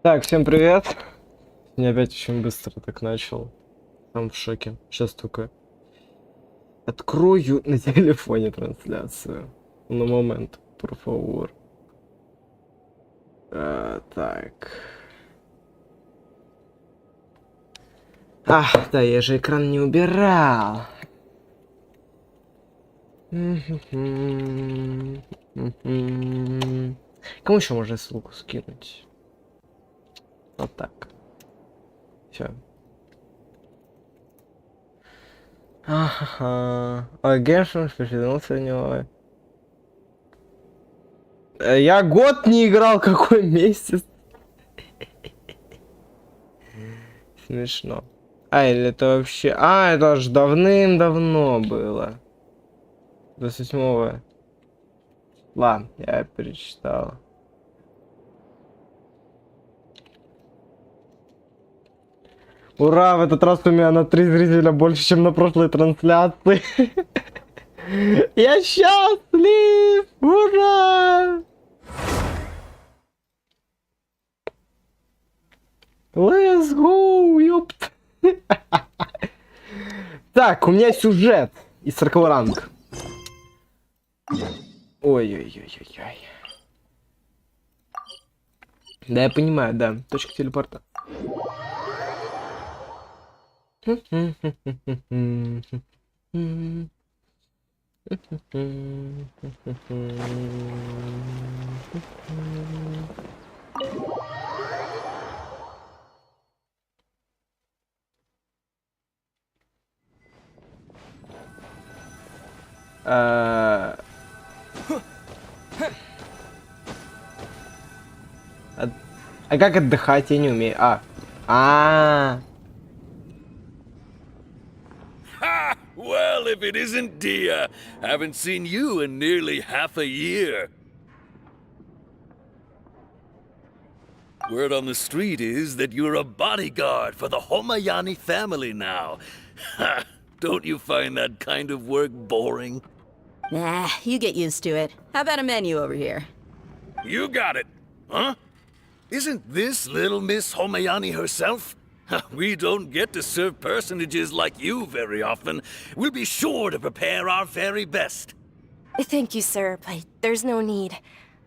Так, всем привет. Я опять очень быстро так начал. Сам в шоке. Сейчас только открою на телефоне трансляцию. На момент, por favor. Так. Да, я же экран не убирал. Кому еще можно ссылку скинуть? Вот так. Все. Ага. Геншин сегодня новое. Я год не играл, какой месяц? Смешно. Или это вообще... это аж давным-давно было. 28-го. Ладно, я перечитал. Ура, в этот раз у меня на 3 зрителя больше, чем на прошлой трансляции. Я счастлив! Ура! Let's go, ёпт. Так, у меня сюжет из 40 ранг. Ой-ой-ой-ой-ой. Да, я понимаю, да. Точка телепорта. А как отдыхать? Я не умею. Well, if it isn't Dia. Haven't seen you in nearly half a year. Word on the street is that you're a bodyguard for the Homayani family now. Ha! Don't you find that kind of work boring? Nah, you get used to it. How about a menu over here? You got it, huh? Isn't this little Miss Homayani herself? We don't get to serve personages like you very often. We'll be sure to prepare our very best. Thank you, sir, but there's no need.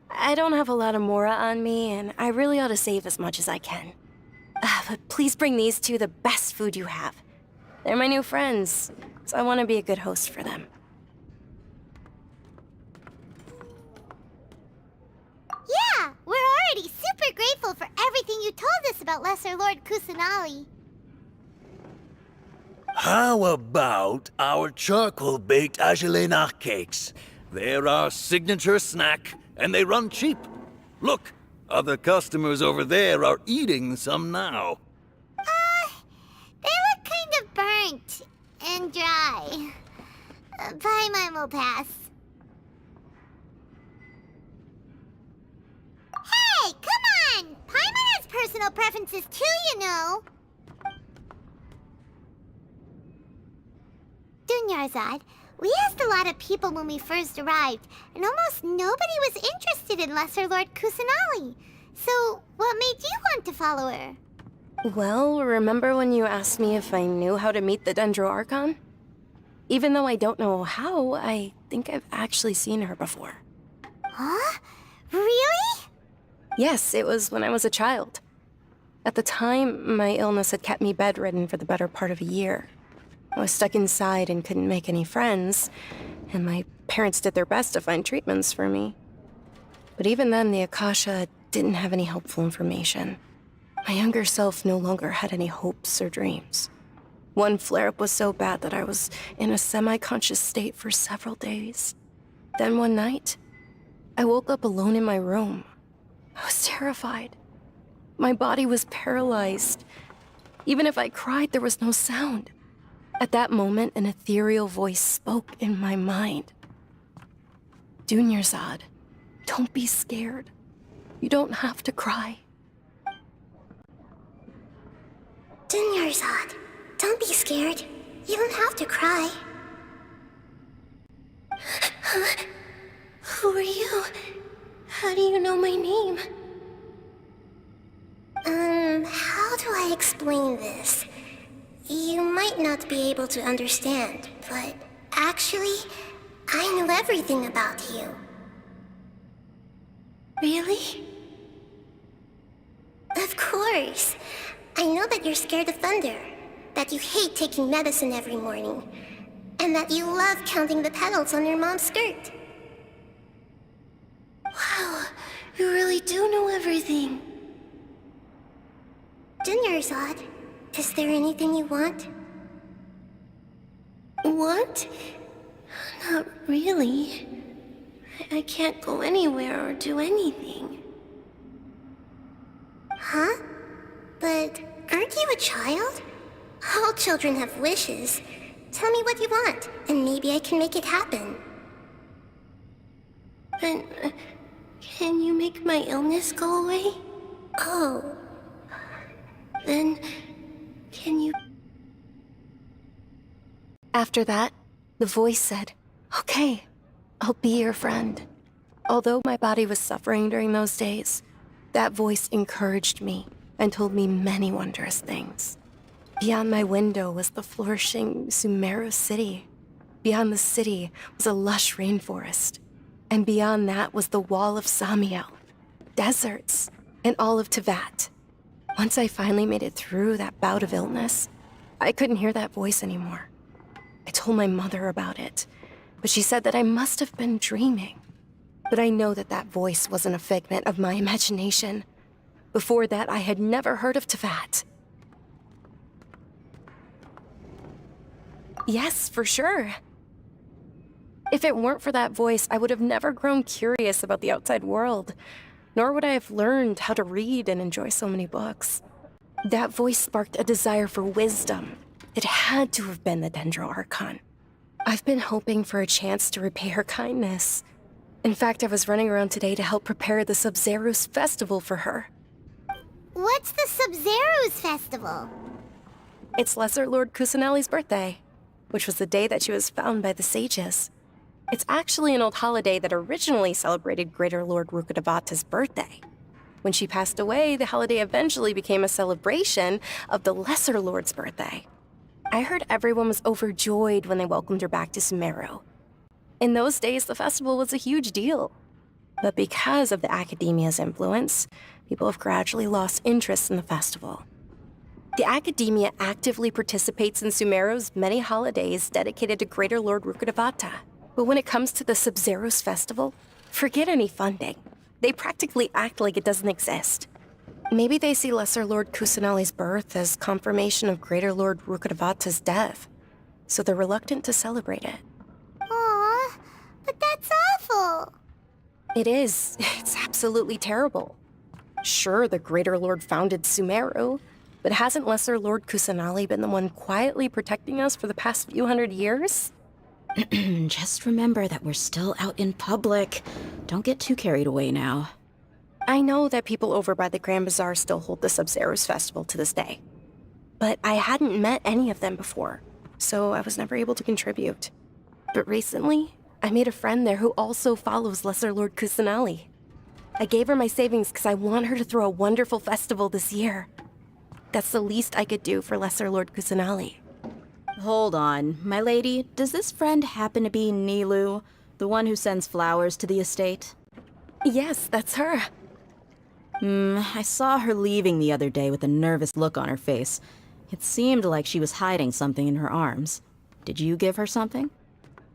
I don't have a lot of Mora on me, and I really ought to save as much as I can. But please bring these two the best food you have. They're my new friends, so I want to be a good host for them. Yeah, we're already super grateful for everything you told us about Lesser Lord Kusanali. How about our charcoal-baked agelenach cakes? They're our signature snack, and they run cheap. Look, other customers over there are eating some now. They look kind of burnt and dry. Paimon will pass. Hey, come on! Paimon has personal preferences too, you know. Dunyarzad, we asked a lot of people when we first arrived, and almost nobody was interested in Lesser Lord Kusanali. So, what made you want to follow her? Well, remember when you asked me if I knew how to meet the DENDRO ARCHON? Even though I don't know how, I think I've actually seen her before. Huh? Really? Yes, it was when I was a child. At the time, my illness had kept me bedridden for the better part of a year. I was stuck inside and couldn't make any friends, and my parents did their best to find treatments for me. But even then, the Akasha didn't have any helpful information. My younger self no longer had any hopes or dreams. One flare-up was so bad that I was in a semi-conscious state for several days. Then one night, I woke up alone in my room. I was terrified. My body was paralyzed. Even if I cried, there was no sound. At that moment, an ethereal voice spoke in my mind. Dunyarzad, don't be scared. You don't have to cry. Dunyarzad, don't be scared. You don't have to cry. Who are you? How do you know my name? do I explain this? You might not be able to understand, but actually, I know everything about you. Really? Of course. I know that you're scared of thunder, that you hate taking medicine every morning, and that you love counting the petals on your mom's skirt. Wow, you really do know everything. Dinnerzad, is there anything you want? What? Not really. I can't go anywhere or do anything. Huh? But aren't you a child? All children have wishes. Tell me what you want, and maybe I can make it happen. But, can you make my illness go away? Oh. Then, can you... After that, the voice said, "Okay, I'll be your friend." Although my body was suffering during those days, that voice encouraged me and told me many wondrous things. Beyond my window was the flourishing Sumeru city. Beyond the city was a lush rainforest. And beyond that was the wall of Samiel, deserts, and all of Tevat. Once I finally made it through that bout of illness, I couldn't hear that voice anymore. I told my mother about it, but she said that I must have been dreaming. But I know that that voice wasn't a figment of my imagination. Before that, I had never heard of Tevat. Yes, for sure. If it weren't for that voice, I would have never grown curious about the outside world, nor would I have learned how to read and enjoy so many books. That voice sparked a desire for wisdom. It had to have been the DENDRO ARCHON. I've been hoping for a chance to repay her kindness. In fact, I was running around today to help prepare the Sub-Zerus festival for her. What's the Sub-Zerus festival? It's Lesser Lord Kusanali's birthday, which was the day that she was found by the sages. It's actually an old holiday that originally celebrated Greater Lord Rukkhadevata's birthday. When she passed away, the holiday eventually became a celebration of the Lesser Lord's birthday. I heard everyone was overjoyed when they welcomed her back to Sumeru. In those days, the festival was a huge deal. But because of the academia's influence, people have gradually lost interest in the festival. The academia actively participates in Sumeru's many holidays dedicated to Greater Lord Rukkhadevata. But when it comes to the Sub-Zerus festival, forget any funding. They practically act like it doesn't exist. Maybe they see Lesser Lord Kusanali's birth as confirmation of Greater Lord Rukkhadevata's death, so they're reluctant to celebrate it. Aw, but that's awful. It is. It's absolutely terrible. Sure, the Greater Lord founded Sumeru, but hasn't Lesser Lord Kusanali been the one quietly protecting us for the past few hundred years? Just remember that we're still out in public. Don't get too carried away now. I know that people over by the Grand Bazaar still hold the Sub-Zerus festival to this day. But I hadn't met any of them before, so I was never able to contribute. But recently, I made a friend there who also follows Lesser Lord Kusanali. I gave her my savings because I want her to throw a wonderful festival this year. That's the least I could do for Lesser Lord Kusanali. Hold on, my lady. Does this friend happen to be Nilu, the one who sends flowers to the estate? Yes, that's her. I saw her leaving the other day with a nervous look on her face. It seemed like she was hiding something in her arms. Did you give her something?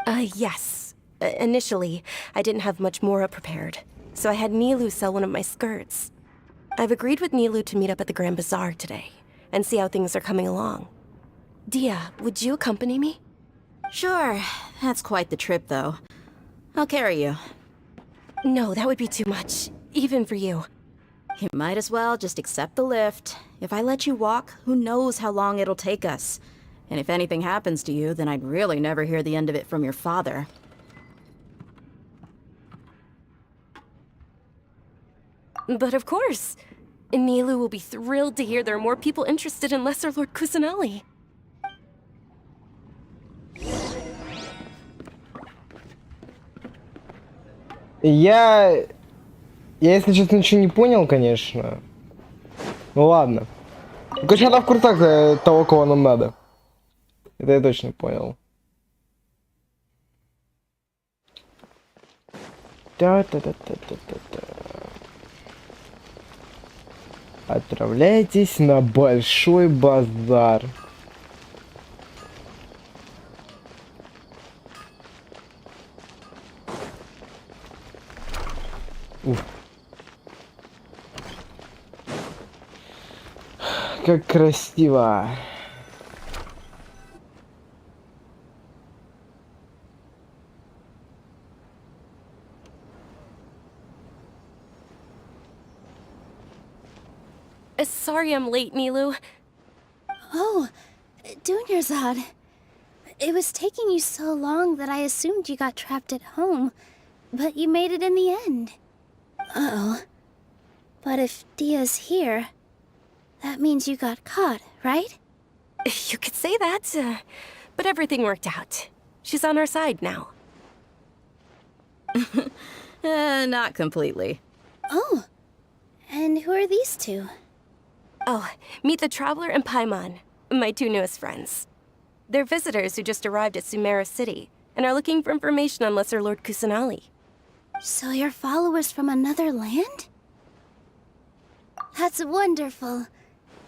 Yes. Initially, I didn't have much more prepared, so I had Nilu sell one of my skirts. I've agreed with Nilu to meet up at the Grand Bazaar today, and see how things are coming along. Dia, would you accompany me? Sure. That's quite the trip, though. I'll carry you. No, that would be too much, even for you. You might as well just accept the lift. If I let you walk, who knows how long it'll take us. And if anything happens to you, then I'd really never hear the end of it from your father. But of course. Nilu will be thrilled to hear there are more people interested in Lesser Lord Kusanali. Я, если честно, ничего не понял, конечно. Ну ладно. Короче, она в курсах того, кого нам надо. Это я точно понял. Та-та-та-та-та-та. Отправляйтесь на большой базар. Уф. Как красиво. Sorry I'm late, Nilu. Oh, Dunyarzad. It was taking you so long that I assumed you got trapped at home, but you made it in the end. Uh-oh. But if Dia's here, that means you got caught, right? You could say that, but everything worked out. She's on our side now. Not completely. Oh, and who are these two? Oh, meet the Traveler and Paimon, my two newest friends. They're visitors who just arrived at Sumeru City and are looking for information on Lesser Lord Kusanali. So you're followers from another land? That's wonderful.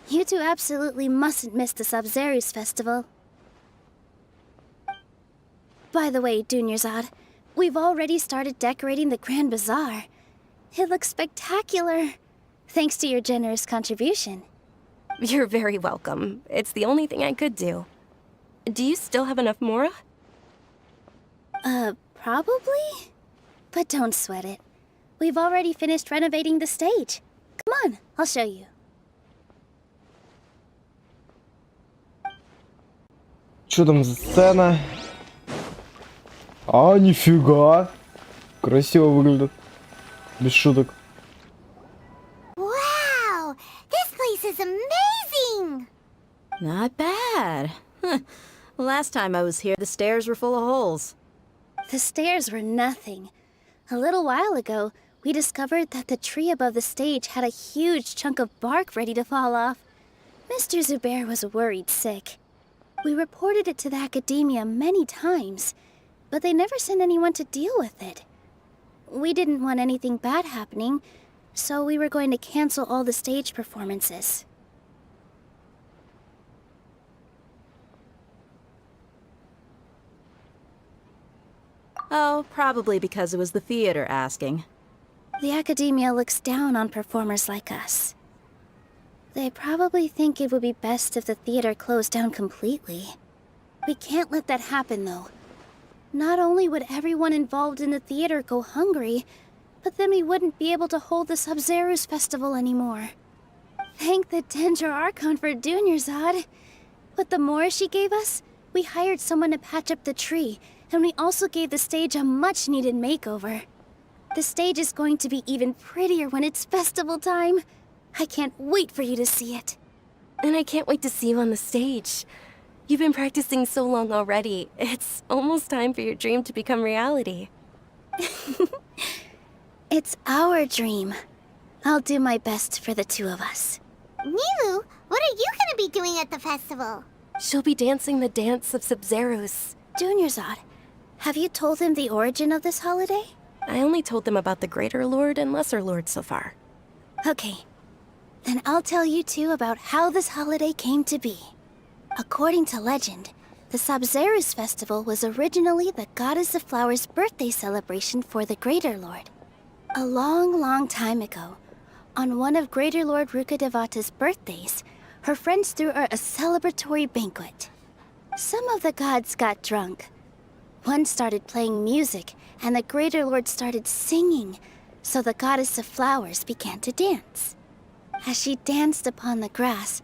You two absolutely mustn't miss the Sub-Zerus festival. By the way, Dunyarzad, we've already started decorating the Grand Bazaar. It looks spectacular, thanks to your generous contribution. You're very welcome. It's the only thing I could do. Do you still have enough Mora? Probably? But don't sweat it. We've already finished renovating the stage. Come on, I'll show you. Что там за сцена? А, нифига. Красиво выглядит. Без шуток. Wow! This place is amazing! Not bad. Last time I was here, the stairs were full of holes. The stairs were nothing. A little while ago, we discovered that the tree above the stage had a huge chunk of bark ready to fall off. Mr. Zubair was worried sick. We reported it to the academia many times, but they never sent anyone to deal with it. We didn't want anything bad happening, so we were going to cancel all the stage performances. Oh, probably because it was the theater asking. The academia looks down on performers like us. They probably think it would be best if the theater closed down completely. We can't let that happen, though. Not only would everyone involved in the theater go hungry, but then we wouldn't be able to hold the Sub-Zerus festival anymore. Thank the DENDRO ARCHON for Dunyarzad. With the more she gave us, we hired someone to patch up the tree, and we also gave the stage a much-needed makeover. The stage is going to be even prettier when it's festival time. I can't wait for you to see it. And I can't wait to see you on the stage. You've been practicing so long already. It's almost time for your dream to become reality. It's our dream. I'll do my best for the two of us. Nilu, what are you gonna be doing at the festival? She'll be dancing the dance of Sub-Zerus. Dunyarzad, have you told him the origin of this holiday? I only told them about the Greater Lord and Lesser Lord so far. Okay. Then I'll tell you two about how this holiday came to be. According to legend, the Sub-Zerus festival was originally the Goddess of Flowers' birthday celebration for the Greater Lord. A long, long time ago, on one of Greater Lord Rukkhadevata's birthdays, her friends threw her a celebratory banquet. Some of the gods got drunk. One started playing music, and the Greater Lord started singing, so the Goddess of Flowers began to dance. As she danced upon the grass,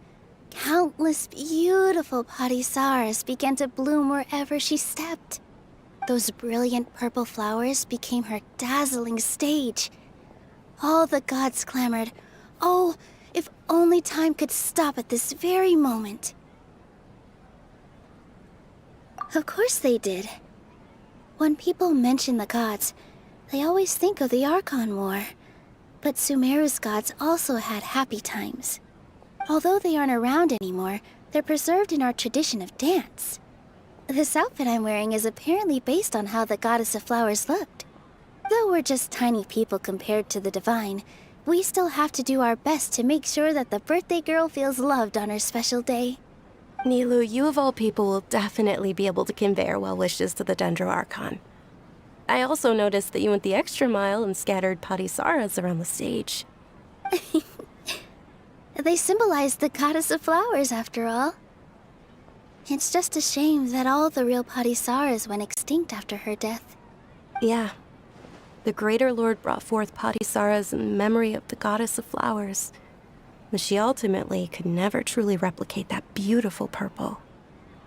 countless beautiful parisaras began to bloom wherever she stepped. Those brilliant purple flowers became her dazzling stage. All the gods clamored, "Oh, if only time could stop at this very moment." Of course they did. When people mention the gods, they always think of the Archon War. But Sumeru's gods also had happy times. Although they aren't around anymore, they're preserved in our tradition of dance. This outfit I'm wearing is apparently based on how the goddess of flowers looked. Though we're just tiny people compared to the divine, we still have to do our best to make sure that the birthday girl feels loved on her special day. Nilu, you of all people will definitely be able to convey our well wishes to the DENDRO ARCHON. I also noticed that you went the extra mile and scattered Patisaras around the stage. They symbolize the goddess of flowers, after all. It's just a shame that all the real Patisaras went extinct after her death. Yeah. The Greater Lord brought forth Patisaras in memory of the goddess of flowers, but she ultimately could never truly replicate that beautiful purple.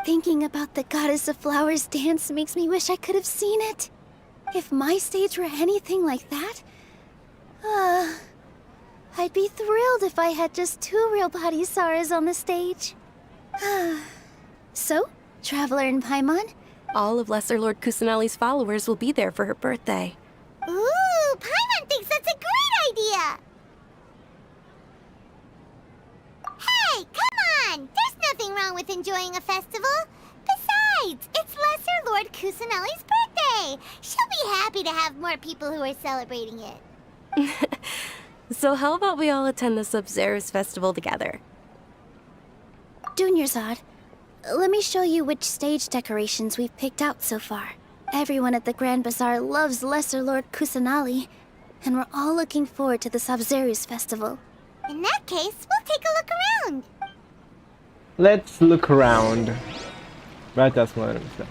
Thinking about the goddess of flowers dance makes me wish I could have seen it. If my stage were anything like that, I'd be thrilled if I had just 2 real Patisaras on the stage. So, Traveler and Paimon? All of Lesser Lord Kusanali's followers will be there for her birthday. Ooh, Paimon thinks that's a great idea! Hey, come on! There's nothing wrong with enjoying a festival. Besides, it's Lesser Lord Kusanali's birthday. She'll be happy to have more people who are celebrating it. So how about we all attend the Sub-Zerus festival together? Dunyarzad, let me show you which stage decorations we've picked out so far. Everyone at the Grand Bazaar loves Lesser Lord Kusanali, and we're all looking forward to the Sub-Zerus festival. In that case, we'll take a look around. Let's look around. Давайте осмотримся.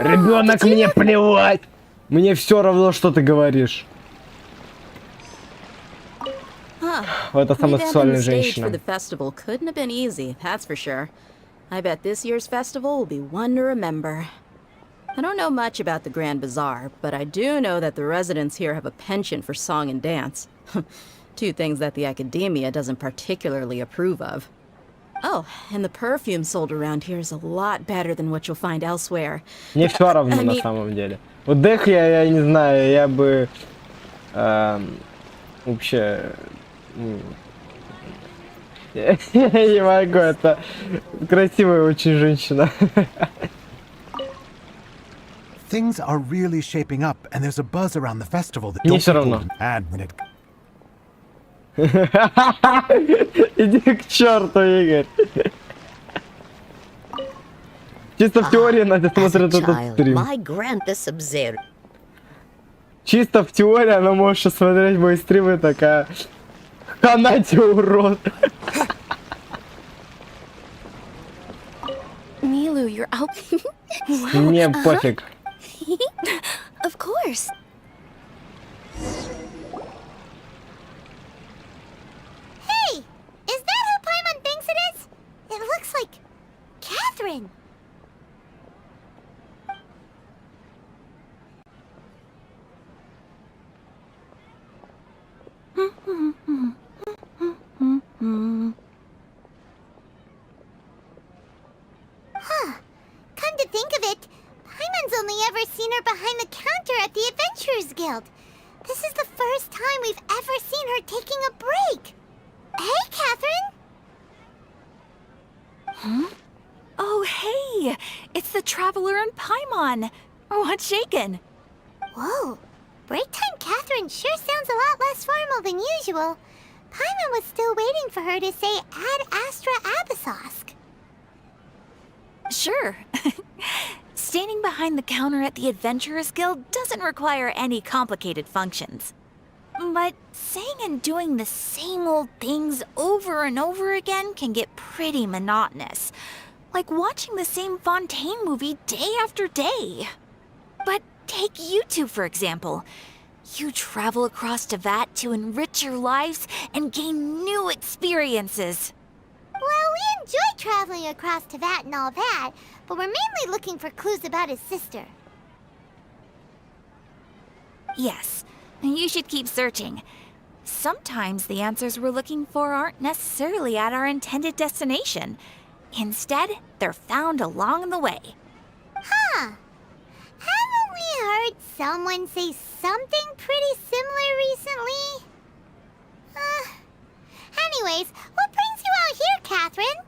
Ребенок, мне плевать! Мне все равно, что ты говоришь. Это самая сексуальная Revamping the stage женщина. for the festival couldn't have been easy, that's for sure. I bet this year's festival will be one to remember. I don't know much about the Grand Bazaar, but I do know that the residents here have a penchant for song and dance. 2 things that the academia doesn't particularly approve of. Oh, and the perfume sold around here is a lot better than what you'll find elsewhere. Мне все равно на самом деле. Вот Дэх я не знаю, я бы вообще я не могу, это красивая очень женщина. Things are really shaping up, and there's a buzz around the festival that Мне don't всё people равно. add when it. Иди к черту, Игорь. Чисто в теории Надя смотрит этот стрим. My grandpa Sub-Zero. Чисто в теории она может сейчас смотреть мои стримы такая. Хана тебе, урод. Nilu, you're out. Мне пофиг. Of course. Hey! Is that who Paimon thinks it is? It looks like Catherine. Huh. Come to think of it, Paimon's only ever seen her behind the counter at the Adventurers Guild. This is the first time we've ever seen her taking a break. Hey, Catherine! Oh, hey! It's the Traveler and Paimon! What's shaken? Whoa. Break time Catherine sure sounds a lot less formal than usual. Paimon was still waiting for her to say Ad Astra Abyssosque. Sure. Standing behind the counter at the Adventurers Guild doesn't require any complicated functions. But saying and doing the same old things over and over again can get pretty monotonous. Like watching the same Fontaine movie day after day. But take you two, for example. You travel across Tevat to enrich your lives and gain new experiences. Well, we enjoy traveling across Tevat and all that, but we're mainly looking for clues about his sister. Yes, you should keep searching. Sometimes the answers we're looking for aren't necessarily at our intended destination. Instead, they're found along the way. Huh. Haven't we heard someone say something pretty similar recently? And Anyways, what brings you out here, Catherine?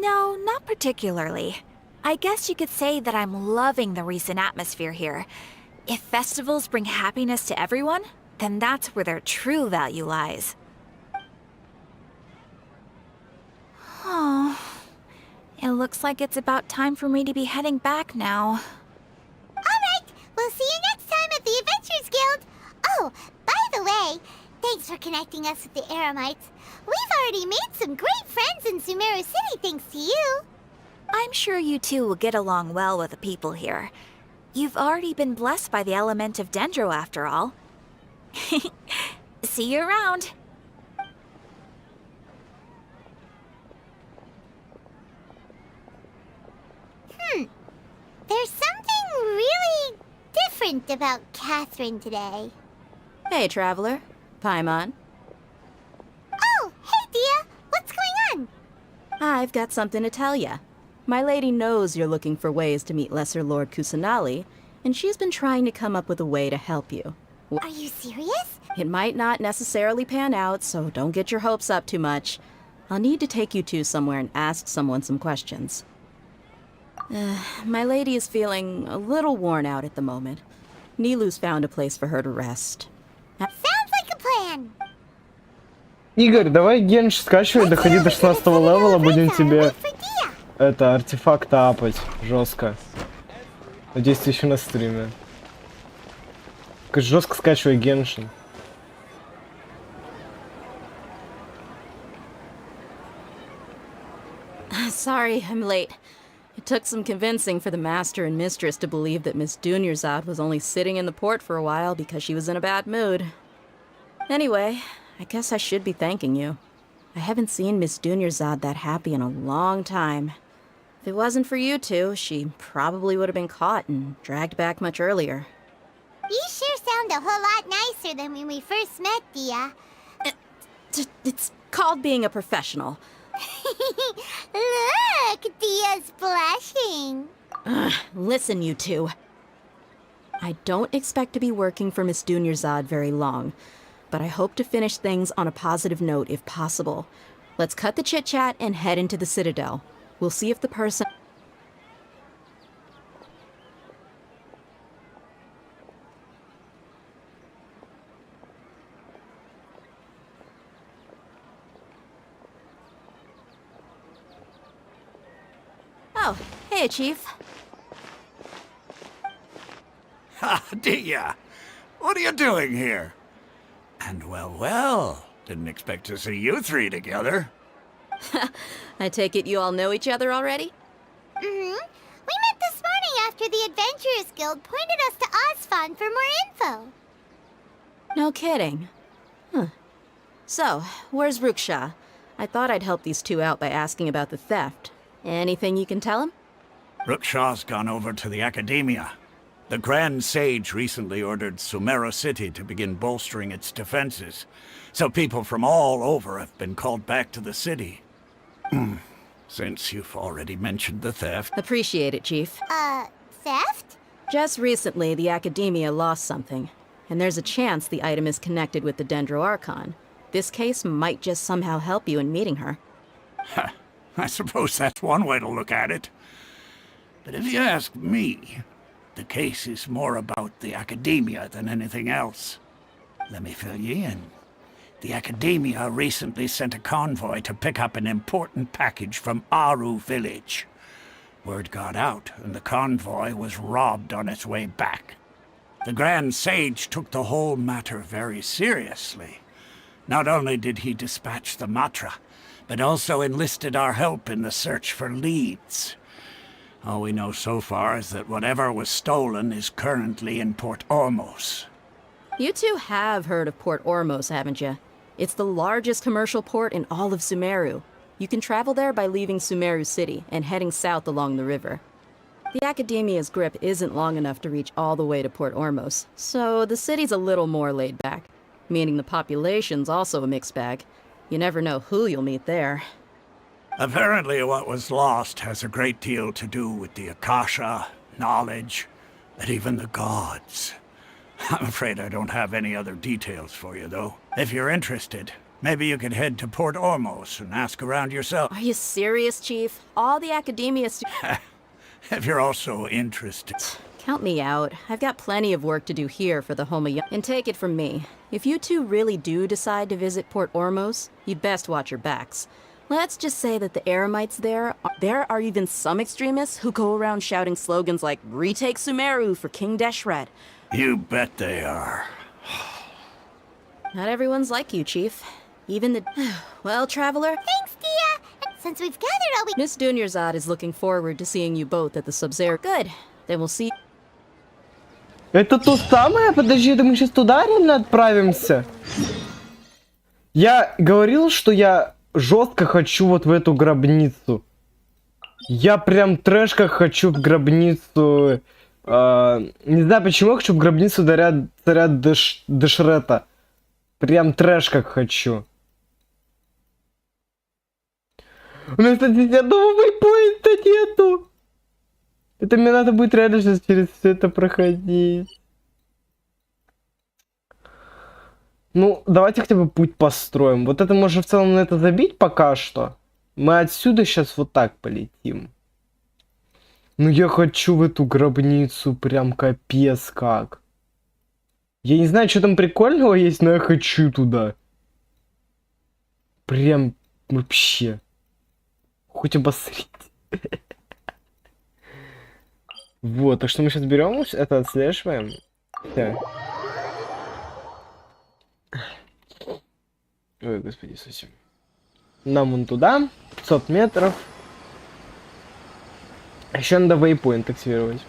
No, not particularly. I guess you could say that I'm loving the recent atmosphere here. If festivals bring happiness to everyone, then that's where their true value lies. Oh, it looks like it's about time for me to be heading back now. Alright, we'll see you next time at the Adventurers Guild. Oh, by the way, thanks for connecting us with the Eremites. We've already made some great friends in Sumeru City thanks to you. I'm sure you two will get along well with the people here. You've already been blessed by the element of DENDRO after all. See you around. There's something really different about Catherine today. Hey, traveler. Paimon. Oh, hey, Dia. What's going on? I've got something to tell ya. My lady knows you're looking for ways to meet Lesser Lord Kusanali, and she's been trying to come up with a way to help you. Are you serious? It might not necessarily pan out, so don't get your hopes up too much. I'll need to take you two somewhere and ask someone some questions. My lady is feeling a little worn out at the moment. Nilu's found a place for her to rest. Sounds like a plan. Игорь, давай Генш скачивай, доходи до 16 левела, будем тебе это артефакт апать жестко. Надеюсь, ты еще на стриме. Жестко скачивай Геншин. Sorry, I'm late. It took some convincing for the master and mistress to believe that Miss Dunyarzad was only sitting in the port for a while because she was in a bad mood. Anyway, I guess I should be thanking you. I haven't seen Miss Dunyarzad that happy in a long time. If it wasn't for you two, she probably would have been caught and dragged back much earlier. You sure sound a whole lot nicer than when we first met, Dia. It's called being a professional. Look, Dia's blushing. Listen, you two. I don't expect to be working for Miss Dunyarzad very long, but I hope to finish things on a positive note if possible. Let's cut the chit-chat and head into the Citadel. We'll see if the person... Oh, hey, Chief. Ha, Dia! What are you doing here? And well, didn't expect to see you three together. I take it you all know each other already? We met this morning after the Adventurers Guild pointed us to Osfon for more info. No kidding. Huh. So, where's Ruksha? I thought I'd help these two out by asking about the theft. Anything you can tell him? Rukshaw's gone over to the Academia. The Grand Sage recently ordered Sumeru City to begin bolstering its defenses, so people from all over have been called back to the city. Since you've already mentioned the theft... Appreciate it, Chief. Theft? Just recently, the Academia lost something, and there's a chance the item is connected with the DENDRO ARCHON. This case might just somehow help you in meeting her. I suppose that's one way to look at it. But if you ask me, the case is more about the Academia than anything else. Let me fill you in. The Academia recently sent a convoy to pick up an important package from Aru village. Word got out, and the convoy was robbed on its way back. The Grand Sage took the whole matter very seriously. Not only did he dispatch the Matra, but also enlisted our help in the search for leads. All we know so far is that whatever was stolen is currently in Port Ormos. You two have heard of Port Ormos, haven't you? It's the largest commercial port in all of Sumeru. You can travel there by leaving Sumeru City and heading south along the river. The Academia's grip isn't long enough to reach all the way to Port Ormos, so the city's a little more laid back, meaning the population's also a mixed bag. You never know who you'll meet there. Apparently what was lost has a great deal to do with the Akasha, knowledge, and even the gods. I'm afraid I don't have any other details for you, though. If you're interested, Maybe you could head to Port Ormos and ask around yourself. Are you serious, Chief? All the academia If you're also interested. Count me out. I've got plenty of work to do here for the home of young. And take it from me, if you two really do decide to visit Port Ormos, you'd best watch your backs. Let's just say that the Eremites there are even some extremists who go around shouting slogans like, retake Sumeru for King Deshret. You bet they are. Not everyone's like you, Chief. Even the... Well, Traveler... Thanks, Dia! Since we've gathered all we... Miss Dunyarzad is looking forward to seeing you both at the Sub-Zero. Good. Then we'll see... Это то самое? Подожди, это мы сейчас туда реально отправимся? Я говорил, что я жестко хочу вот в эту гробницу. Я прям трэш как хочу в гробницу. Не знаю почему, хочу в гробницу царя Дешрета. Прям трэш как хочу. У меня, кстати, ни одного вейпоинта нету. Это мне надо будет реально сейчас через все это проходить. Ну, давайте хотя бы путь построим. Вот это можно в целом на это забить пока что. Мы отсюда сейчас вот так полетим. Ну, я хочу в эту гробницу прям капец как. Я не знаю, что там прикольного есть, но я хочу туда. Прям вообще. Хоть обосрите. Вот, так что мы сейчас берем это, отслеживаем. Всё. Ой, господи, совсем. Нам вон туда, 500 метров. Еще надо вейпоинт активировать.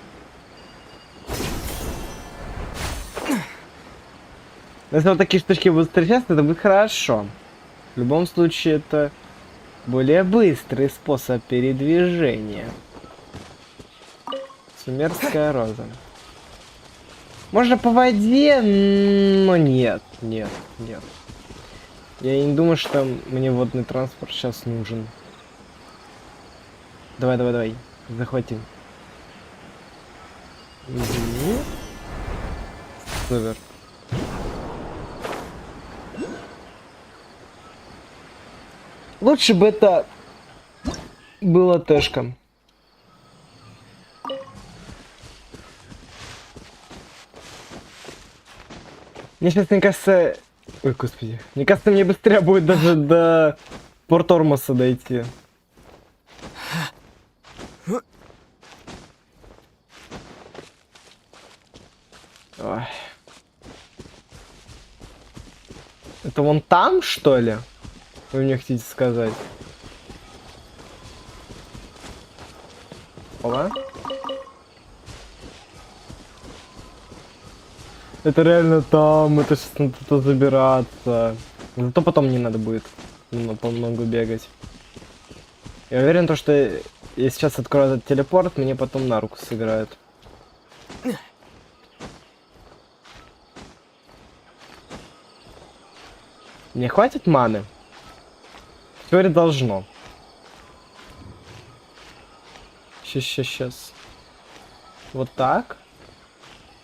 Если вот такие штучки будут встречаться, это будет хорошо. В любом случае, это более быстрый способ передвижения. Сумерская роза. Можно по воде, но нет. Я не думаю, что мне водный транспорт сейчас нужен. Давай. Захватим. Угу. Супер. Лучше бы это было тэшком. Мне сейчас, мне кажется... Ой, господи. Мне кажется, мне быстрее будет даже до Порт-Ормоса дойти. Ой. Это вон там, что ли? Вы мне хотите сказать? Опа. Это реально там, это сейчас надо туда забираться. Зато потом не надо будет много бегать. Я уверен, то, что я сейчас открою этот телепорт, мне потом на руку сыграют. Мне хватит маны? В теории должно. Сейчас. Вот так.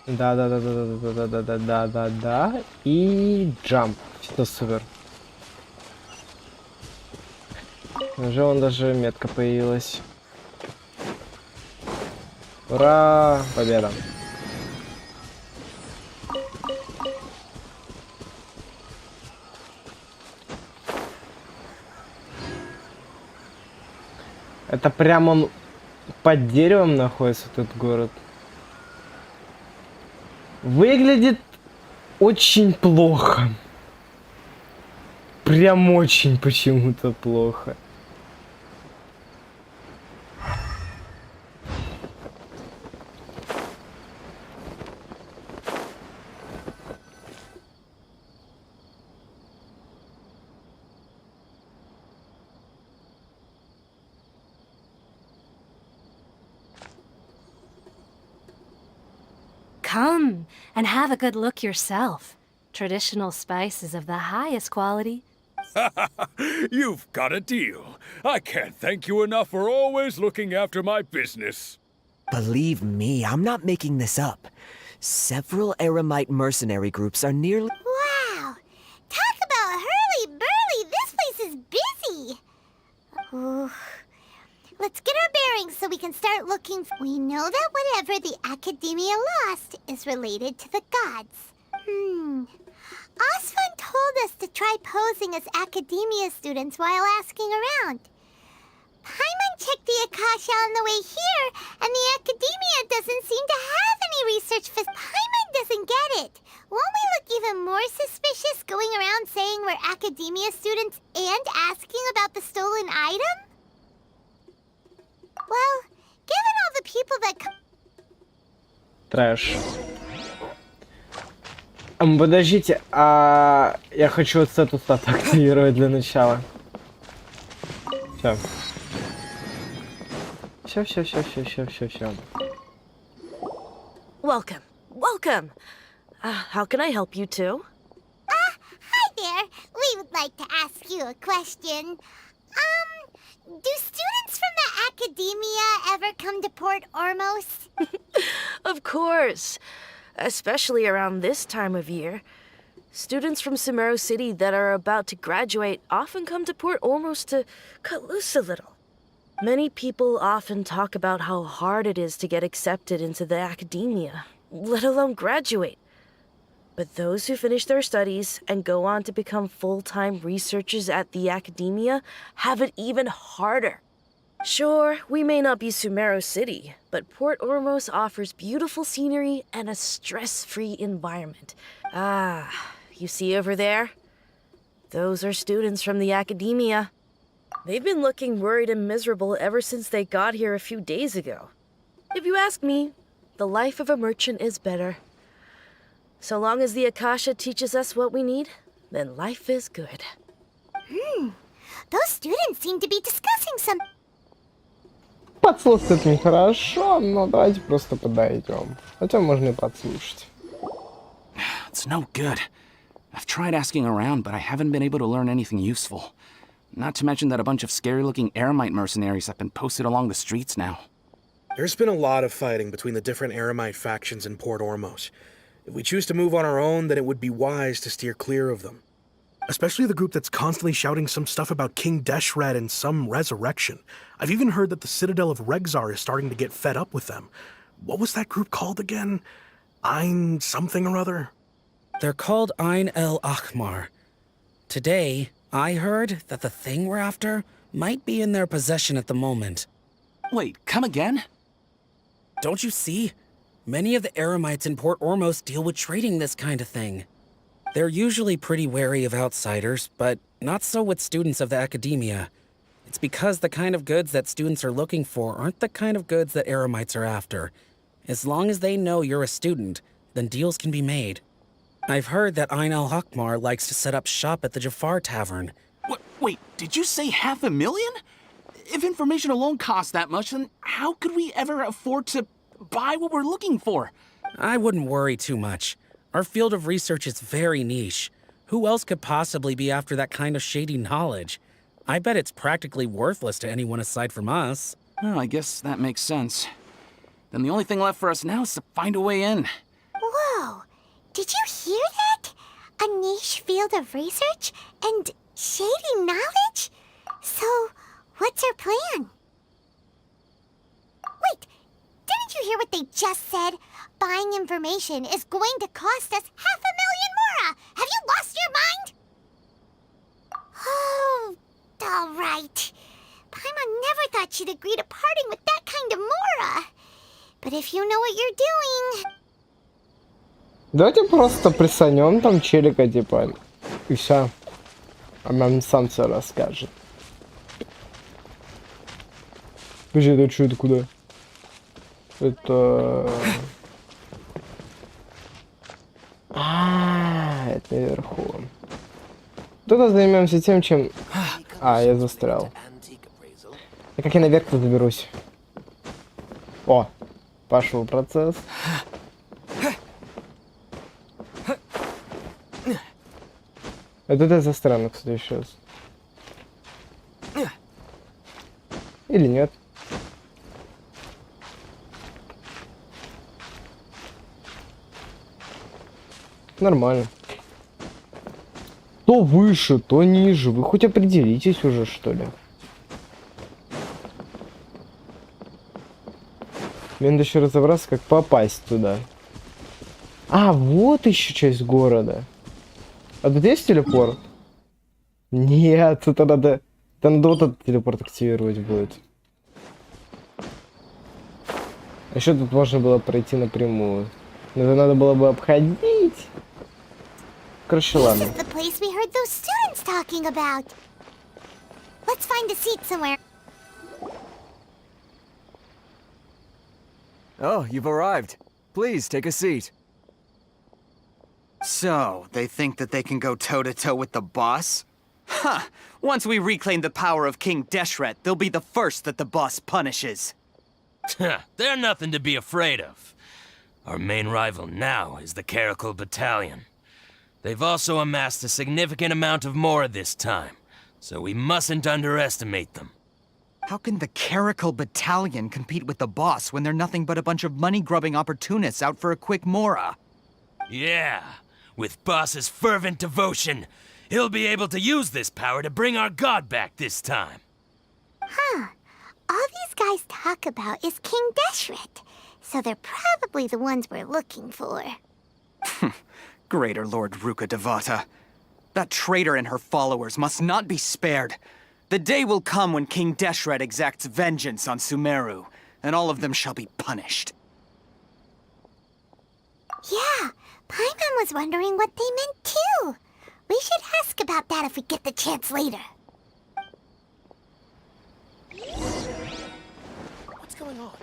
Да. И джамп. Все супер. Уже вон даже метка появилась. Ура! Победа. Это прям он под деревом находится, этот город. Выглядит очень плохо. Прям очень почему-то плохо. Come and have a good look yourself. Traditional spices of the highest quality. You've got a deal. I can't thank you enough for always looking after my business. Believe me, I'm not making this up. Several Eremite mercenary groups are nearly... Wow! Talk about hurly-burly let's get our bearings so we can start looking. We know that whatever the Academia lost is related to the gods. Osvan told us to try posing as Academia students while asking around. Paimon checked the Akasha on the way here, and the Academia doesn't seem to have any research. Paimon doesn't get it. Won't we look even more suspicious going around saying we're Academia students and asking about the stolen item? Well, given all the people that come... Трэш. Подождите, я хочу вот эту стату активировать для начала. Все. Welcome. Welcome. How can I help you too? Hi there. We would like to ask you a question. Do students from the Academia ever come to Port Ormos? Of course. Especially around this time of year. Students from Sumeru City that are about to graduate often come to Port Ormos to cut loose a little. Many people often talk about how hard it is to get accepted into the Academia, let alone graduate. But those who finish their studies and go on to become full-time researchers at the Academia have it even harder. Sure, we may not be Sumeru City, but Port Ormos offers beautiful scenery and a stress-free environment. You see over there? Those are students from the Academia. They've been looking worried and miserable ever since they got here a few days ago. If you ask me, the life of a merchant is better. So long as the Akasha teaches us what we need, then life is good. Those students seem to be discussing some... Подслушать нехорошо, но давайте просто подойдем. Хотя можно и подслушать. It's no good. I've tried asking around, but I haven't been able to learn anything useful. Not to mention that a bunch of scary-looking Eremite mercenaries have been posted along the streets now. There's been a lot of fighting between the different Eremite factions in Port Ormos. If we choose to move on our own, then it would be wise to steer clear of them. Especially the group that's constantly shouting some stuff about King Deshret and some resurrection. I've even heard that the Citadel of Regzar is starting to get fed up with them. What was that group called again? Ein something or other? They're called Ein El Akhmar. Today, I heard that the thing we're after might be in their possession at the moment. Wait, come again? Don't you see? Many of the Eremites in Port Ormos deal with trading this kind of thing. They're usually pretty wary of outsiders, but not so with students of the Academia. It's because the kind of goods that students are looking for aren't the kind of goods that Eremites are after. As long as they know you're a student, then deals can be made. I've heard that Ein El Akhmar likes to set up shop at the Jafar Tavern. Wait, did you say 500,000? If information alone costs that much, then how could we ever afford to buy what we're looking for? I wouldn't worry too much. Our field of research is very niche. Who else could possibly be after that kind of shady knowledge? I bet it's practically worthless to anyone aside from us. Oh, I guess that makes sense. Then the only thing left for us now is to find a way in. Whoa! Did you hear that? A niche field of research and shady knowledge? So, what's our plan? Wait, didn't you hear what they just said? Buying information is going to cost us 500,000 mora! Have you lost your mind? Oh, all right. Paimon never thought she'd agree to parting with that kind of mora. But if you know what you're doing... Давайте просто присанем там челика, типа, и все. А нам сам все расскажет. Подожди, это что, это куда? Это... это наверху. Тогда займемся тем, чем... я застрял. А как я наверх-то заберусь? О, пошел процесс. Это я застрял, кстати, сейчас. Или нет? Нормально. То выше, то ниже. Вы хоть определитесь уже, что ли? Мне надо еще разобраться, как попасть туда. А, вот еще часть города. А тут есть телепорт? Нет, это надо вот этот телепорт активировать будет. А еще тут можно было пройти напрямую. Но это надо было бы обходить. Короче, ладно. This is the place we heard those students talking about. Let's find a seat somewhere. Oh, you've arrived. Please, take a seat. So, they think that they can go toe-to-toe with the boss? Huh! Once we reclaim the power of King Deshret, they'll be the first that the boss punishes. They're nothing to be afraid of. Our main rival now is the Caracal Battalion. They've also amassed a significant amount of more this time, so we mustn't underestimate them. How can the Caracal Battalion compete with the boss when they're nothing but a bunch of money-grubbing opportunists out for a quick mora? Yeah, with Boss's fervent devotion, he'll be able to use this power to bring our god back this time. Huh. All these guys talk about is King Deshret, so they're probably the ones we're looking for. Greater Lord Ruka Devata. That traitor and her followers must not be spared. The day will come when King Deshret exacts vengeance on Sumeru, and all of them shall be punished. Yeah, Paimon was wondering what they meant too. We should ask about that if we get the chance later. What's going on?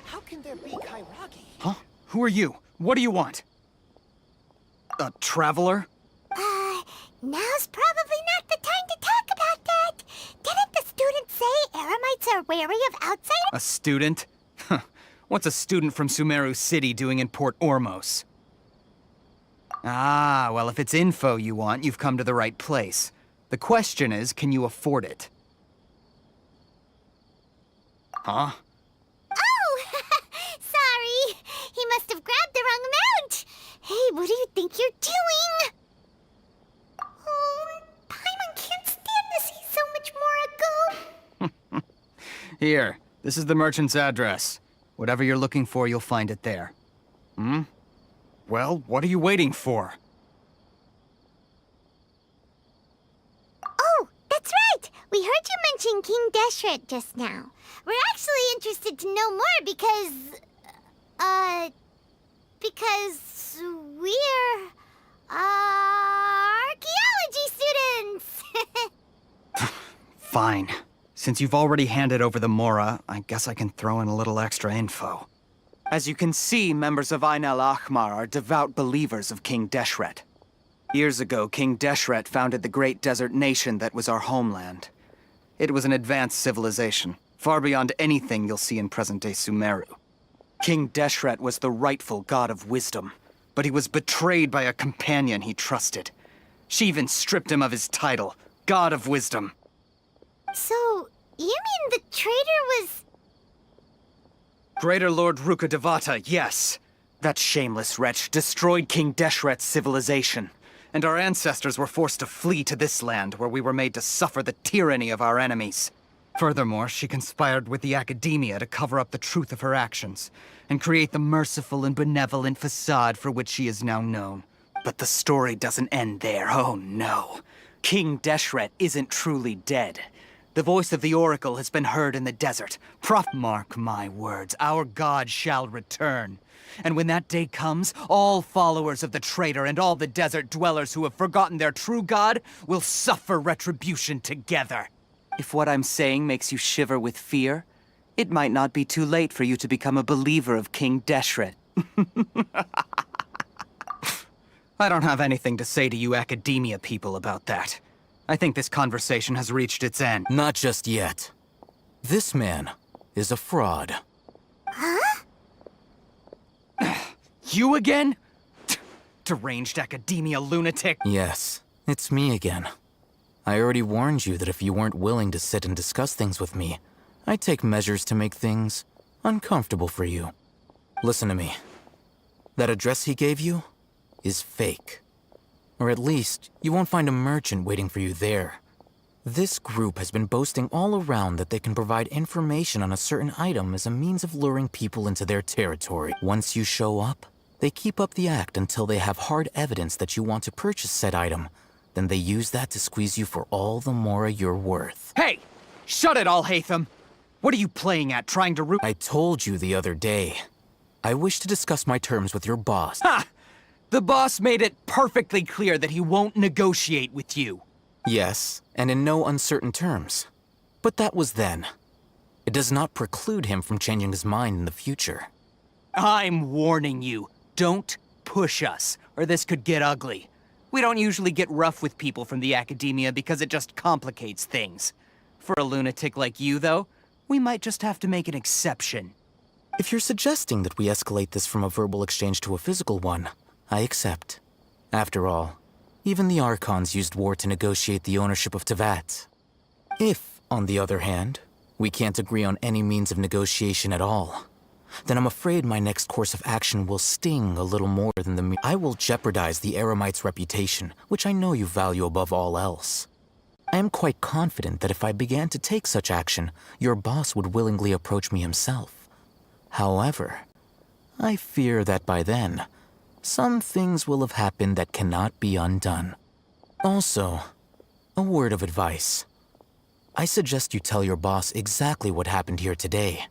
How can there be Kairagi? Huh? Who are you? What do you want? A traveler? Now's probably not the time to talk about that. Didn't the students say Eremites are wary of outsiders? A student? Huh. What's a student from Sumeru City doing in Port Ormos? Ah, well, if it's info you want, you've come to the right place. The question is, can you afford it? Huh? Oh! Sorry! He must have grabbed the wrong amount! Hey, what do you think you're doing? Oh, Paimon can't stand to see so much more go. Here, this is the merchant's address. Whatever you're looking for, you'll find it there. Hmm? Well, what are you waiting for? Oh, that's right! We heard you mention King Deshret just now. We're actually interested to know more because we're, archaeology students! Fine. Since you've already handed over the Mora, I guess I can throw in a little extra info. As you can see, members of Ain al-Ahmar are devout believers of King Deshret. Years ago, King Deshret founded the great desert nation that was our homeland. It was an advanced civilization, far beyond anything you'll see in present-day Sumeru. King Deshret was the rightful god of wisdom, but he was betrayed by a companion he trusted. She even stripped him of his title, God of Wisdom. So, you mean the traitor was... Greater Lord Ruka Devata, yes. That shameless wretch destroyed King Deshret's civilization, and our ancestors were forced to flee to this land where we were made to suffer the tyranny of our enemies. Furthermore, she conspired with the academia to cover up the truth of her actions, and create the merciful and benevolent facade for which she is now known. But the story doesn't end there, oh no. King Deshret isn't truly dead. The voice of the Oracle has been heard in the desert. Mark my words, our god shall return. And when that day comes, all followers of the traitor and all the desert dwellers who have forgotten their true god will suffer retribution together. If what I'm saying makes you shiver with fear, it might not be too late for you to become a believer of King Deshret. I don't have anything to say to you academia people about that. I think this conversation has reached its end. Not just yet. This man is a fraud. Huh? You again? Deranged academia lunatic? Yes, it's me again. I already warned you that if you weren't willing to sit and discuss things with me, I'd take measures to make things uncomfortable for you. Listen to me. That address he gave you is fake. Or at least, you won't find a merchant waiting for you there. This group has been boasting all around that they can provide information on a certain item as a means of luring people into their territory. Once you show up, they keep up the act until they have hard evidence that you want to purchase said item. Then they use that to squeeze you for all the more you're worth. Hey! Shut it, Alhaitham! What are you playing at, trying to root— I told you the other day. I wish to discuss my terms with your boss. Ha! The boss made it perfectly clear that he won't negotiate with you. Yes, and in no uncertain terms. But that was then. It does not preclude him from changing his mind in the future. I'm warning you. Don't push us, or this could get ugly. We don't usually get rough with people from the academia because it just complicates things. For a lunatic like you, though, we might just have to make an exception. If you're suggesting that we escalate this from a verbal exchange to a physical one, I accept. After all, even the Archons used war to negotiate the ownership of Teyvat. If, on the other hand, we can't agree on any means of negotiation at all, then I'm afraid my next course of action will sting a little more than the I will jeopardize the Eremites' reputation, which I know you value above all else. I am quite confident that if I began to take such action, your boss would willingly approach me himself. However, I fear that by then, some things will have happened that cannot be undone. Also, a word of advice. I suggest you tell your boss exactly what happened here today.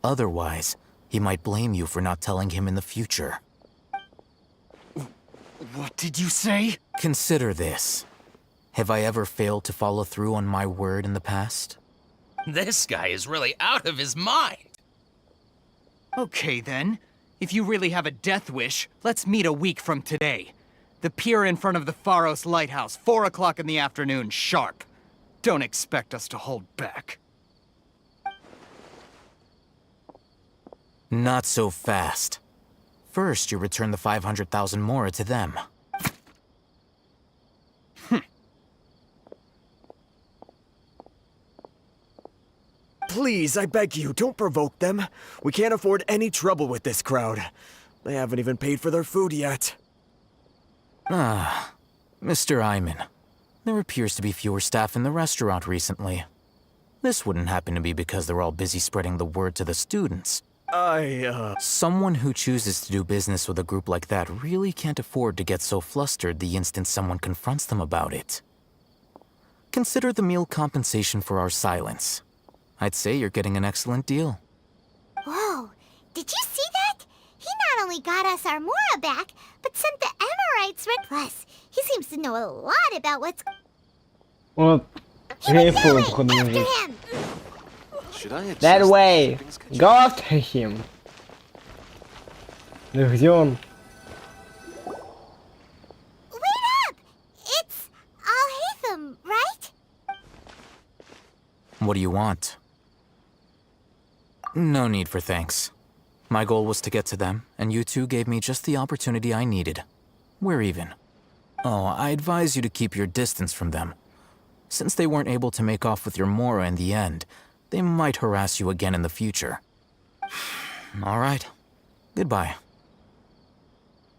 Otherwise, he might blame you for not telling him in the future. What did you say? Consider this. Have I ever failed to follow through on my word in the past? This guy is really out of his mind. Okay then. If you really have a death wish, let's meet a week from today. The pier in front of the Pharos Lighthouse, 4 o'clock in the afternoon, sharp. Don't expect us to hold back. Not so fast. First, you return the 500,000 mora to them. Please, I beg you, don't provoke them. We can't afford any trouble with this crowd. They haven't even paid for their food yet. Ah, Mr. Iman. There appears to be fewer staff in the restaurant recently. This wouldn't happen to be because they're all busy spreading the word to the students. Someone who chooses to do business with a group like that really can't afford to get so flustered the instant someone confronts them about it. Consider the meal compensation for our silence. I'd say you're getting an excellent deal. Whoa, did you see that? He not only got us our Mora back, but sent the Emirites red. Plus, he seems to know a lot about what's... Вот. Грейпфрут, походу, лежит. That way! Go after him! Да где он? Wait up! It's Alhaitham, right? What do you want? No need for thanks. My goal was to get to them, and you two gave me just the opportunity I needed. We're even. Oh, I advise you to keep your distance from them. Since they weren't able to make off with your Mora in the end, they might harass you again in the future. All right. Goodbye.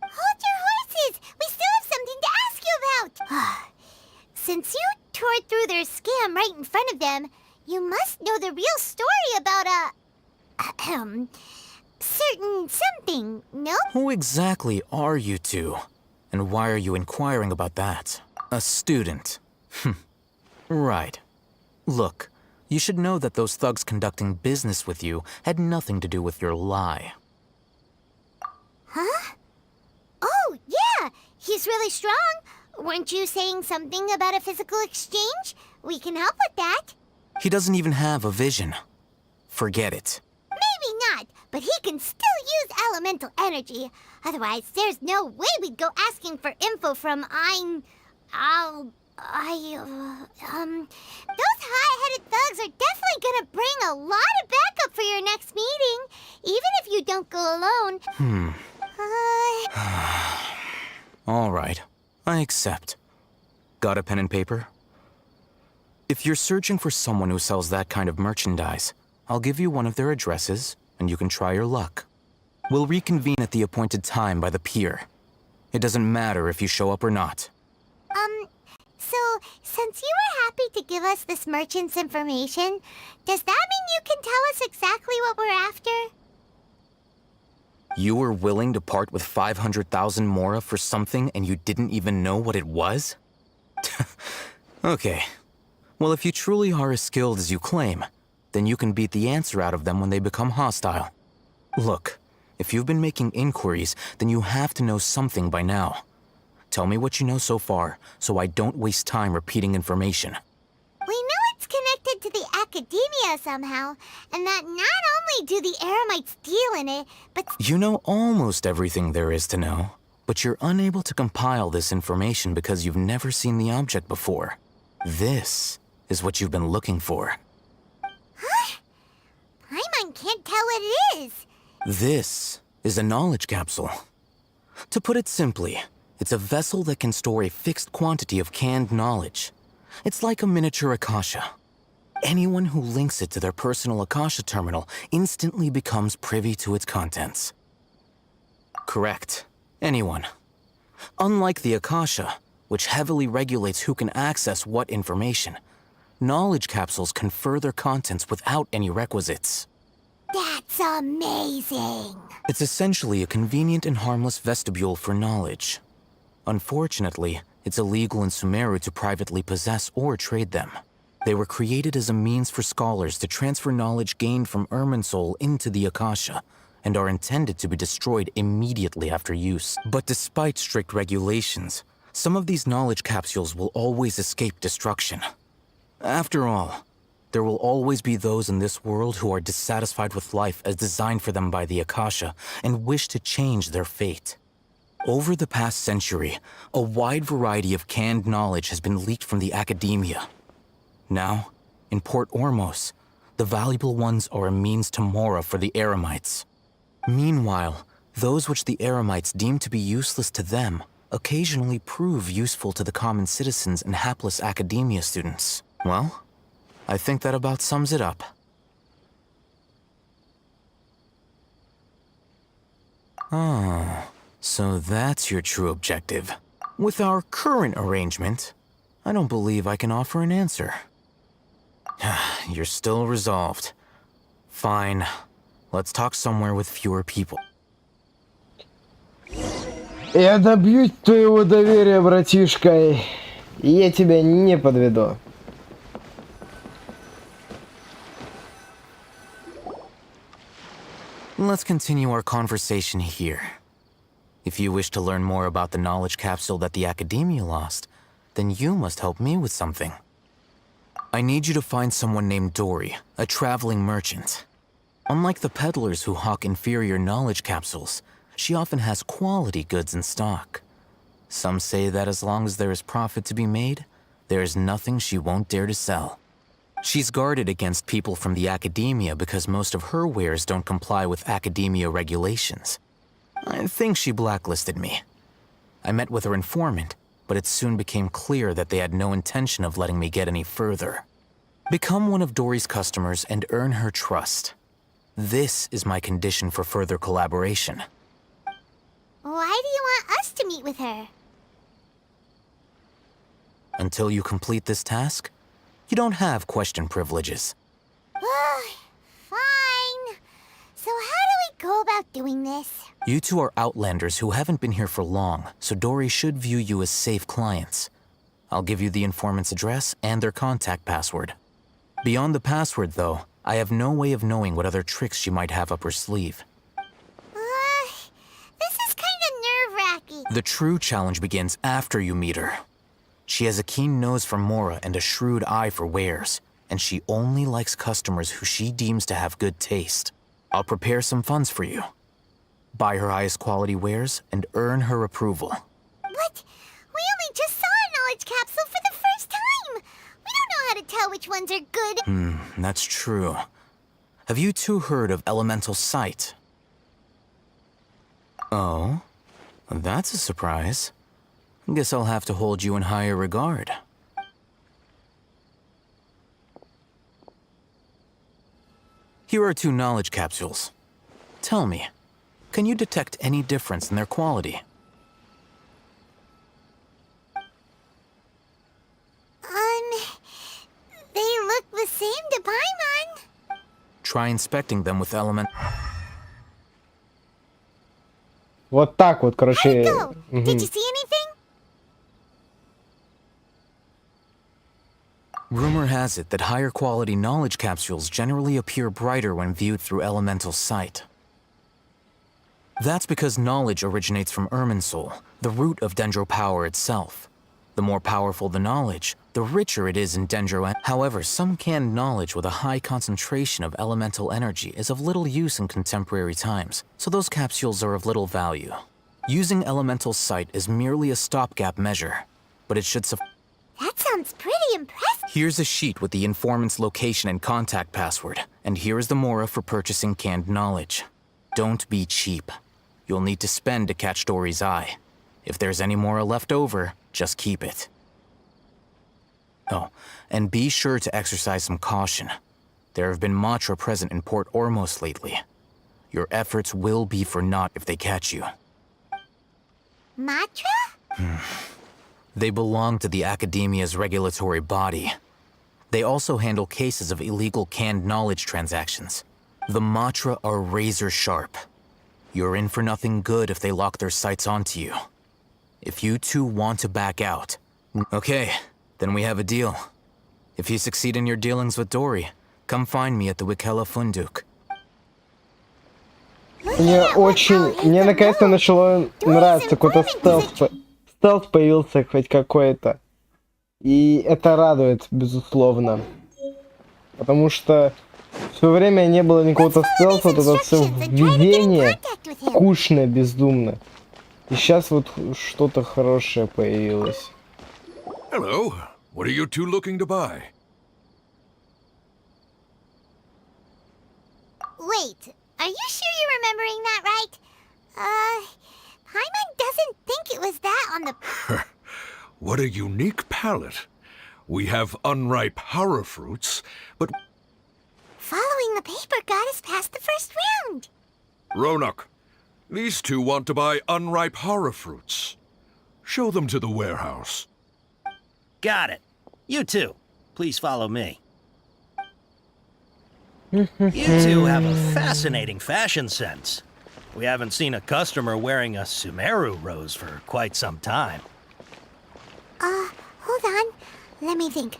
Hold your horses! We still have something to ask you about! Since you tore through their scam right in front of them, you must know the real story about certain something, no? Who exactly are you two? And why are you inquiring about that? A student. Right. Look, you should know that those thugs conducting business with you had nothing to do with your lie. Huh? Oh, yeah! He's really strong. Weren't you saying something about a physical exchange? We can help with that. He doesn't even have a vision. Forget it. Maybe not, but he can still use elemental energy. Otherwise, there's no way we'd go asking for info from those high-headed thugs are definitely gonna bring a lot of backup for your next meeting, even if you don't go alone. All right. I accept. Got a pen and paper? If you're searching for someone who sells that kind of merchandise, I'll give you one of their addresses, and you can try your luck. We'll reconvene at the appointed time by the pier. It doesn't matter if you show up or not. So, since you were happy to give us this merchant's information, does that mean you can tell us exactly what we're after? You were willing to part with 500,000 mora for something and you didn't even know what it was? Okay. Well, if you truly are as skilled as you claim, then you can beat the answer out of them when they become hostile. Look, if you've been making inquiries, then you have to know something by now. Tell me what you know so far, so I don't waste time repeating information. We know it's connected to the academia somehow, and that not only do the Eremites deal in it, but... You know almost everything there is to know, but you're unable to compile this information because you've never seen the object before. This is what you've been looking for. Huh? Paimon can't tell what it is. This is a knowledge capsule. To put it simply, it's a vessel that can store a fixed quantity of canned knowledge. It's like a miniature Akasha. Anyone who links it to their personal Akasha terminal instantly becomes privy to its contents. Correct. Anyone. Unlike the Akasha, which heavily regulates who can access what information, knowledge capsules confer their contents without any requisites. That's amazing! It's essentially a convenient and harmless vestibule for knowledge. Unfortunately, it's illegal in Sumeru to privately possess or trade them. They were created as a means for scholars to transfer knowledge gained from Irminsul into the Akasha, and are intended to be destroyed immediately after use. But despite strict regulations, some of these knowledge capsules will always escape destruction. After all, there will always be those in this world who are dissatisfied with life as designed for them by the Akasha and wish to change their fate. Over the past century, a wide variety of canned knowledge has been leaked from the academia. Now, in Port Ormos, the valuable ones are a means to mora for the Eremites. Meanwhile, those which the Eremites deem to be useless to them occasionally prove useful to the common citizens and hapless academia students. Well, I think that about sums it up. Oh, so that's your true objective. With our current arrangement, I don't believe I can offer an answer. You're still resolved. Fine. Let's talk somewhere with fewer people. Я добьюсь твоего доверия, братишка, и я тебя не подведу. Let's continue our conversation here. If you wish to learn more about the knowledge capsule that the Academia lost, then you must help me with something. I need you to find someone named Dory, a traveling merchant. Unlike the peddlers who hawk inferior knowledge capsules, she often has quality goods in stock. Some say that as long as there is profit to be made, there is nothing she won't dare to sell. She's guarded against people from the Academia because most of her wares don't comply with Academia regulations. I think she blacklisted me. I met with her informant, but it soon became clear that they had no intention of letting me get any further. Become one of Dory's customers and earn her trust. This is my condition for further collaboration. Why do you want us to meet with her? Until you complete this task, you don't have question privileges. Fine. So how do we go about doing this? You two are outlanders who haven't been here for long, so Dory should view you as safe clients. I'll give you the informant's address and their contact password. Beyond the password, though, I have no way of knowing what other tricks she might have up her sleeve. This is kinda nerve-wracking. The true challenge begins after you meet her. She has a keen nose for mora and a shrewd eye for wares, and she only likes customers who she deems to have good taste. I'll prepare some funds for you. Buy her highest quality wares and earn her approval. But we only just saw a knowledge capsule for the first time. We don't know how to tell which ones are good. That's true. Have you two heard of elemental sight? Oh, that's a surprise. Guess I'll have to hold you in higher regard. Here are 2 knowledge capsules. Tell me, can you detect any difference in their quality? try inspecting them with element. Вот так вот, короче. Did you see anything? Rumor has it that higher quality knowledge capsules generally appear brighter when viewed through elemental sight. That's because knowledge originates from Irminsul, the root of Dendro power itself. The more powerful the knowledge, the richer it is in Dendro. However, some canned knowledge with a high concentration of elemental energy is of little use in contemporary times, so those capsules are of little value. Using elemental sight is merely a stopgap measure, but it should suffice. That sounds pretty impressive. Here's a sheet with the informant's location and contact password, and here is the mora for purchasing canned knowledge. Don't be cheap. You'll need to spend to catch Dory's eye. If there's any mora left over, just keep it. Oh, and be sure to exercise some caution. There have been Matra present in Port Ormos lately. Your efforts will be for naught if they catch you. Matra? They belong to the Academia's regulatory body. They also handle cases of illegal canned knowledge transactions. The Matra are razor sharp. You're in for nothing good if they lock their sights onto you. If you two want to back out... Okay, then we have a deal. If you succeed in your dealings with Dory, come find me at the Wikela Funduk. Мне наконец-то начало нравиться, какой-то стелс появился хоть какой-то. И это радует, безусловно. Потому что в свое время не было никакого стелса, вот это все введение скучное, бездумно. И сейчас вот что-то хорошее появилось. Hello. What are you two looking to buy? Wait, are you sure you're remembering that right? Paimon doesn't think it was that on the... What a unique palate. We have unripe hara fruits, but... Following the paper got us past the first round. Ronak, these two want to buy unripe hara fruits. Show them to the warehouse. Got it. You two, please follow me. You two have a fascinating fashion sense. We haven't seen a customer wearing a Sumeru rose for quite some time. Hold on. Let me think.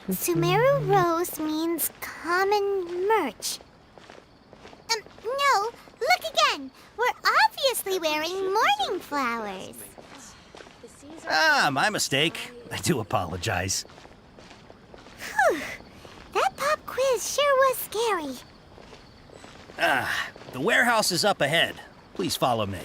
Sumeru rose means common merch. No, look again. We're obviously wearing mourning flowers. Ah, my mistake. I do apologize. Whew. That pop quiz sure was scary. The warehouse is up ahead. Please follow me.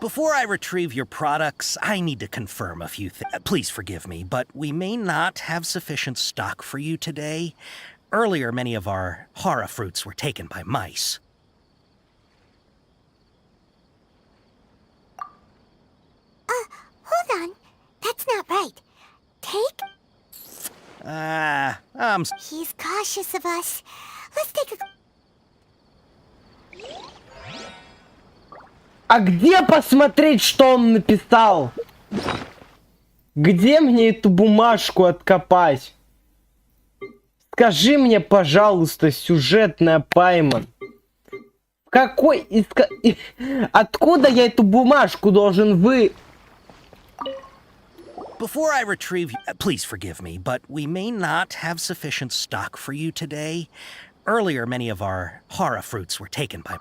Before I retrieve your products, I need to confirm a few things. Please forgive me, but we may not have sufficient stock for you today. Earlier, many of our hara fruits were taken by mice. Hold on. That's not right. Take? He's cautious of us. Let's take a... А где посмотреть, что он написал? Где мне эту бумажку откопать? Скажи мне, пожалуйста, сюжетная Паймон. Какой... Откуда я эту бумажку должен Before I retrieve you, please forgive me, but we may not have sufficient stock for you today. Earlier, many of our hara fruits were taken by...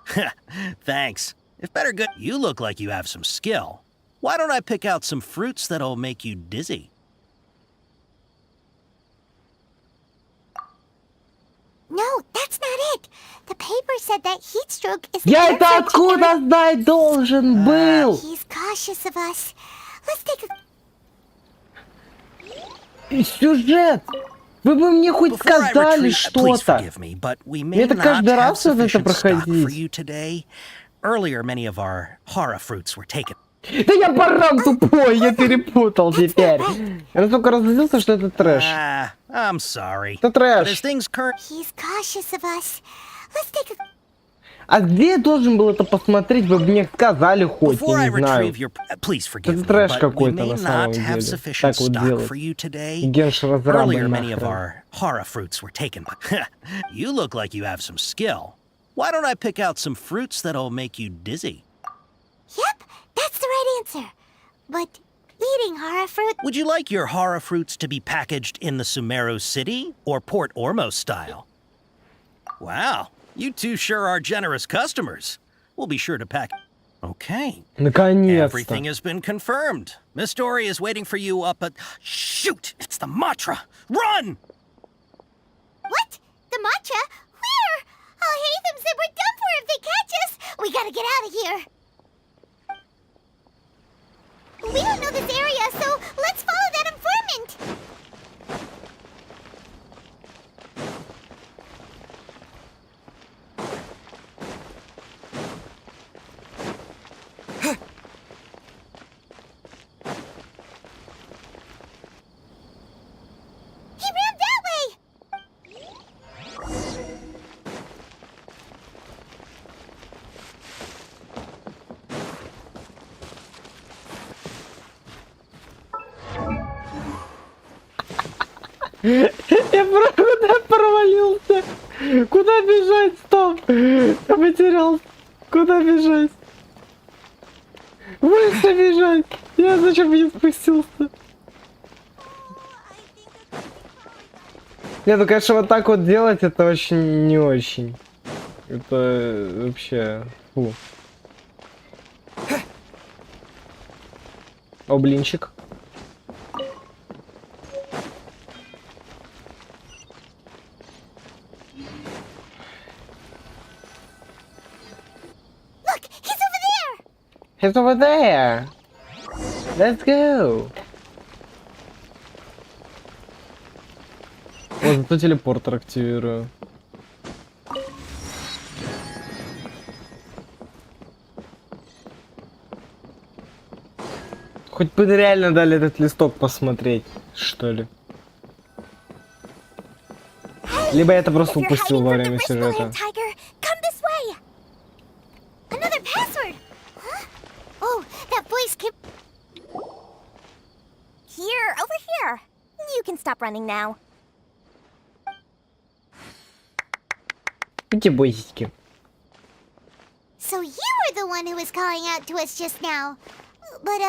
Thanks. If better good, you look like you have some skill. Why don't I pick out some fruits that'll make you dizzy? No, that's not it. The paper said that heat stroke is... Я это откуда знать должен был? He's cautious of us. Let's take a... Сюжет! Вы бы мне хоть сказали что-то. Мне это каждый раз вот это проходить. Earlier, many of our hara fruits were taken. Да я баран тупой, я перепутал теперь. Я настолько разозлился, что это трэш. I'm sorry. Это трэш. He's cautious of us. Let's take a... А где я должен был это посмотреть? Вы бы мне сказали хоть, Before я I не знаю. retrieve your... Please forgive Это me, трэш but we какой-то may на самом not have деле. sufficient Так вот stock делать. for you today. Генш разрабы Earlier, many of нахрен. our hara fruits were taken by... You look like you have some skill. Why don't I pick out some fruits that'll make you dizzy? Yep, that's the right answer. But eating hara fruit... Would you like your hara fruits to be packaged in the Sumeru City or Port Ormos style? Wow, you two sure are generous customers. We'll be sure to pack... Okay. Наконец-то. Everything has been confirmed. Miss Dory is waiting for you up at... Shoot! It's the Matra! Run! What? The matcha? Where? I'll hate them said we're done for if they catch us. We gotta get out of here. We don't know this area, so let's follow that informant. He ran that way. Я куда провалился? Куда бежать? Стоп! Я потерялся. Куда бежать? Выше бежать! Я зачем не спустился? Не, ну конечно вот так вот делать это очень не очень. Это вообще... Фу. О, блинчик. Look, he's over there. He's over there. Let's go. О, зато телепортер активирую. Хоть бы реально дали этот листок посмотреть, что ли. Либо я это просто упустил во время сюжета. Tiger, come this way. Another password. Huh? Oh, that voice kept... Here, over here. You can stop running now. Где бойсики? So you were the one who was calling out to us just now. But,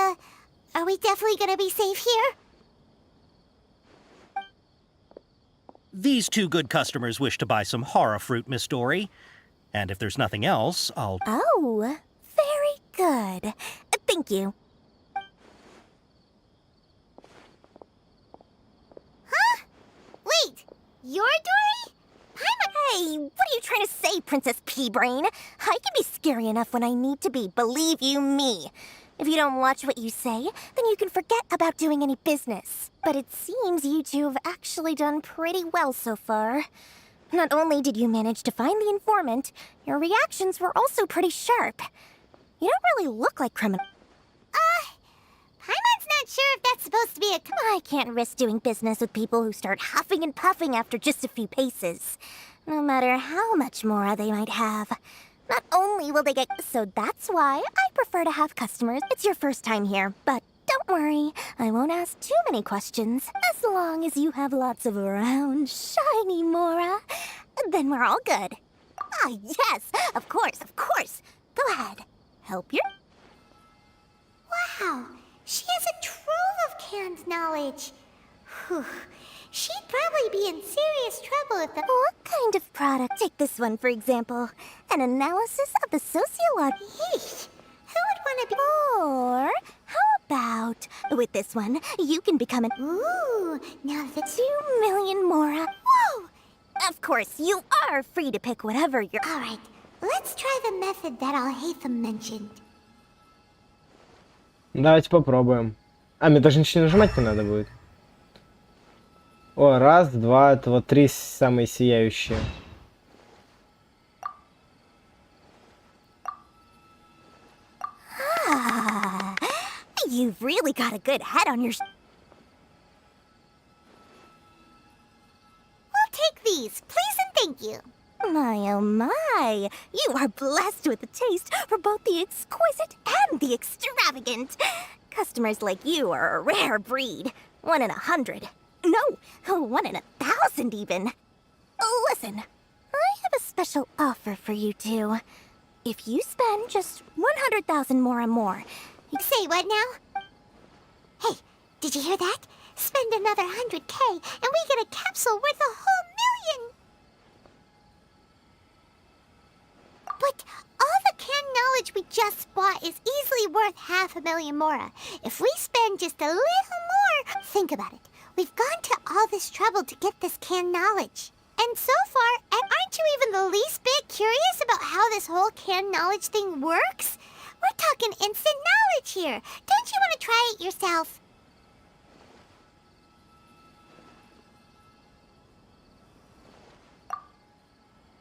are we definitely gonna be safe here? These two good customers wish to buy some hara fruit, Miss Dory. And if there's nothing else, I'll... Oh, very good. Thank you. Huh? Wait, you're Dory? Hey, what are you trying to say, Princess Pea-Brain? I can be scary enough when I need to be, believe you me. If you don't watch what you say, then you can forget about doing any business. But it seems you two have actually done pretty well so far. Not only did you manage to find the informant, your reactions were also pretty sharp. You don't really look like criminals. Paimon's not sure if that's supposed to be a... I can't risk doing business with people who start huffing and puffing after just a few paces. No matter how much more they might have. Not only will they get... So that's why I prefer to have customers. It's your first time here, but don't worry. I won't ask too many questions. As long as you have lots of round, shiny Mora, then we're all good. Ah, yes! Of course, of course. Go ahead. Help your... Wow, she has a trove of canned knowledge. Whew. She'd probably be in serious trouble if the... What kind of product? Take this one, for example. An analysis of the sociology. Yeesh. Who would want to be... Or, how about... With this one, you can become an... Ooh, now the... 2 million Mora. Whoa! Of course, you are free to pick whatever you're... Alright, let's try the method that Al-Haytham mentioned. Давайте попробуем. А, мне даже ничего нажимать не надо будет. О, раз, два, это вот три самые сияющие. Ah, you've really got a good head on your... We'll take these, please and thank you. My, oh my. You are blessed with a taste for both the exquisite and the extravagant. Customers like you are a rare breed. 1 in 100. No, 1 in 1,000 even. Listen, I have a special offer for you two. If you spend just 100,000 more and more... Say what now? Hey, did you hear that? Spend another 100K and we get a capsule worth a whole million! But all the canned knowledge we just bought is easily worth 500,000 more. If we spend just a little more... Think about it. We've gone to all this trouble to get this canned knowledge. And so far, aren't you even the least bit curious about how this whole canned knowledge thing works? We're talking instant knowledge here. Don't you want to try it yourself?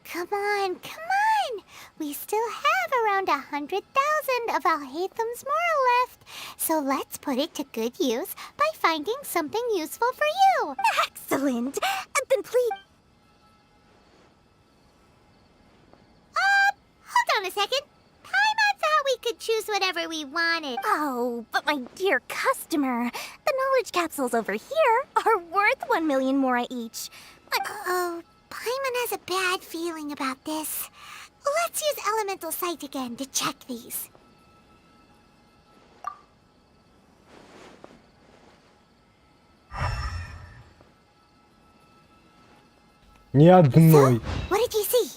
Come on, come on! We still have around 100,000 of Alhatham's moral left. So let's put it to good use by finding something useful for you. Excellent! Then please... Hold on a second. Paimon thought we could choose whatever we wanted. Oh, but my dear customer, the knowledge capsules over here are worth 1 million more each. Oh, Paimon has a bad feeling about this. Let's use Elemental Sight again to check these. Ни одной. What did you see?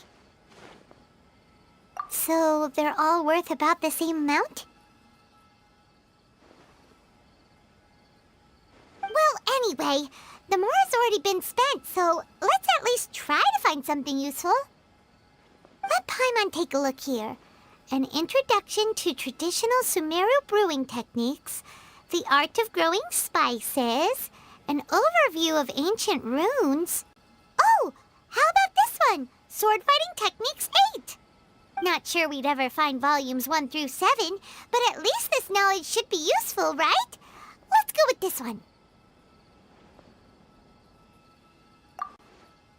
So they're all worth about the same amount? Well, anyway, the more has already been spent, so let's at least try to find something useful. Let Paimon take a look here. An introduction to traditional Sumeru brewing techniques, the art of growing spices, an overview of ancient runes. Oh, how about this one? Sword Fighting Techniques 8. Not sure we'd ever find volumes 1 through 7, but at least this knowledge should be useful, right? Let's go with this one.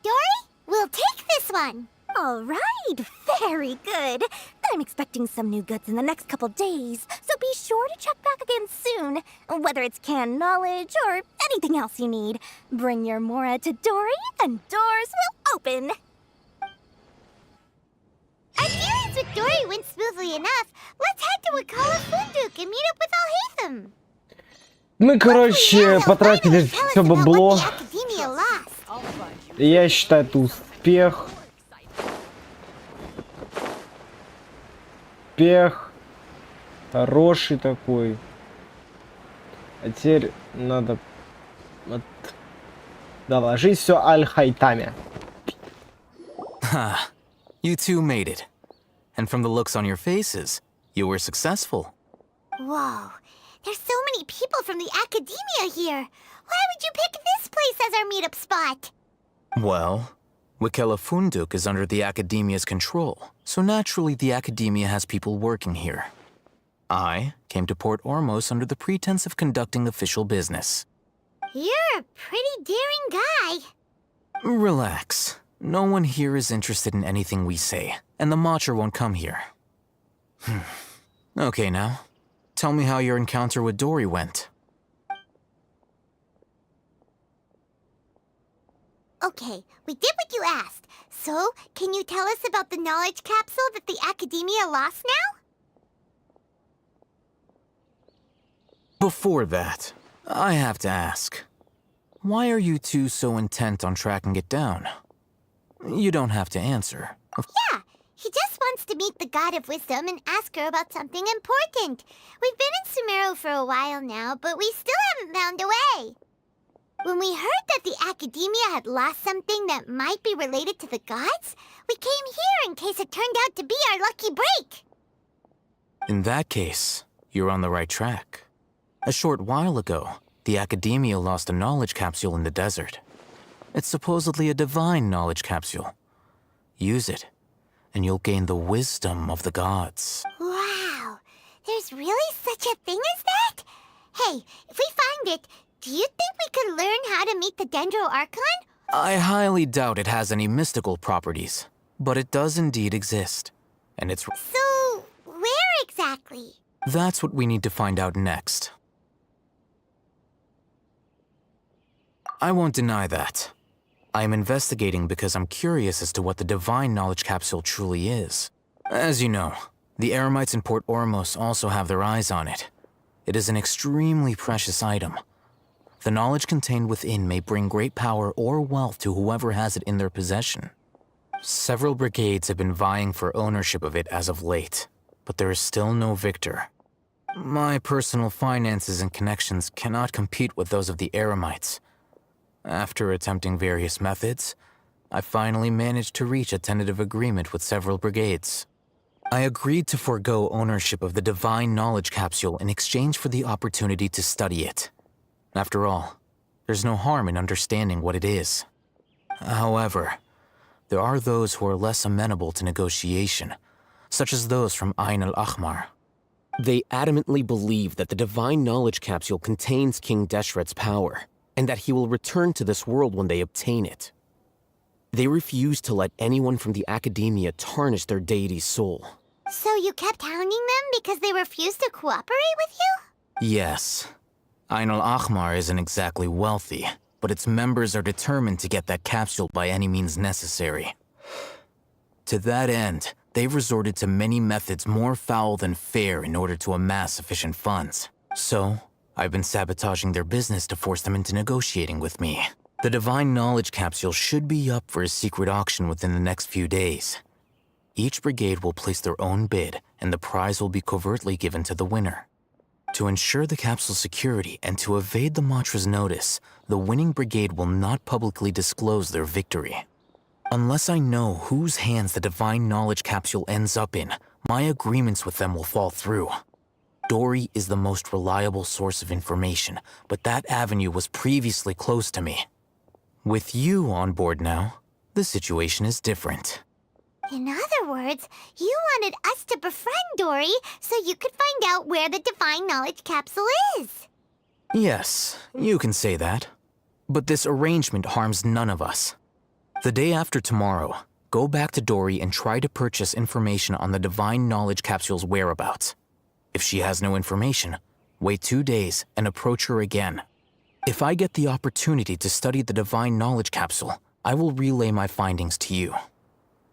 Dory, we'll take this one. All right, very good. I'm expecting some new goods in the next couple days, so be sure to check back again soon. Whether it's canned knowledge or anything else you need, bring your Mora to Dory and doors will open. Our dealings with Dory went smoothly enough. Let's head to Wakala Funduk and meet up with Alhatham. Мы, короче, потратили все бабло. Я считаю, это успех. Успех. Хороший такой. А теперь надо доложить все Аль-Хайтаме. Ha, you two made it. And from the looks on your faces, you were successful. Whoa, there's so many people from the academia here. Why would you pick this place as our meetup spot? Well, Wakela Funduk is under the Academia's control, so naturally the Academia has people working here. I came to Port Ormos under the pretense of conducting official business. You're a pretty daring guy. Relax. No one here is interested in anything we say, and the Matcher won't come here. Okay now, tell me how your encounter with Dory went. Okay, we did what you asked. So, can you tell us about the knowledge capsule that the Academia lost now? Before that, I have to ask, why are you two so intent on tracking it down? You don't have to answer. Yeah, he just wants to meet the God of Wisdom and ask her about something important. We've been in Sumeru for a while now, but we still haven't found a way. When we heard that the Academia had lost something that might be related to the gods, we came here in case it turned out to be our lucky break. In that case, you're on the right track. A short while ago, the Academia lost a knowledge capsule in the desert. It's supposedly a divine knowledge capsule. Use it, and you'll gain the wisdom of the gods. Wow, there's really such a thing as that? Hey, if we find it, do you think we could learn how to meet the DENDRO ARCHON? I highly doubt it has any mystical properties. but it does indeed exist. And it's... So, where exactly? That's what we need to find out next. I won't deny that. I am investigating because I'm curious as to what the Divine Knowledge Capsule truly is. As you know, the Eremites in Port Ormos also have their eyes on it. It is an extremely precious item. The knowledge contained within may bring great power or wealth to whoever has it in their possession. Several brigades have been vying for ownership of it as of late, but there is still no victor. My personal finances and connections cannot compete with those of the Eremites. After attempting various methods, I finally managed to reach a tentative agreement with several brigades. I agreed to forego ownership of the Divine Knowledge Capsule in exchange for the opportunity to study it. After all, there's no harm in understanding what it is. However, there are those who are less amenable to negotiation, such as those from Ain al-Ahmar. They adamantly believe that the Divine Knowledge Capsule contains King Deshret's power, and that he will return to this world when they obtain it. They refuse to let anyone from the Academia tarnish their deity's soul. So you kept hounding them because they refused to cooperate with you? Yes. Ain al-Ahmar isn't exactly wealthy, but its members are determined to get that capsule by any means necessary. To that end, they've resorted to many methods more foul than fair in order to amass sufficient funds. So, I've been sabotaging their business to force them into negotiating with me. The Divine Knowledge Capsule should be up for a secret auction within the next few days. Each brigade will place their own bid, and the prize will be covertly given to the winner. To ensure the capsule's security and to evade the Matra's notice, the winning brigade will not publicly disclose their victory. Unless I know whose hands the Divine Knowledge Capsule ends up in, my agreements with them will fall through. Dory is the most reliable source of information, but that avenue was previously closed to me. With you on board now, the situation is different. In other words, you wanted us to befriend Dory so you could find out where the Divine Knowledge Capsule is. Yes, you can say that. But this arrangement harms none of us. The day after tomorrow, go back to Dory and try to purchase information on the Divine Knowledge Capsule's whereabouts. If she has no information, wait 2 days and approach her again. If I get the opportunity to study the Divine Knowledge Capsule, I will relay my findings to you.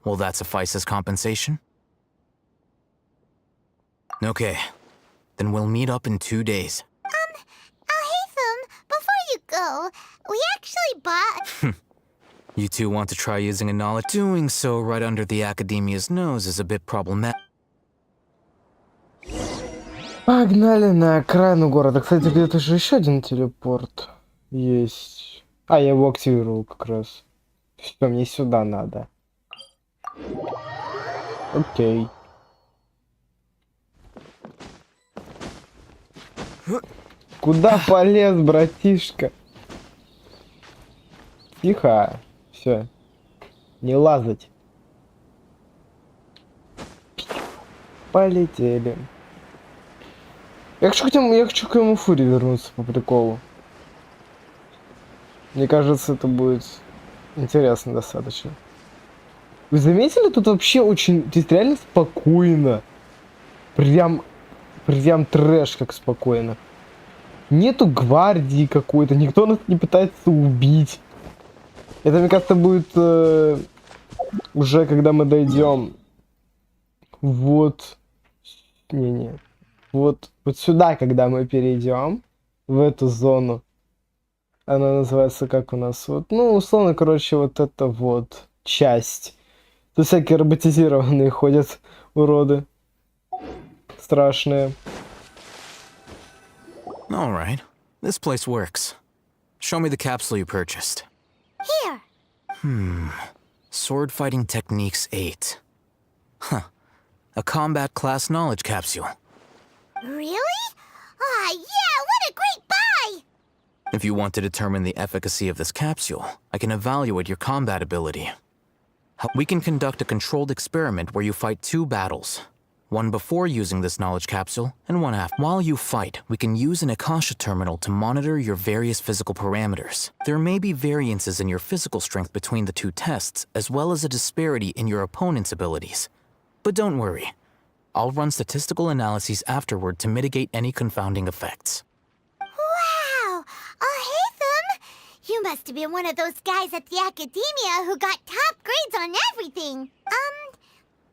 Will that suffice as compensation? Okay, then we'll meet up in 2 days. Alhaitham, before you go, we actually bought... You two want to try using a knowledge? Doing so right under the Academia's nose is a bit problematic. Погнали на окраину города. Кстати, где-то же еще один телепорт есть. А, я его активировал как раз. Все, мне сюда надо. Окей. Куда полез, братишка? Тихо. Все. Не лазать. Полетели. Я хочу к ему Фури вернуться по приколу. Мне кажется, это будет интересно достаточно. Вы заметили, тут вообще очень... Здесь реально спокойно. Прям трэш как спокойно. Нету гвардии какой-то, никто нас не пытается убить. Это, мне кажется, будет уже когда мы дойдем. Вот. Не. Вот сюда, когда мы перейдем, в эту зону. Она называется как у нас? Вот, ну, условно, короче, вот это вот часть. Тут всякие роботизированные ходят уроды. Страшные. All right. This place works. Show me the capsule you purchased. Here. Sword Fighting Techniques 8. Huh. A combat class knowledge capsule. Really? Ah, yeah, what a great buy! If you want to determine the efficacy of this capsule, I can evaluate your combat ability. We can conduct a controlled experiment where you fight 2 battles. One before using this knowledge capsule, and one after. While you fight, we can use an Akasha terminal to monitor your various physical parameters. There may be variances in your physical strength between the two tests, as well as a disparity in your opponent's abilities. But don't worry. I'll run statistical analyses afterward to mitigate any confounding effects. Wow! Haytham! You must have been one of those guys at the academia who got top grades on everything.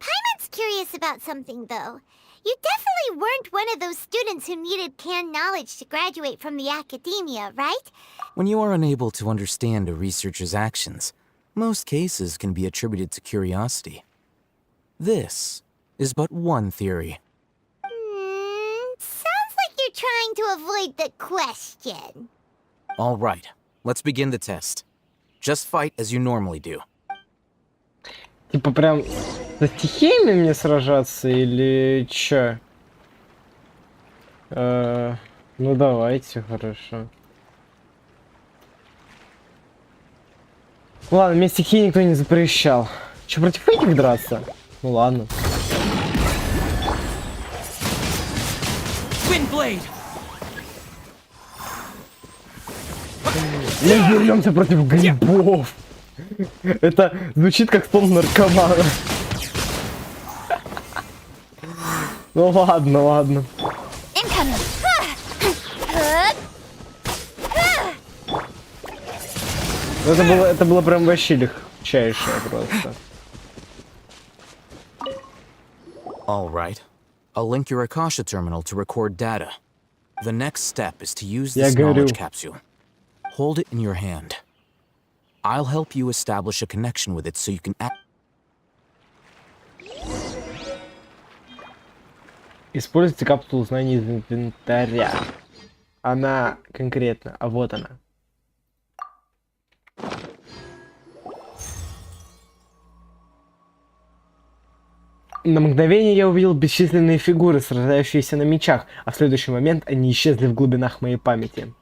Paimon's curious about something, though. You definitely weren't one of those students who needed canned knowledge to graduate from the academia, right? When you are unable to understand a researcher's actions, most cases can be attributed to curiosity. This is but one theory. Sounds like you're trying to avoid the question. All right, let's begin the test. Just fight as you normally do. Типа прям со стихиями мне сражаться или чё? Ну давайте, хорошо. Ладно, мне стихии никто не запрещал. Чё, против этих драться? Ну ладно. Мы деремся против грибов. Это звучит как сон наркомана. Ну ладно, ладно. Это было прям вообще легчайшее просто. All right. I'll link your Akasha terminal to record data. The next step is to use this knowledge capsule. Hold it in your hand. I'll help you establish a connection with it so you can act. Используйте капсулу знаний из инвентаря. Она конкретно, а вот она. На мгновение я увидел бесчисленные фигуры, сражающиеся на мечах, а в следующий момент они исчезли в глубинах моей памяти.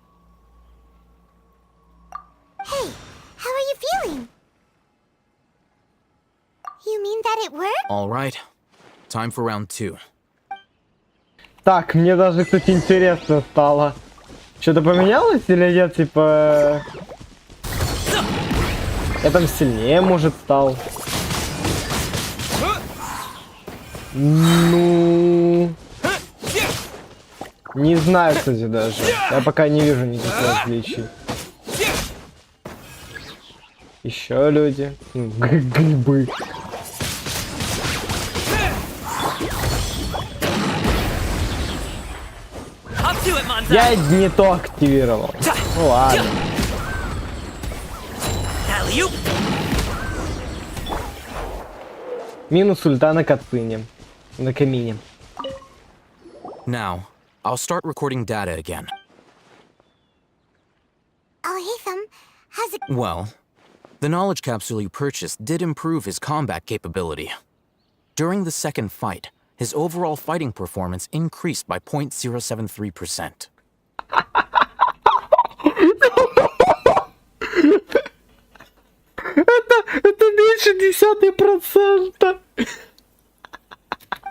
All right. Time for round 2. Так, мне даже, кстати, интересно стало. Что-то поменялось или нет, типа... Я там сильнее, может, стал. Ну... Не знаю, кстати, даже. Я пока не вижу никаких различий. Еще люди. Грибы. Я не то активировал. Ну ладно. Минус ульта на Кацыне. На камине. Now, I'll start recording data again. How's it? Well, the knowledge capsule you purchased did improve his combat capability. During the second fight, his overall fighting performance increased by 0.073%. Это меньше 0,1%.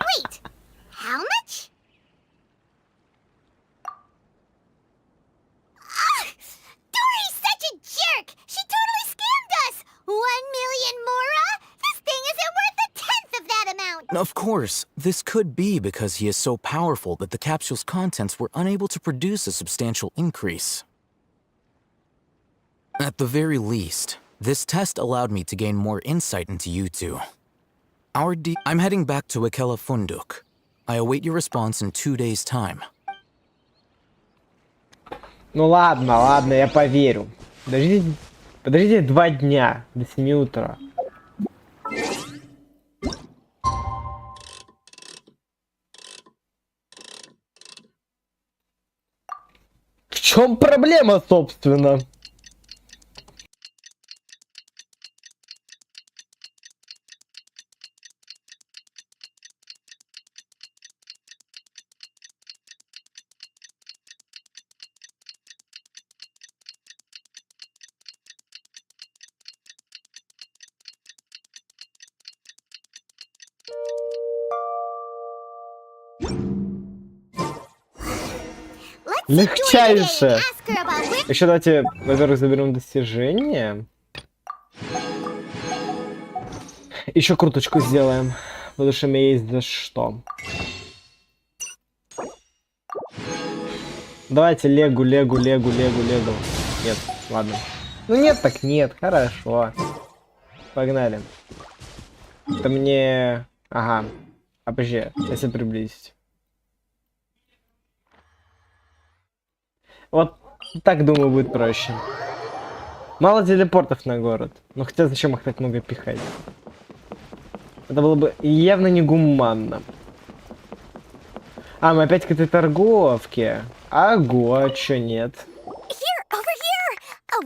Wait, how much? Dory's such a jerk! She totally scammed us! 1 million mora? This thing isn't worth a tenth of that amount! Of course, this could be because he is so powerful that the capsule's contents were unable to produce a substantial increase. At the very least, this test allowed me to gain more insight into you two. I'm heading back to Akela Funduk. I await your response in 2 days' time. Ну ладно, ладно, я поверю. Подождите 2 дня до 7 утра. В чем проблема, собственно? Легчайше. Еще давайте, во-первых, заберем достижение. Еще круточку сделаем, потому что мне есть за что. Давайте Легу. Нет, ладно. Ну нет, так нет, хорошо. Погнали. Это мне... Ага. А подожди, если приблизить. Вот так, думаю, будет проще. Мало телепортов на город. Ну хотя зачем их так много пихать? Это было бы явно негуманно. А, мы опять к этой торговке. Ого, чё нет? Here, over here!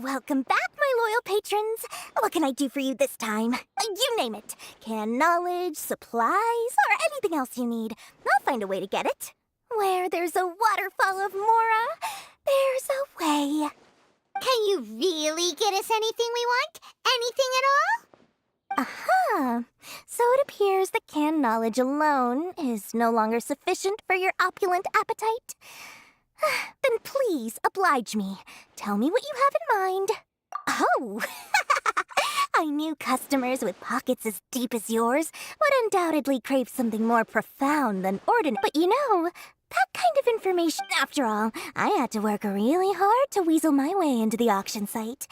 Welcome back, my loyal patrons. What can I do for you this time? You name it. Canned knowledge, supplies, or anything else you need. I'll find a way to get it. Where there's a waterfall of Mora, there's a way. Can you really get us anything we want? Anything at all? Aha! So it appears that canned knowledge alone is no longer sufficient for your opulent appetite. Then please oblige me. Tell me what you have in mind. Oh! I knew customers with pockets as deep as yours would undoubtedly crave something more profound than ordinary. But you know, that kind of information... After all, I had to work really hard to weasel my way into the auction site.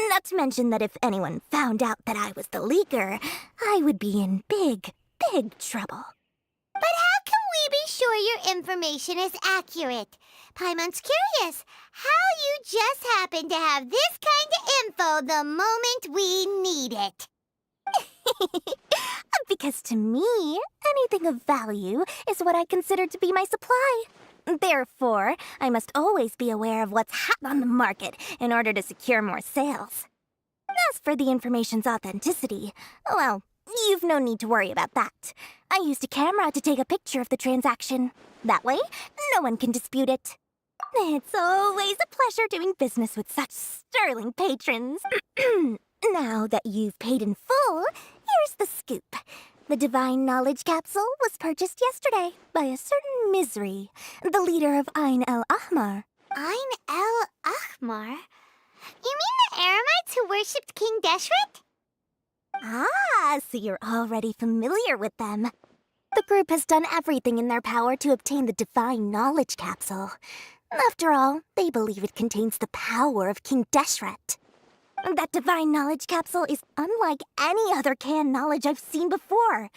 Not to mention that if anyone found out that I was the leaker, I would be in big, big trouble. But how can we be sure your information is accurate? Paimon's curious how you just happen to have this kind of info the moment we need it. Because to me, anything of value is what I consider to be my supply. Therefore, I must always be aware of what's hot on the market in order to secure more sales. As for the information's authenticity, well, you've no need to worry about that. I used a camera to take a picture of the transaction. That way, no one can dispute it. It's always a pleasure doing business with such sterling patrons. Now that you've paid in full, here's the scoop. The Divine Knowledge Capsule was purchased yesterday by a certain Misery, the leader of Ain el-Ahmar. Ain el-Ahmar? You mean the Aramites who worshipped King Deshret? Ah, so you're already familiar with them. The group has done everything in their power to obtain the Divine Knowledge Capsule. After all, they believe it contains the power of King Deshret. That Divine Knowledge Capsule is unlike any other canned knowledge I've seen before.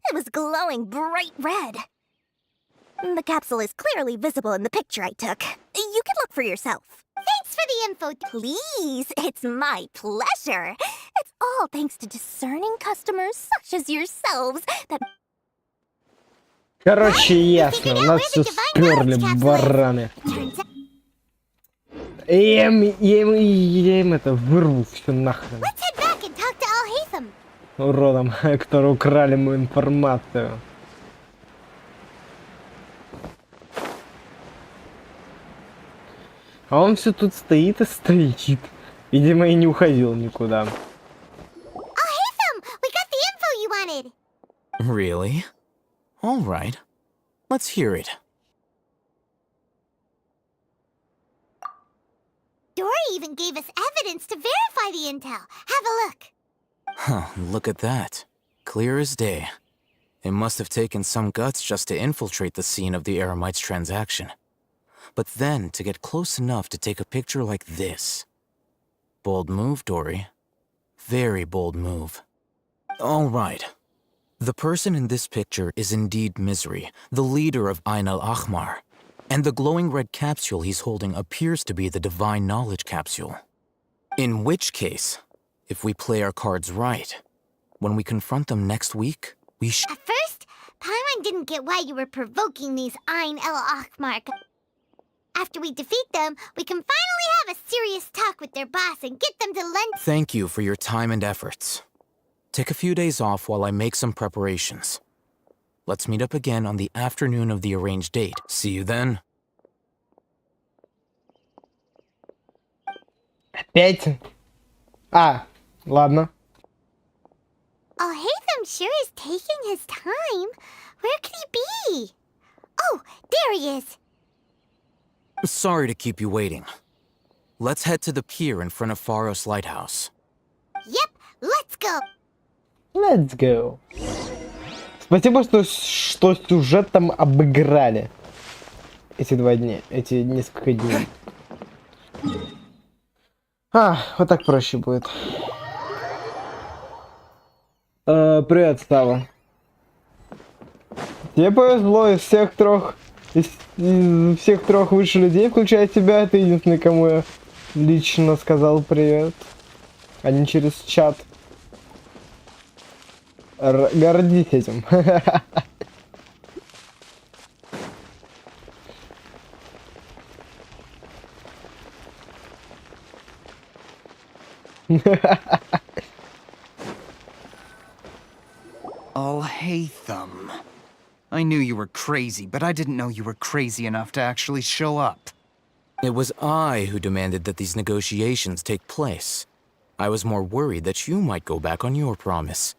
It was glowing bright red. The capsule is clearly visible in the picture I took. You can look for yourself. Thanks for the info. Please, it's my pleasure. It's all thanks to discerning customers such as yourselves that... Короче, ясно, у нас все сперли, бараны. Я им это вырву все нахрен. Уродом, которые украли мою информацию. А он все тут стоит и стоит. Видимо, и не уходил никуда. Really? All right. Let's hear it. Dory even gave us evidence to verify the intel. Have a look. Huh, look at that. Clear as day. It must have taken some guts just to infiltrate the scene of the Aramites' transaction. But then to get close enough to take a picture like this. Bold move, Dory. Very bold move. All right. The person in this picture is indeed Misery, the leader of Ain el-Ahmar. And the glowing red capsule he's holding appears to be the Divine Knowledge Capsule. In which case, if we play our cards right, when we confront them next week, we should... At first, Paimon didn't get why you were provoking these Ain el-Ahmar. After we defeat them, we can finally have a serious talk with their boss and get them to lend... Thank you for your time and efforts. Take a few days off while I make some preparations. Let's meet up again on the afternoon of the arranged date. See you then. Опять? А, ладно. Alhaitham sure is taking his time. Where could he be? Oh, there he is. Sorry to keep you waiting. Let's head to the pier in front of Faros Lighthouse. Yep, let's go. Let's go. Спасибо, что сюжет там обыграли. Эти 2 дня, эти несколько дней. Вот так проще будет. Привет, Става. Тебе повезло, из всех трех высших людей, включая тебя, ты единственный, кому я лично сказал привет, а не через чат. Гордись этим. I'll hate them. I knew you were crazy, but I didn't know you were crazy enough to actually show up. It was I who demanded that these negotiations take place. I was more worried that you might go back on your promise.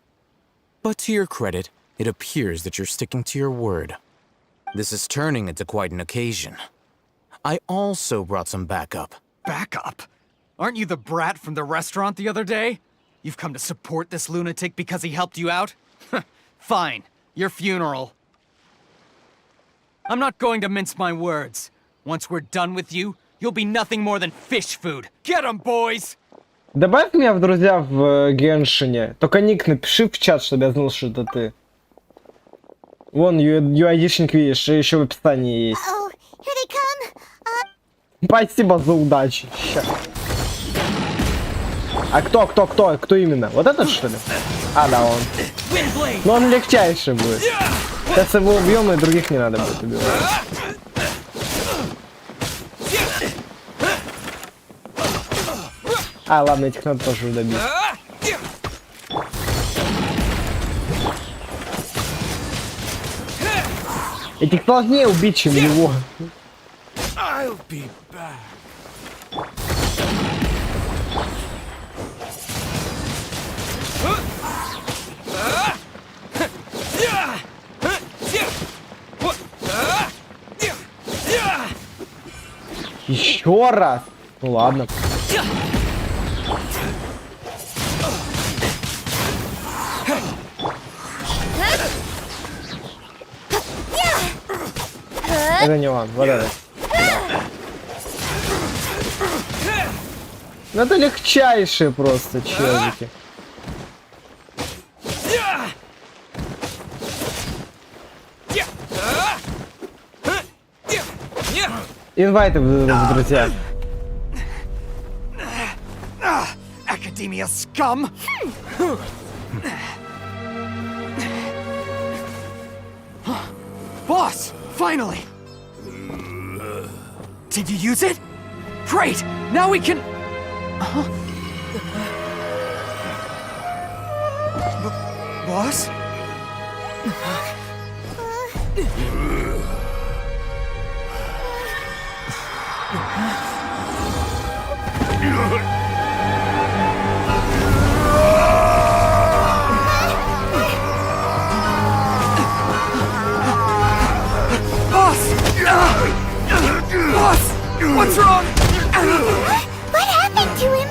But to your credit, it appears that you're sticking to your word. This is turning into quite an occasion. I also brought some backup. Backup? Aren't you the brat from the restaurant the other day? You've come to support this lunatic because he helped you out? Fine. Your funeral. I'm not going to mince my words. Once we're done with you, you'll be nothing more than fish food. Get 'em, boys! Добавь меня в друзья в Геншине. Только ник напиши в чат, чтобы я знал, что это ты. Вон, UID-шник видишь, и еще в описании есть. Спасибо за удачу. Ща. А кто именно? Вот этот, что ли? Да, он. Но он легчайший будет. Сейчас его убьем, и других не надо будет убивать. Ладно, этих надо тоже добить. Этих сложнее убить, чем его. Еще раз. Ну ладно. Это не он, вот это. Ну это легчайшие просто челики. Инвайты в друзья. Academia scum! Boss! Finally! Did you use it? Great! Now we can... Boss? Boss! What's wrong? What happened to him?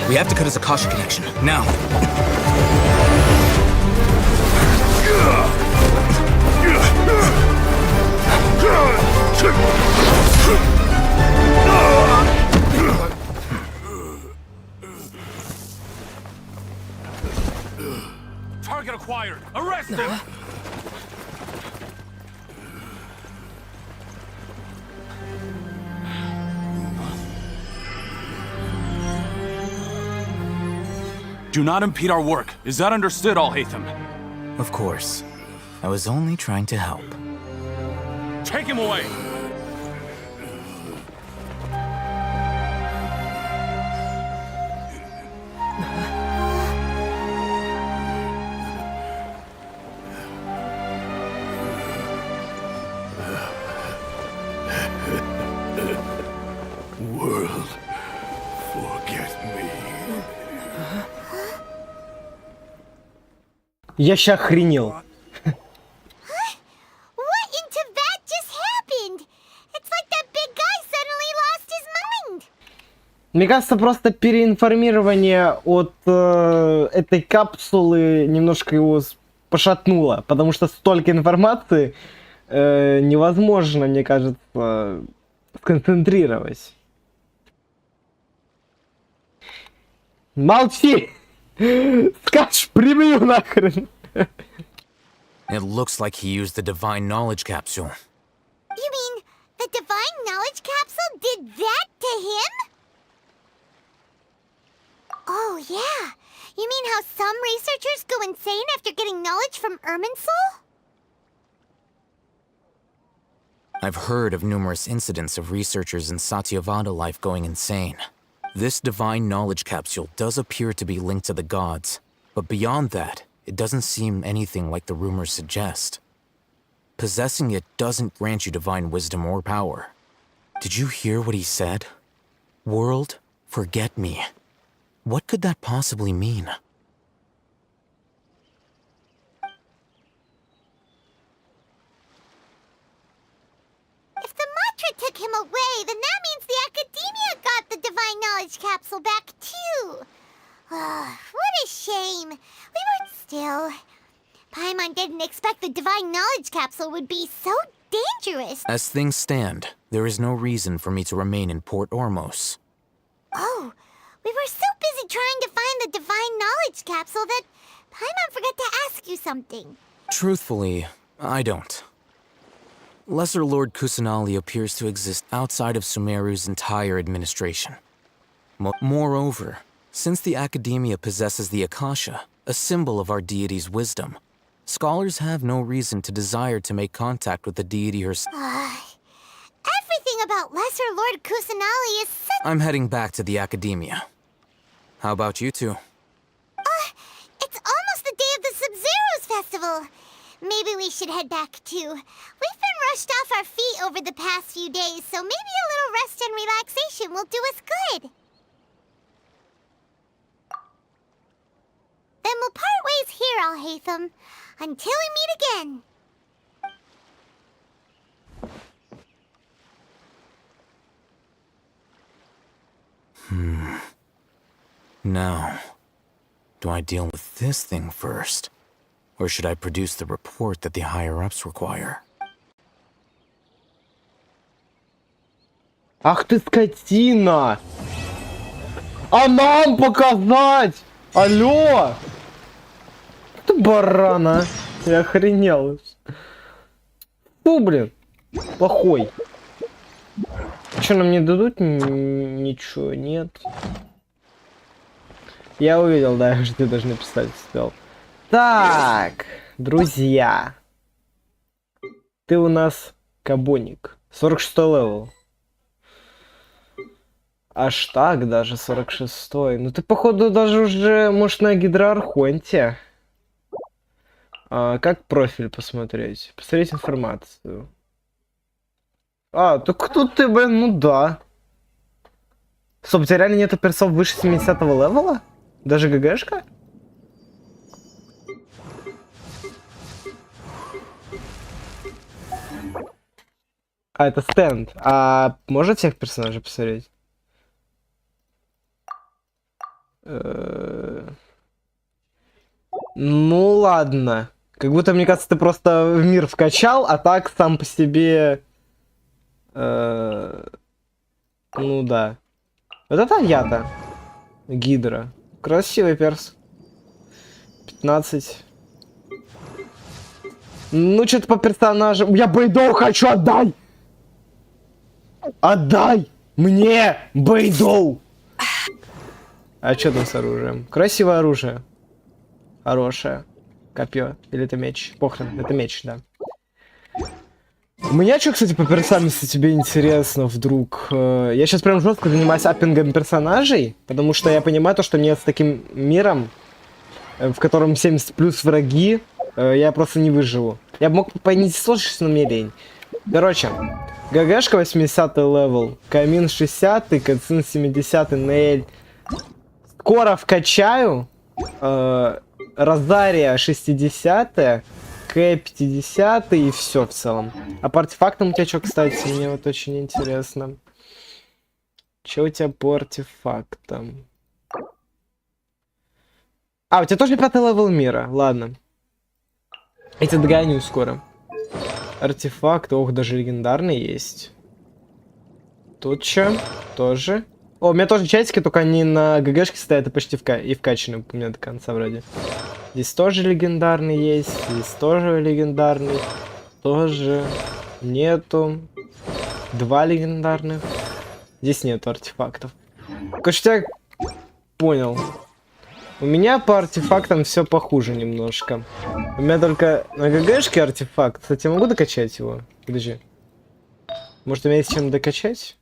We have to cut his Akasha connection, now. Target acquired! Arrest him! Do not impede our work. Is that understood, Al-Haytham? Of course. I was only trying to help. Take him away! World, forget me. Я ща охренел. Мне кажется, просто переинформирование от этой капсулы немножко его пошатнуло, потому что столько информации невозможно, мне кажется, сконцентрировать. Молчи! Скажешь, прибью нахрен! It looks like he used the divine knowledge capsule. You mean the divine knowledge capsule did that to him? Oh, yeah. You mean how some researchers go insane after getting knowledge from Irminsul? I've heard of numerous incidents of researchers in Satyavada life going insane. This divine knowledge capsule does appear to be linked to the gods, but beyond that, it doesn't seem anything like the rumors suggest. Possessing it doesn't grant you divine wisdom or power. Did you hear what he said? World, forget me. What could that possibly mean? If the mantra took him away, then that means the Academia got the divine knowledge capsule back too. What a shame. We weren't still. Paimon didn't expect the divine knowledge capsule would be so dangerous. As things stand, there is no reason for me to remain in Port Ormos. Oh, we were so busy trying to find the divine knowledge capsule that Paimon forgot to ask you something. Truthfully, I don't. Lesser Lord Kusanali appears to exist outside of Sumeru's entire administration. Moreover, since the Academia possesses the Akasha, a symbol of our deity's wisdom, scholars have no reason to desire to make contact with the deity herself. Everything about Lesser Lord Kusanali is such— I'm heading back to the Academia. How about you two? It's almost the day of the Sub-Zero's festival. Maybe we should head back too. We've been rushed off our feet over the past few days, so maybe a little rest and relaxation will do us good. Then we'll part ways here, Alhaitham, until we meet again. Now, do I deal with this thing first? Or should I produce the report that the higher-ups require? Ах ты скотина! А нам показать! Алло! Ты барана! Я охренел. Фу, блин. Плохой. Что, нам не дадут? Ничего, нет. Я увидел, да, что ты даже написать успел. Так, друзья. Ты у нас кабоник. 46 левел. Аж так даже, 46-й. Ну ты, походу, даже уже, может, на гидроархонте. Как профиль посмотреть? Посмотреть информацию. Так тут ты, блин, ну да. Стоп, у тебя реально нету персов выше 70-го левела? Даже ГГшка? Это стенд. А может всех персонажей посмотреть? Ну ладно. Как будто, мне кажется, ты просто в мир вкачал, а так сам по себе... Ну да. Вот это я-то. Гидра. Красивый перс. 15. Ну, что-то по персонажам. Я Бейдоу хочу, отдай! Отдай! Мне Бейдоу! А что там с оружием? Красивое оружие. Хорошее. Копье. Или это меч? Похрен, это меч, да. У меня что, кстати, по персам, если тебе интересно, вдруг? Я сейчас прям жестко занимаюсь аппингом персонажей, потому что я понимаю то, что мне с таким миром, в котором 70+ враги, я просто не выживу. Я бы мог понизить сложность, но мне лень. Короче, ГГшка 80 левел, Камин 60, Кацин 70, Нейль. Скоро вкачаю. Розария 60, К 50 и все в целом. А по артефактам у тебя что, кстати, мне вот очень интересно. Че у тебя по артефактам? А, у тебя тоже 5-й левел мира. Ладно. Я тебя догоню скоро. Артефакт. Ох, даже легендарный есть. Тут что? Тоже. О, у меня тоже чатики, только они на ГГшке стоят и почти и вкачаны у меня до конца вроде. Здесь тоже легендарный есть. Здесь тоже легендарный. Тоже нету. 2 легендарных. Здесь нету артефактов. Короче, я понял. У меня по артефактам все похуже немножко. У меня только на ГГшке артефакт. Кстати, я могу докачать его? Подожди. Может, у меня есть чем докачать?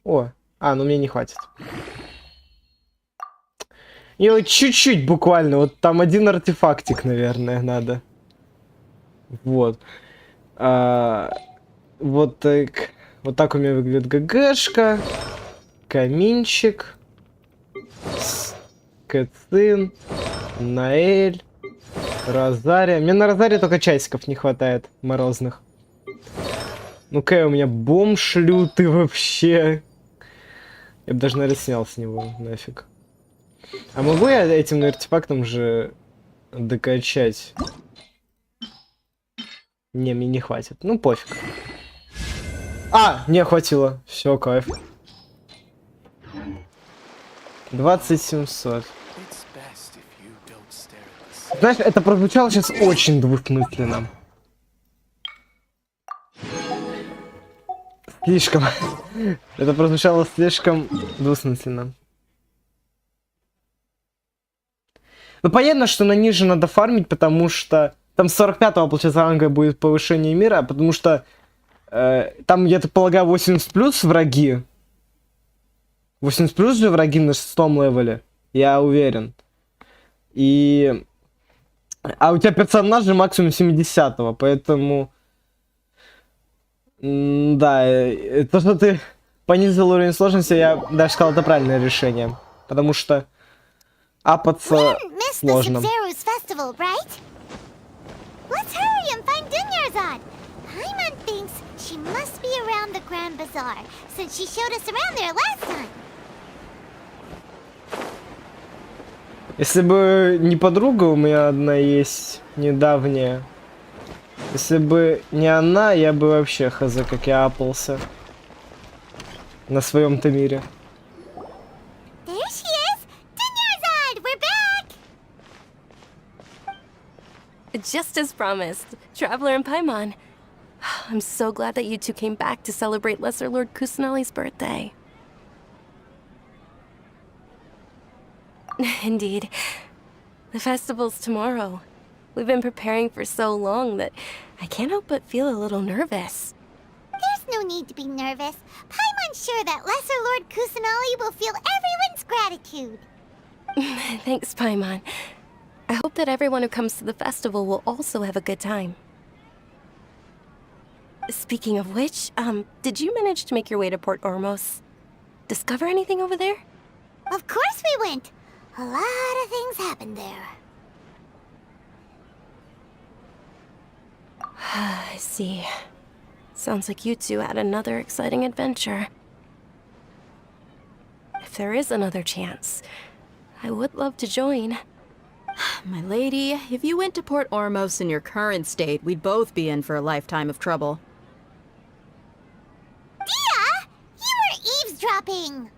О, ну мне не хватит. И вот чуть-чуть буквально. Вот там один артефактик, наверное, надо. Вот. Вот так у меня выглядит ГГшка. Каминчик. Кэцин. Наэль. Розария. Мне на Розарии только часиков не хватает морозных. Ну-ка, у меня бомж лютый вообще. Я бы даже, наверное, снял с него, нафиг. А могу я этим артефактом же докачать? Не, мне не хватит. Ну, пофиг. Не хватило. Все, кайф. 2700. Знаешь, это прозвучало сейчас очень двусмысленно. Слишком. Это прозвучало слишком двусмысленно. Ну, понятно, что на ниже надо фармить, потому что там с 45-го, получается, ранга будет повышение мира, потому что там, я так полагаю, 80+ враги. 80+ же враги на 6-м левеле. Я уверен. А у тебя персонаж же максимум 70-го, поэтому... Да, то, что ты понизил уровень сложности, я даже сказал, это правильное решение. Потому что апаться сложно. Если бы не подруга, у меня одна есть недавняя. Если бы не она, я бы вообще хз, как я апался. На своем-то мире. Just as promised, Traveler and Paimon. I'm so glad that you two came back to celebrate Lesser Lord Kusanali's birthday. Indeed. The festival's tomorrow. We've been preparing for so long that I can't help but feel a little nervous. There's no need to be nervous. Paimon's sure that Lesser Lord Kusanali will feel everyone's gratitude. Thanks, Paimon. I hope that everyone who comes to the festival will also have a good time. Speaking of which, did you manage to make your way to Port Ormos? Discover anything over there? Of course we went. A lot of things happened there. I see. Sounds like you two had another exciting adventure. If there is another chance, I would love to join. My lady, if you went to Port Ormos in your current state, we'd both be in for a lifetime of trouble. Dia! You were eavesdropping!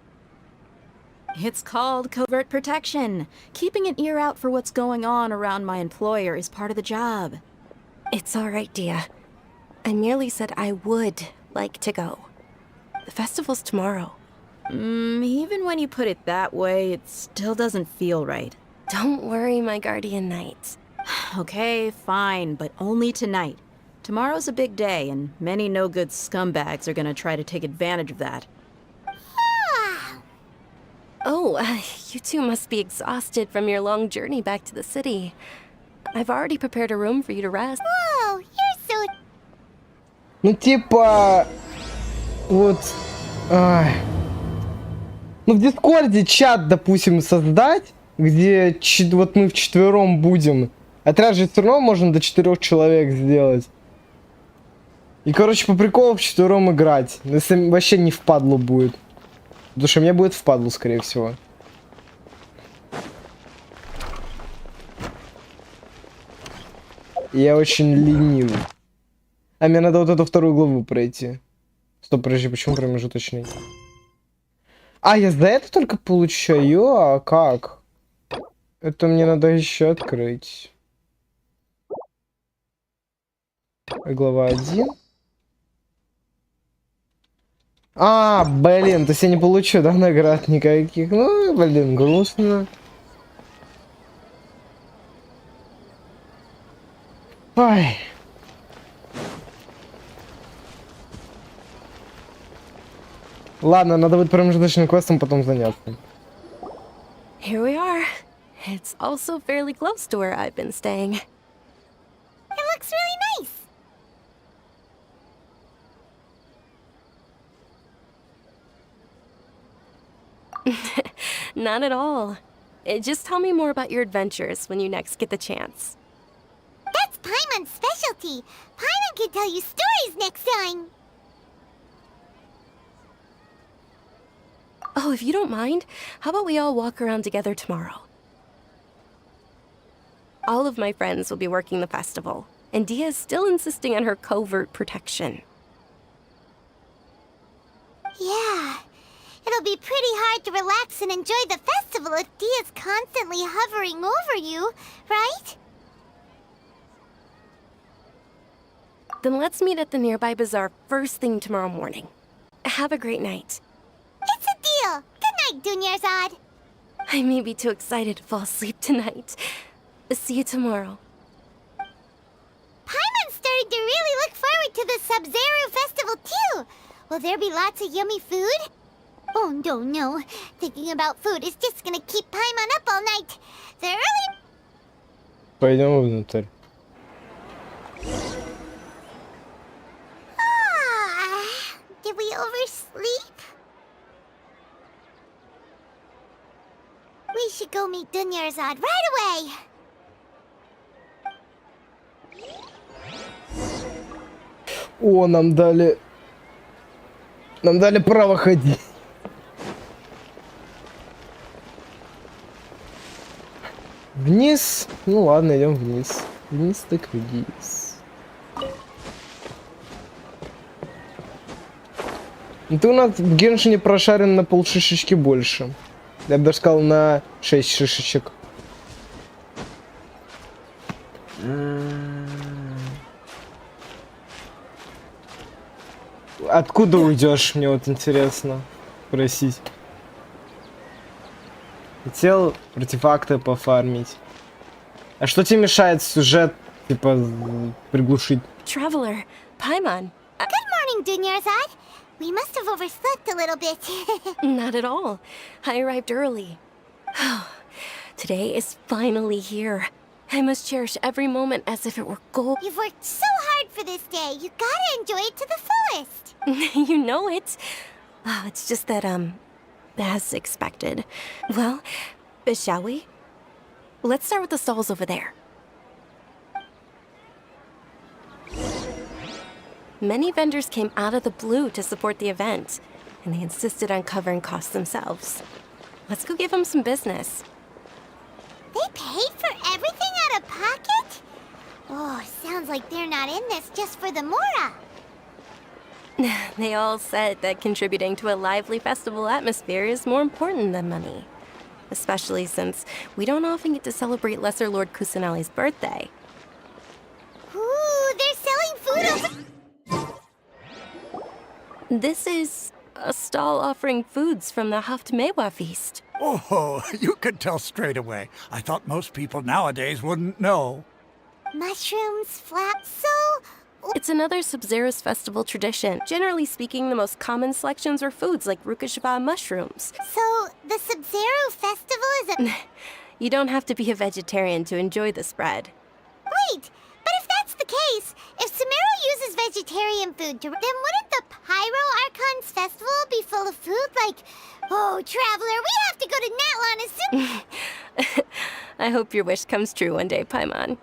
It's called covert protection. Keeping an ear out for what's going on around my employer is part of the job. It's all right, Dia. I merely said I would like to go. The festival's tomorrow. Even when you put it that way, it still doesn't feel right. Don't worry, my guardian knight. Okay, fine, but only tonight. Tomorrow's a big day, and many no-good scumbags are gonna try to take advantage of that. Oh, you two must be exhausted from your long journey back to the city. I've already prepared a room for you to rest. Whoa, you're so... Ну, типа... Вот... Ну, в Дискорде чат, допустим, создать, где вот мы вчетвером будем. Отряд же все равно можно до 4 человек сделать. И, короче, по приколу вчетвером играть. Если вообще не впадло будет. Потому что мне будет впадлу, скорее всего. Я очень ленивый. А мне надо вот эту вторую главу пройти. Стоп, подожди, почему промежуточный? А, я за это только получаю? А как? Это мне надо еще открыть. Глава 1. А, блин, то есть я не получу, да, наград никаких? Ну, блин, грустно. Ай. Ладно, надо будет промежуточным квестом потом заняться. Here we are. It's also fairly close to where I've been staying. It looks really nice. Not at all. Just tell me more about your adventures when you next get the chance. That's Paimon's specialty. Paimon can tell you stories next time. Oh, if you don't mind, how about we all walk around together tomorrow? All of my friends will be working the festival, and Dia is still insisting on her covert protection. Yeah. It'll be pretty hard to relax and enjoy the festival if Dia's constantly hovering over you, right? Then let's meet at the nearby bazaar first thing tomorrow morning. Have a great night. It's a deal. Good night, Dunyarzad. I may be too excited to fall asleep tonight. See you tomorrow. Paimon's starting to really look forward to the Sub-Zero festival too. Will there be lots of yummy food? Oh, no. Thinking about food is just gonna keep Paimon up all night. The early... Пойдем внутрь. Did we oversleep? We should go meet Dunyarzad right away. О, нам дали право ходить. Вниз? Ну ладно, идем вниз. Вниз так вниз. Ты у нас в Геншине прошарен на полшишечки больше. Я бы даже сказал на 6 шишечек. Откуда уйдешь, мне вот интересно спросить. Хотел артефакты пофармить. А что тебе мешает сюжет, типа, приглушить? Traveler, Paimon. Good morning, Dunyarzad. We must have overslept a little bit. Not at all. I arrived early. Today is finally here. I must cherish every moment as if it were gold. You've worked so hard for this day. You gotta enjoy it to the fullest. You know it. Oh, it's just that, as expected. Well, shall we? Let's start with the stalls over there. Many vendors came out of the blue to support the event, and they insisted on covering costs themselves. Let's go give them some business. They paid for everything out of pocket? Oh, sounds like they're not in this just for the Mora. They all said that contributing to a lively festival atmosphere is more important than money. Especially since we don't often get to celebrate Lesser Lord Kusanali's birthday. Ooh, they're selling food over... This is a stall offering foods from the Haftmewa feast. Oh, you could tell straight away. I thought most people nowadays wouldn't know. Mushrooms, flaps, so... It's another Sub-Zero's festival tradition. Generally speaking, the most common selections are foods like Rukashva mushrooms. So, the Sub-Zero festival is a... You don't have to be a vegetarian to enjoy the spread. Wait, but if that's the case, if Sumeru uses vegetarian food, then wouldn't the Pyro Archon's festival be full of food? Like, oh, Traveler, we have to go to Natlan as soon... I hope your wish comes true one day, Paimon.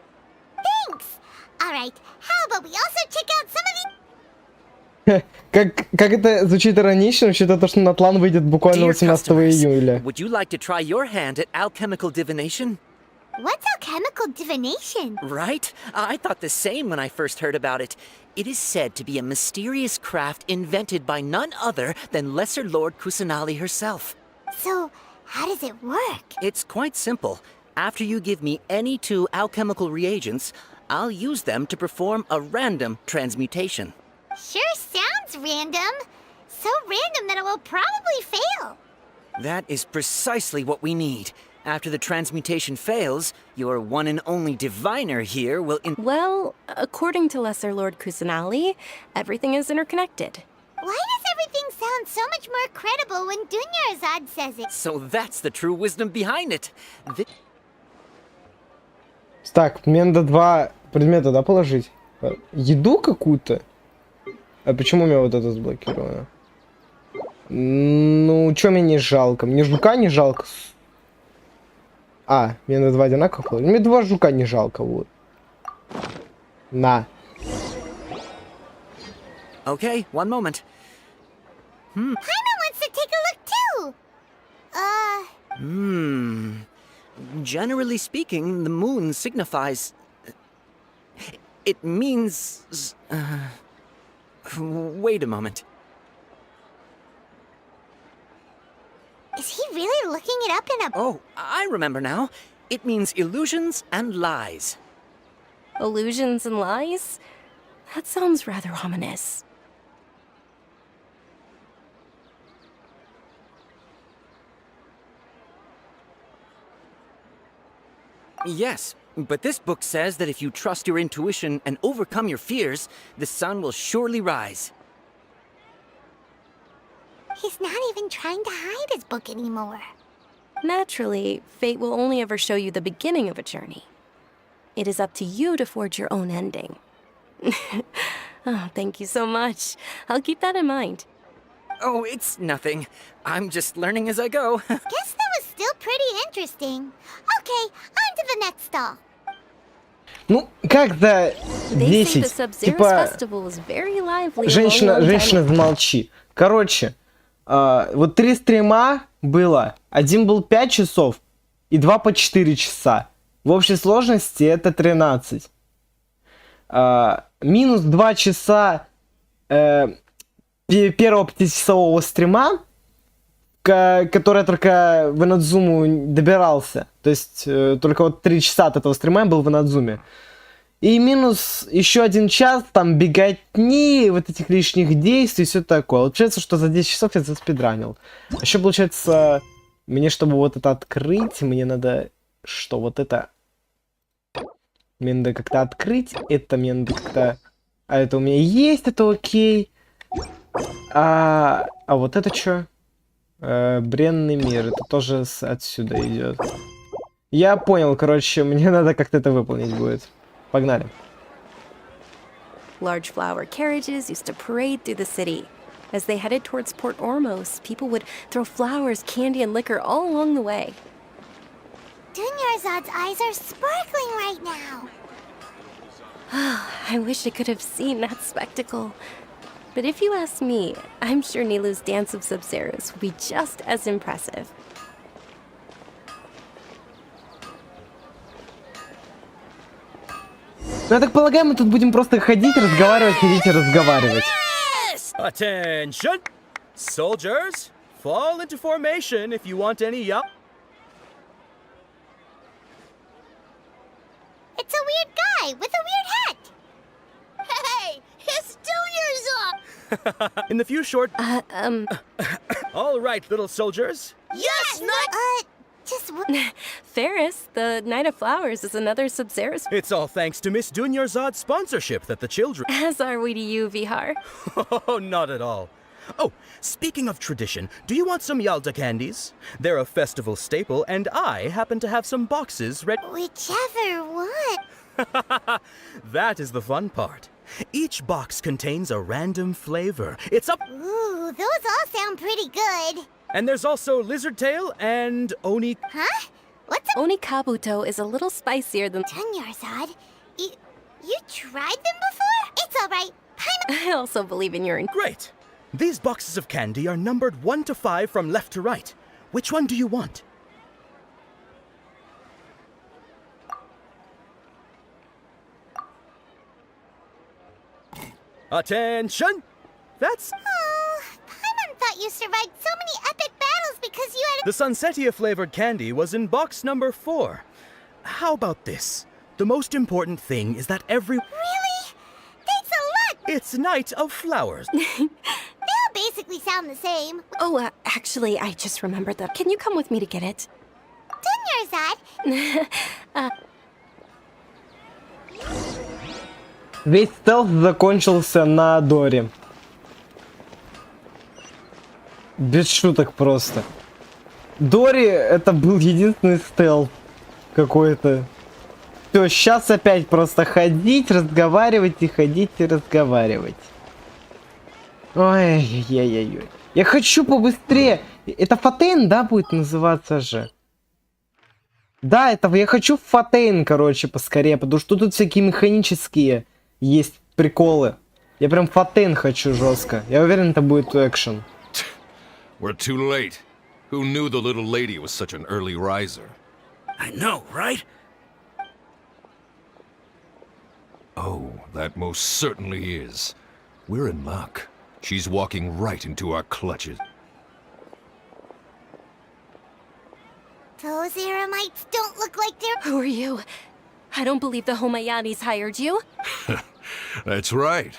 Thanks! Alright, how about we also check out some of Как это звучит иронично, учитывая то, что на план выйдет буквально Dear 18 customers, июля. would you like to try your hand at alchemical divination? What's alchemical divination? Right? I thought the same when I first heard about it. It is said to be a mysterious craft invented by none other than Lesser Lord Kusanali herself. So, how does it work? It's quite simple. After you give me any 2 alchemical reagents, I'll use them to perform a random transmutation. Sure sounds random. So random that it will probably fail. That is precisely what we need. After the transmutation fails, your one and only diviner here will Well, according to Lesser Lord Kusanali, everything is interconnected. Why does everything sound so much more credible when Dunyarzad says it? So that's the true wisdom behind it. Так, мне надо 2 предмета, да, положить? Еду какую-то? А почему у меня вот это заблокировано? Ну, чё мне не жалко? Мне жука не жалко. А, мне на 2 одинаковых положить. Мне 2 жука не жалко, вот. На. Okay, one moment. Paimon wants to take a look too. Generally speaking, the moon signifies... It means... Wait a moment. Is he really looking it up in a... Oh, I remember now. It means illusions and lies. Illusions and lies? That sounds rather ominous. Yes, but this book says that if you trust your intuition and overcome your fears, the sun will surely rise. He's not even trying to hide his book anymore. Naturally, fate will only ever show you the beginning of a journey. It is up to you to forge your own ending. Oh, thank you so much. I'll keep that in mind. Oh, it's nothing. I'm just learning as I go. Guess that was still pretty interesting. Okay, on to the next stall. Ну, как-то They say the 10. Sub-Zero's Типа, festival was very lively. женщина, замолчи. Короче, вот 3 стрима было. Один был 5 часов и 2 по 4 часа. В общей сложности это 13. Минус 2 часа первого 5-часового стрима, который только в Инадзуму добирался. То есть только вот 3 часа от этого стрима я был в Инадзуме. И минус еще 1 час там беготни, вот этих лишних действий и все такое. Получается, что за 10 часов я заспидранил. А еще получается, мне чтобы вот это открыть, мне надо, что вот это... Мне надо как-то открыть, это мне надо как-то... А это у меня есть, это окей. А вот это что? Бренный мир, это тоже отсюда идет. Я понял, короче, мне надо как-то это выполнить будет. Погнали. Large flower carriages used to parade through the city. As they headed towards Port Ormos, people would throw flowers, candy, and liquor all along the way. Dunyarzad's eyes are sparkling right now. I wish I could have seen that spectacle. But if you ask me, I'm sure Nilu's dance of Sub-Zeros will be just as impressive. Ну, я так полагаю, мы тут будем просто ходить, разговаривать, ходить и разговаривать. Attention! Soldiers, fall into formation if you want any yup. It's a weird guy with a weird hat. Hey, it's Dunyarzad! In the few short... All right, little soldiers. Yes, Knight! Just Ferris, the Knight of Flowers, is another Sub-Zeros. It's all thanks to Miss Dunyarzad's sponsorship that the children... As are we to you, Vihar. Oh, not at all. Oh, speaking of tradition, do you want some Yalta candies? They're a festival staple, and I happen to have some boxes ready. Whichever one. That is the fun part. Each box contains a random flavor. It's up... Ooh, those all sound pretty good. And there's also lizard tail and oni... Huh? What's a... Oni Kabuto is a little spicier than... Dunyarzad, you tried them before? It's all right. I also believe in your... Great! These boxes of candy are numbered 1 to 5 from left to right. Which one do you want? Attention! That's... Oh, Paimon thought you survived so many epic battles because you had... The Sunsetia flavored candy was in box number 4. How about this? The most important thing is that every... Really? Thanks a lot! It's Night of Flowers. They all basically sound the same. Oh, actually, I just remembered that. Can you come with me to get it? Dunyarzad? Весь стелс закончился на Доре. Без шуток просто. Дори это был единственный стелс какой-то. Все, сейчас опять просто ходить, разговаривать и ходить и разговаривать. Ой-ой-ой-ой. Я хочу побыстрее. Это Фатейн, да, будет называться же? Да, это я хочу Фатейн, короче, поскорее, потому что тут всякие механические есть приколы. Я прям Фатейн хочу жестко. Я уверен, это будет экшен. We're too late. Who knew the little lady was such an early riser? I know, right? Oh, that most certainly is. We're in luck. She's walking right into our clutches. Those Eremites don't look like they're... Who are you? I don't believe the Homayanis hired you. That's right.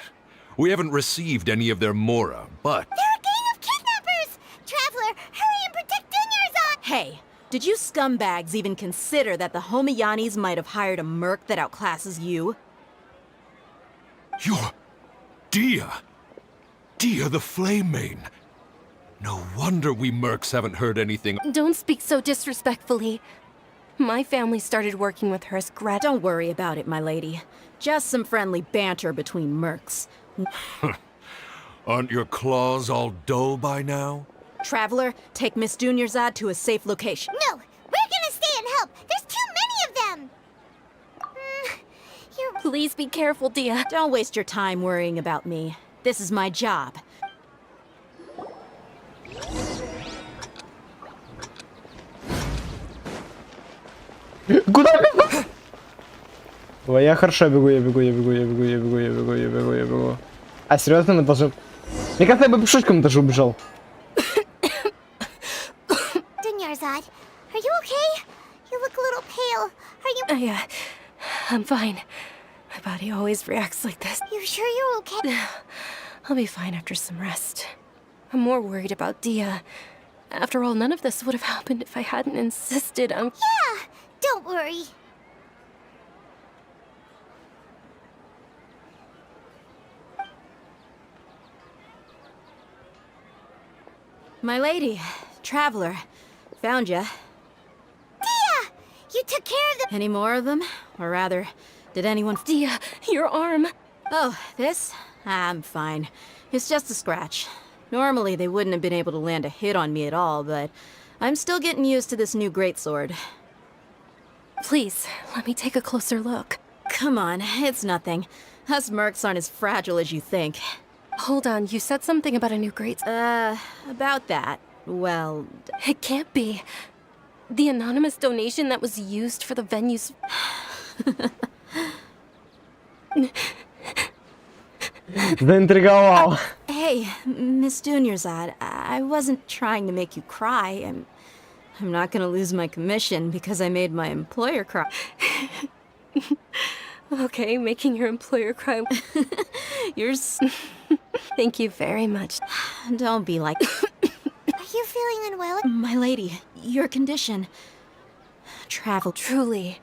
We haven't received any of their mora, but... They're a gang of kidnappers! Traveler, hurry and protect Dunyarzad! Hey, did you scumbags even consider that the Homayanis might have hired a merc that outclasses you? You're... Dia! Dia the Flame Mane! No wonder we mercs haven't heard anything. Don't speak so disrespectfully. My family started working with her as grad. Don't worry about it, my lady. Just some friendly banter between mercs. Aren't your claws all dull by now? Traveler, take Miss Dunyarzad to a safe location. No! We're gonna stay and help! There's too many of them! Please be careful, Dia. Don't waste your time worrying about me. This is my job. Куда бегу? Ой, я хорошо бегу, я бегу. А серьезно, мы должны... Мне кажется, я бы пешочком даже убежал. Dunyarzad, are you okay? You look a little pale. Are you... Yeah, I'm fine. My body always reacts like this. You sure you're okay? I'll be fine after some rest. I'm more worried about Dia. After all, none of this would have happened if I hadn't insisted on... Yeah, don't worry. My lady, Traveler, found ya. Dia! You took care of the... Any more of them? Or rather, did anyone... Dia, your arm! Oh, this? I'm fine. It's just a scratch. Normally, they wouldn't have been able to land a hit on me at all, but I'm still getting used to this new greatsword. Please, let me take a closer look. Come on, it's nothing. Us mercs aren't as fragile as you think. Hold on, you said something about a new great... About that. Well... It can't be. The anonymous donation that was used for the venue's... Заинтриговал. Hey, Miss Dunyarzad, I wasn't trying to make you cry. I'm not gonna lose my commission because I made my employer cry. Okay, making your employer cry. Thank you very much. Don't be like... Are you feeling unwell? My lady, your condition... Travel... Truly.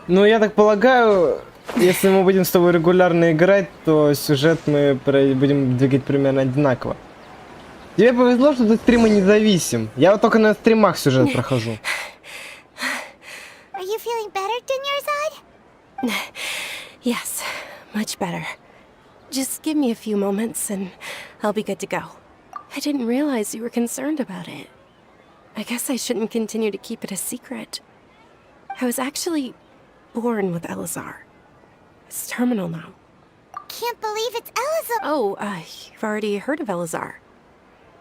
Ну, я так полагаю, если мы будем с тобой регулярно играть, то сюжет мы будем двигать примерно одинаково. Тебе повезло, что ты стрима независим. Я вот только на стримах сюжет прохожу. Are you feeling better, Dunyarzad? Yes, much better. Just give me a few moments and I'll be good to go. I didn't realize you were concerned about it. I guess I shouldn't continue to keep it a secret. I was actually born with Elazar. It's terminal now. Can't believe it's Elazar. Oh, you've already heard of Elazar.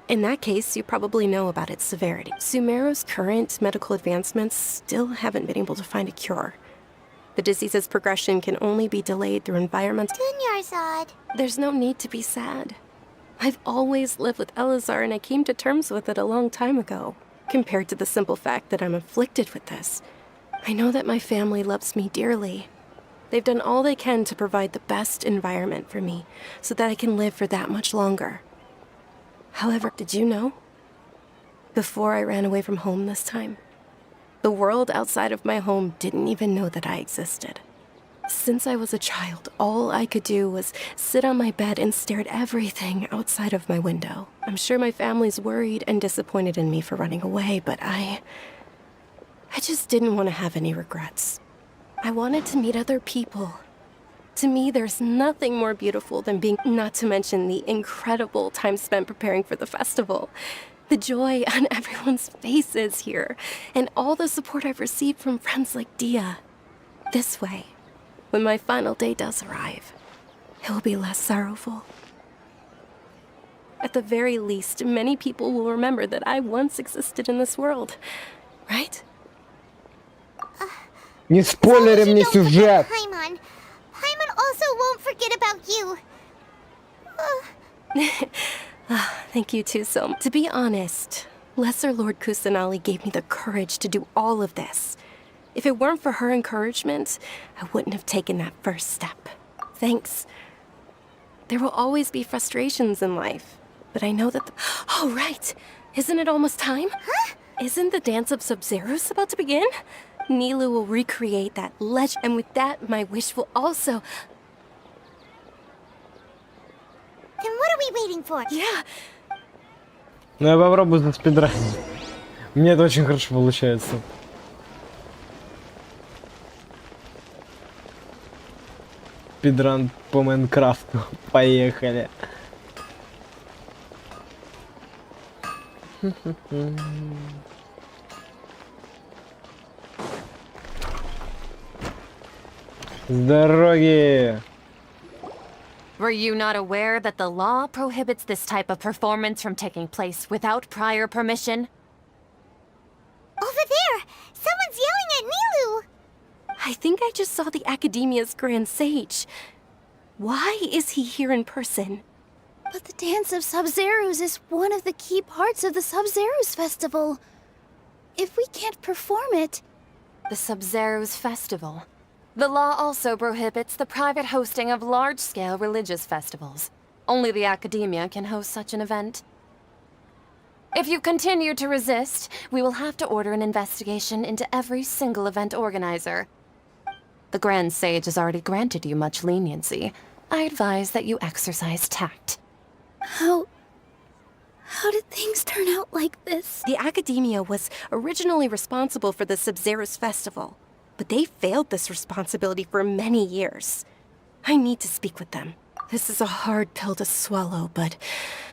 In that case, you probably know about its severity. Sumeru's current medical advancements still haven't been able to find a cure. The disease's progression can only be delayed through environmental... Dunyarzad. There's no need to be sad. I've always lived with Elazar, and I came to terms with it a long time ago. Compared to the simple fact that I'm afflicted with this, I know that my family loves me dearly. They've done all they can to provide the best environment for me, so that I can live for that much longer. However, did you know? Before I ran away from home this time, the world outside of my home didn't even know that I existed. Since I was a child, all I could do was sit on my bed and stare at everything outside of my window. I'm sure my family's worried and disappointed in me for running away, but I just didn't want to have any regrets. I wanted to meet other people. To me, there's nothing more beautiful than being, not to mention the incredible time spent preparing for the festival. The joy on everyone's faces here, and all the support I've received from friends like Dia. This way, when my final day does arrive, it will be less sorrowful. At the very least, many people will remember that I once existed in this world, right? Не спойлери мне сюжет! Paimon. Paimon also won't forget about you. Thank you too, so much. To be honest, Lesser Lord Kusanali gave me the courage to do all of this. If it weren't for her encouragement, I wouldn't have taken that first step. Thanks. There will always be frustrations in life, but I know that Oh, right! Isn't it almost time? Huh? Isn't the dance of Sub-Zeros about to begin? Nilu will recreate that legend, and with that, my wish will also... Then what are we waiting for? Yeah. Ну я попробую заспидранить. Мне это очень хорошо получается. Спидран по Майнкрафту. Поехали. С дороги! Were you not aware that the law prohibits this type of performance from taking place without prior permission? Over there! Someone's yelling at Nilu! I think I just saw the Academia's Grand Sage. Why is he here in person? But the Dance of Sub-Zeros is one of the key parts of the Sub-Zeros Festival. If we can't perform it... The Sub-Zeros Festival. The law also prohibits the private hosting of large-scale religious festivals. Only the Academia can host such an event. If you continue to resist, we will have to order an investigation into every single event organizer. The Grand Sage has already granted you much leniency. I advise that you exercise tact. How did things turn out like this? The Academia was originally responsible for the Sub-Zeros Festival, but they failed this responsibility for many years. I need to speak with them. This is a hard pill to swallow, but...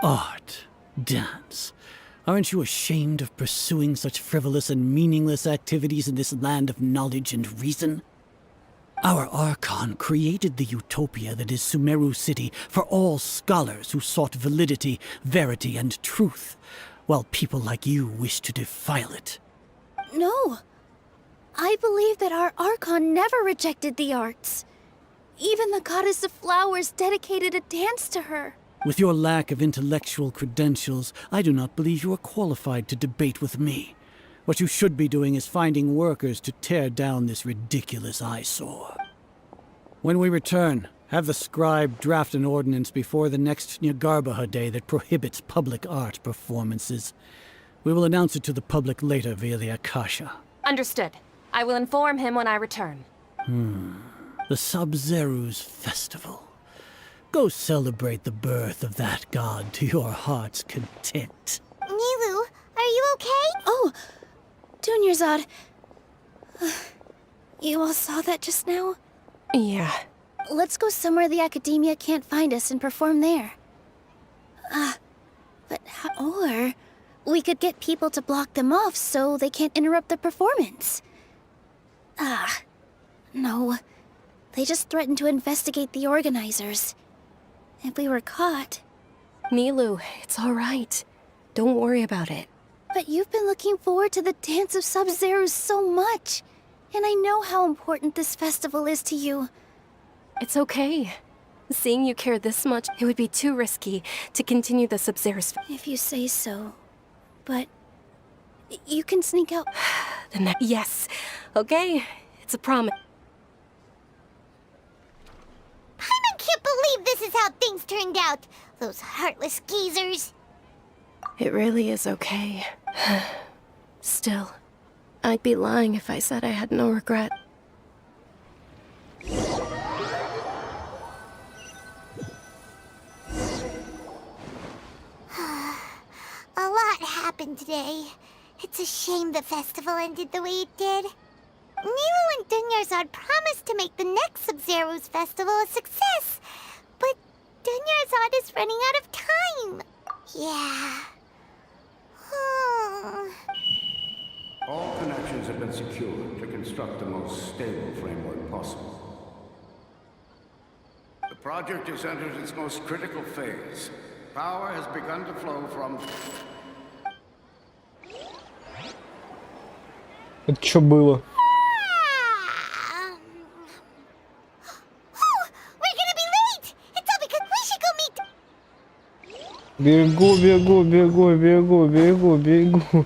Art. Dance. Aren't you ashamed of pursuing such frivolous and meaningless activities in this land of knowledge and reason? Our Archon created the utopia that is Sumeru City for all scholars who sought validity, verity, and truth, while people like you wish to defile it. No. I believe that our Archon never rejected the arts. Even the goddess of flowers dedicated a dance to her. With your lack of intellectual credentials, I do not believe you are qualified to debate with me. What you should be doing is finding workers to tear down this ridiculous eyesore. When we return, have the scribe draft an ordinance before the next Nyagarbha day that prohibits public art performances. We will announce it to the public later via the Akasha. Understood. I will inform him when I return. The Sub-Zeros Festival. Go celebrate the birth of that god to your heart's content. Nilu, are you okay? Oh, Dunyarzad. You all saw that just now? Yeah. Let's go somewhere the Academia can't find us and perform there. Or We could get people to block them off so they can't interrupt the performance. Ah, no. They just threatened to investigate the organizers. If we were caught... Nilu, it's all right. Don't worry about it. But you've been looking forward to the Dance of Sub-Zero so much. And I know how important this festival is to you. It's okay. Seeing you care this much, it would be too risky to continue the Sub-Zero's... If you say so. But... you can sneak out... Yes. Okay. It's a promise. Paimon can't believe this is how things turned out. Those heartless geezers. It really is okay. Still, I'd be lying if I said I had no regret. A lot happened today. It's a shame the festival ended the way it did. Nilu and Dunyarzad promised to make the next Sub-Zero's festival a success, but Dunyarzad is running out of time. Yeah. All connections have been secured to construct the most stable framework possible. The project has entered its most critical phase. Power has begun to flow from... Это что было? Бегу, бегу, бегу, бегу, бегу, бегу.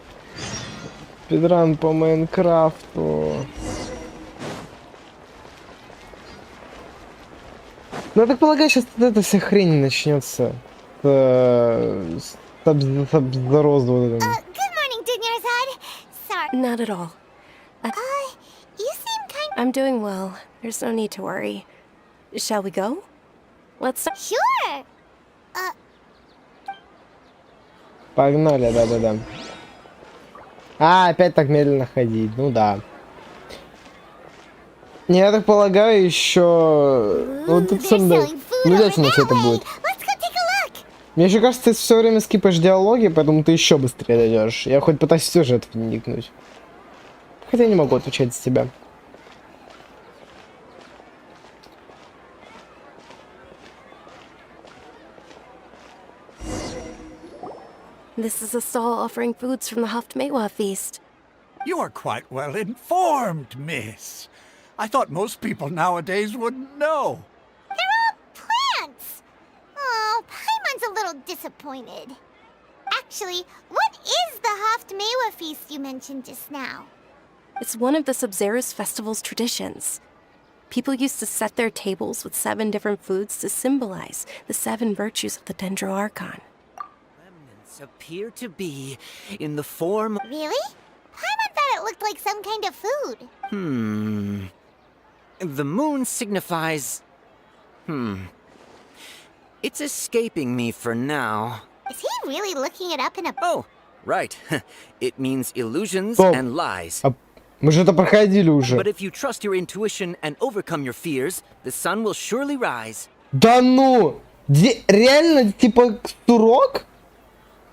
Спидран по Майнкрафту. Ну, я так полагаю, сейчас эта вся хрень начнется. С розовым. Good morning, Dunyarzad. Sorry. Not at all. You seem kind... I'm doing well. There's no need to worry. Shall we go? Let's... Sure. Погнали, да-да-да. А, опять так медленно ходить, ну да. Не, я так полагаю, еще... Вот тут замечательно все это будет. Мне еще кажется, ты все время скипаешь диалоги, поэтому ты еще быстрее дойдешь. Я хоть пытаюсь в сюжет вникнуть. Хотя я не могу отвечать за тебя. This is a stall offering foods from the Haftmewa feast. You are quite well informed, miss. I thought most people nowadays wouldn't know. They're all plants. Oh, Paimon's a little disappointed. Actually, what is the Haftmewa feast you mentioned just now? It's one of the Sub-Zero's festival's traditions. People used to set their tables with 7 different foods to symbolize the 7 virtues of the DENDRO ARCHON. Appear to be in the form... Really? Paimon thought it looked like some kind of food. The moon signifies... It's escaping me for now. Is he really looking it up in a... Oh, right. It means illusions and lies. Мы же это проходили уже. But if you trust your intuition and overcome your fears, the sun will surely rise. Да ну! Реально, типа, сурок?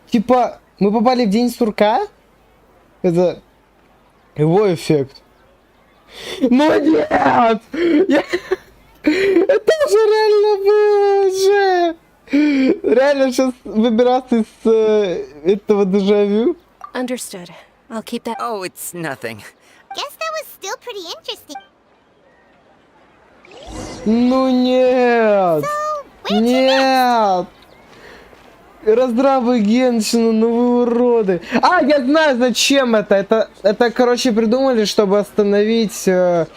Типа, мы попали в день сурка? Это его эффект. Но нет! Это уже реально было уже! Реально сейчас выбираться из этого дежавю? Understood. I'll keep that... Oh, it's nothing. Guess that was still pretty interesting. Ну нет! Нет! Раздравы Геншина, ну вы уроды. А, я знаю, зачем это. Это, короче, придумали, чтобы остановить... это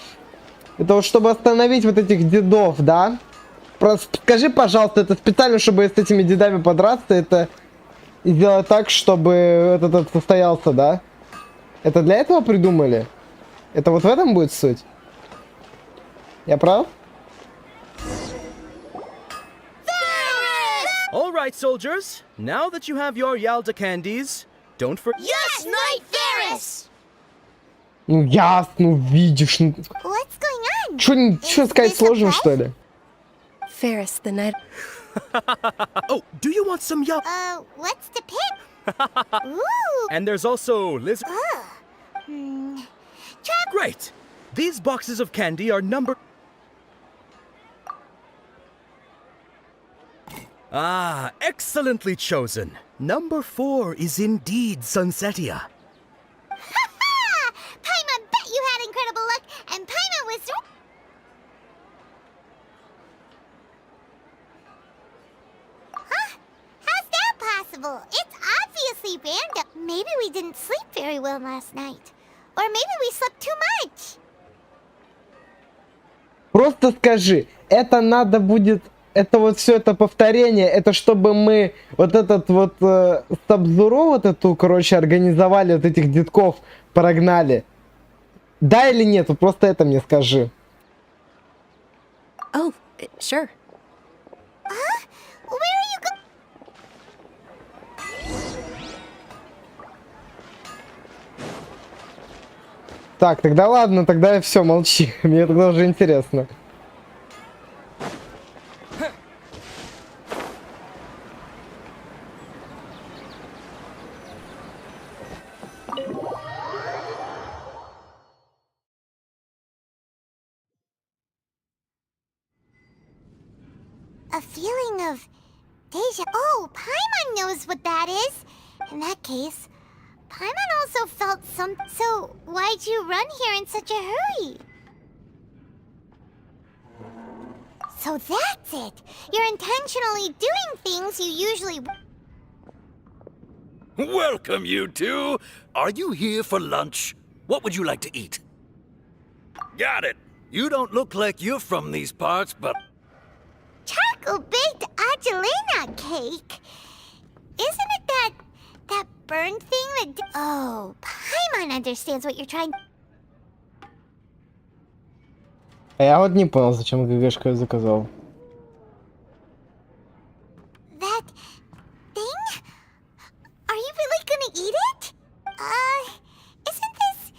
чтобы остановить вот этих дедов, да? Скажи, пожалуйста, это специально, чтобы с этими дедами подраться, это... И сделать так, чтобы этот состоялся, да? Это для этого придумали? Это вот в этом будет суть? Я прав? All right, soldiers. Now that you have your Yalda candies, don't forget... Yes, Knight Ferris! Ну ясно, видишь. Ну... What's going on? Чё сказать сложно, что ли? Ferris, the night... Oh, do you want some Yalda? What's the pit? And there's also Liz. Great! These boxes of candy are numbered. Ah, excellently chosen. Number 4 is indeed Sunsetia. Paimon bet you had incredible luck, and Paimon was... Huh? How's that possible? It's obviously random. Maybe we didn't sleep very well last night. Or maybe we slept too much. Просто скажи, это надо будет... Это вот все это повторение, это чтобы мы вот этот вот Сабзуро, вот эту, короче, организовали, вот этих детков прогнали. Да или нет? Вот просто это мне скажи. Oh, sure. Where are you Так, тогда ладно, тогда все, молчи. Мне тогда уже интересно. A feeling of deja. Oh, Paimon knows what that is. In that case, Paimon also felt some. So why'd you run here in such a hurry? So that's it. You're intentionally doing things you usually. Welcome, you two. Are you here for lunch? What would you like to eat? Got it. You don't look like you're from these parts, but... Charcoal baked Angelina cake. Isn't it that burned thing that? Oh, Paimon understands what you're trying. А я вот не понял, зачем ГГшка заказал. That thing? Are you really gonna eat it? Isn't this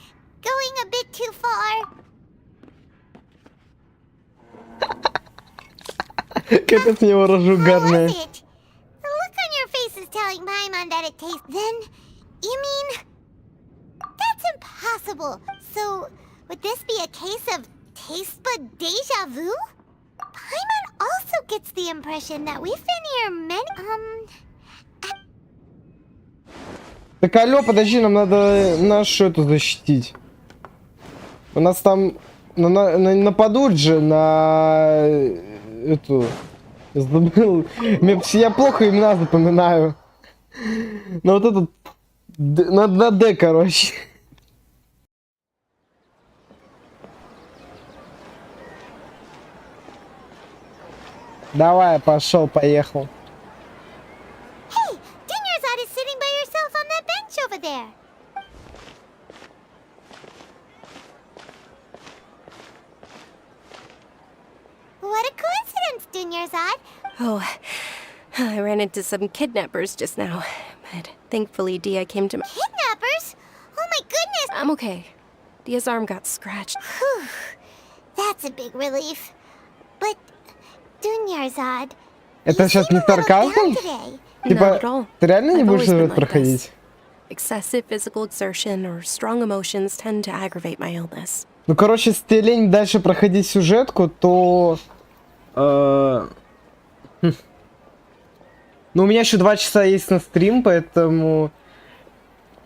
going a bit too far? Капец, мне рожу угарная. The look on your face is telling Paimon that it tastes. Then, you mean? That's impossible. So, would this be a case of taste bud deja vu? Paimon also gets the impression that we've been here many. Так, алло, подожди, нам надо нашу эту защитить. У нас там на Поддержи, на эту... Забыл. Я плохо имена запоминаю. Но вот этот... На Д, короче. Давай, пошел, поехал. Hey, Dunyarzad is sitting by yourself on that bench over there. What a coincidence, Dunyarzad. Oh, I ran into some kidnappers just now, but thankfully Dia came to my— Kidnappers? Oh my goodness! I'm okay. Dia's arm got scratched. Whew. That's a big relief. But, Dunyarzad, Это сейчас не сарказм? Типа, ты реально не будешь это проходить? Excessive physical exertion or strong emotions tend to aggravate my illness. Ну, короче, если тебе лень дальше проходить сюжетку, то... Ну, у меня еще 2 часа есть на стрим, поэтому...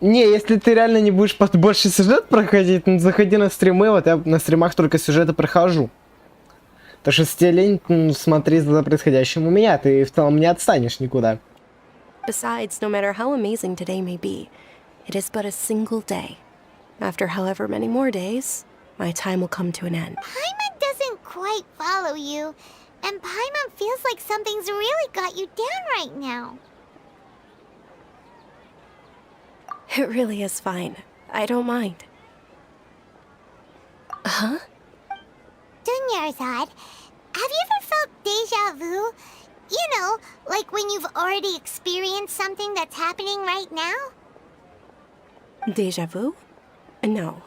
Не, если ты реально не будешь больше сюжет проходить, ну, заходи на стримы, вот я на стримах только сюжеты прохожу. Так что если тебе лень, ну, смотри за происходящим у меня, ты в целом не отстанешь никуда. Besides, no matter how amazing today may be, it is but a single day. After however many more days, my time will come to an end. Paimon doesn't quite follow you, and Paimon feels like something's really got you down right now. It really is fine. I don't mind. Huh? Dunyarzad, have you ever felt deja vu? You know, like when you've already experienced something that's happening right now? Deja vu? No.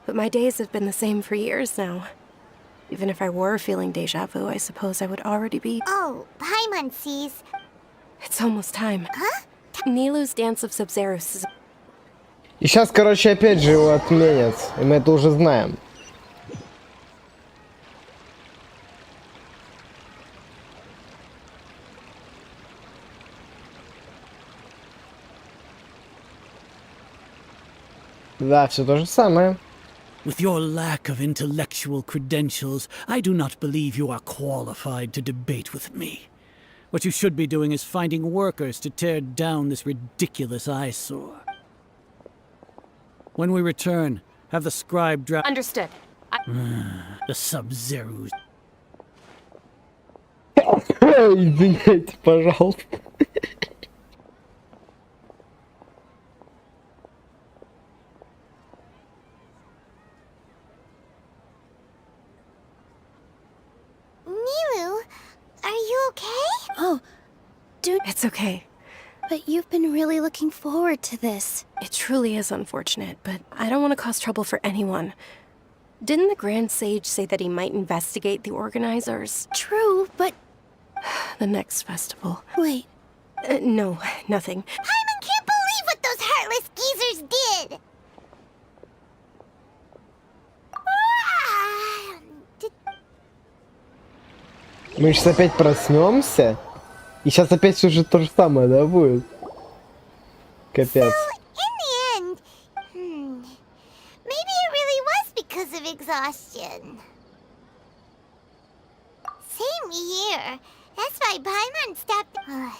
But my days have been the same for years now. Even if I were feeling deja vu, I suppose I would already be... Oh, Paimon sees. It's almost time. Huh? Nilu's Dance of Sub-Zeros is... И сейчас, короче, опять же его отменят. И мы это уже знаем. Да, все то же самое. With your lack of intellectual credentials, I do not believe you are qualified to debate with me. What you should be doing is finding workers to tear down this ridiculous eyesore. When we return, have the scribe draft... Understood. The Sub-Zeros. Извиняйте, пожалуйста. Nilu, are you okay? Oh, dude. It's okay. But you've been really looking forward to this. It truly is unfortunate, but I don't want to cause trouble for anyone. Didn't the Grand Sage say that he might investigate the organizers? True, but... The next festival. Wait. No, nothing. Paimon can't believe what those heartless geezers did! Мы сейчас опять проснемся. И сейчас опять все же то же самое, да, будет? Капец. Maybe it really was because of exhaustion. Same here. That's why Paimon stopped. Then,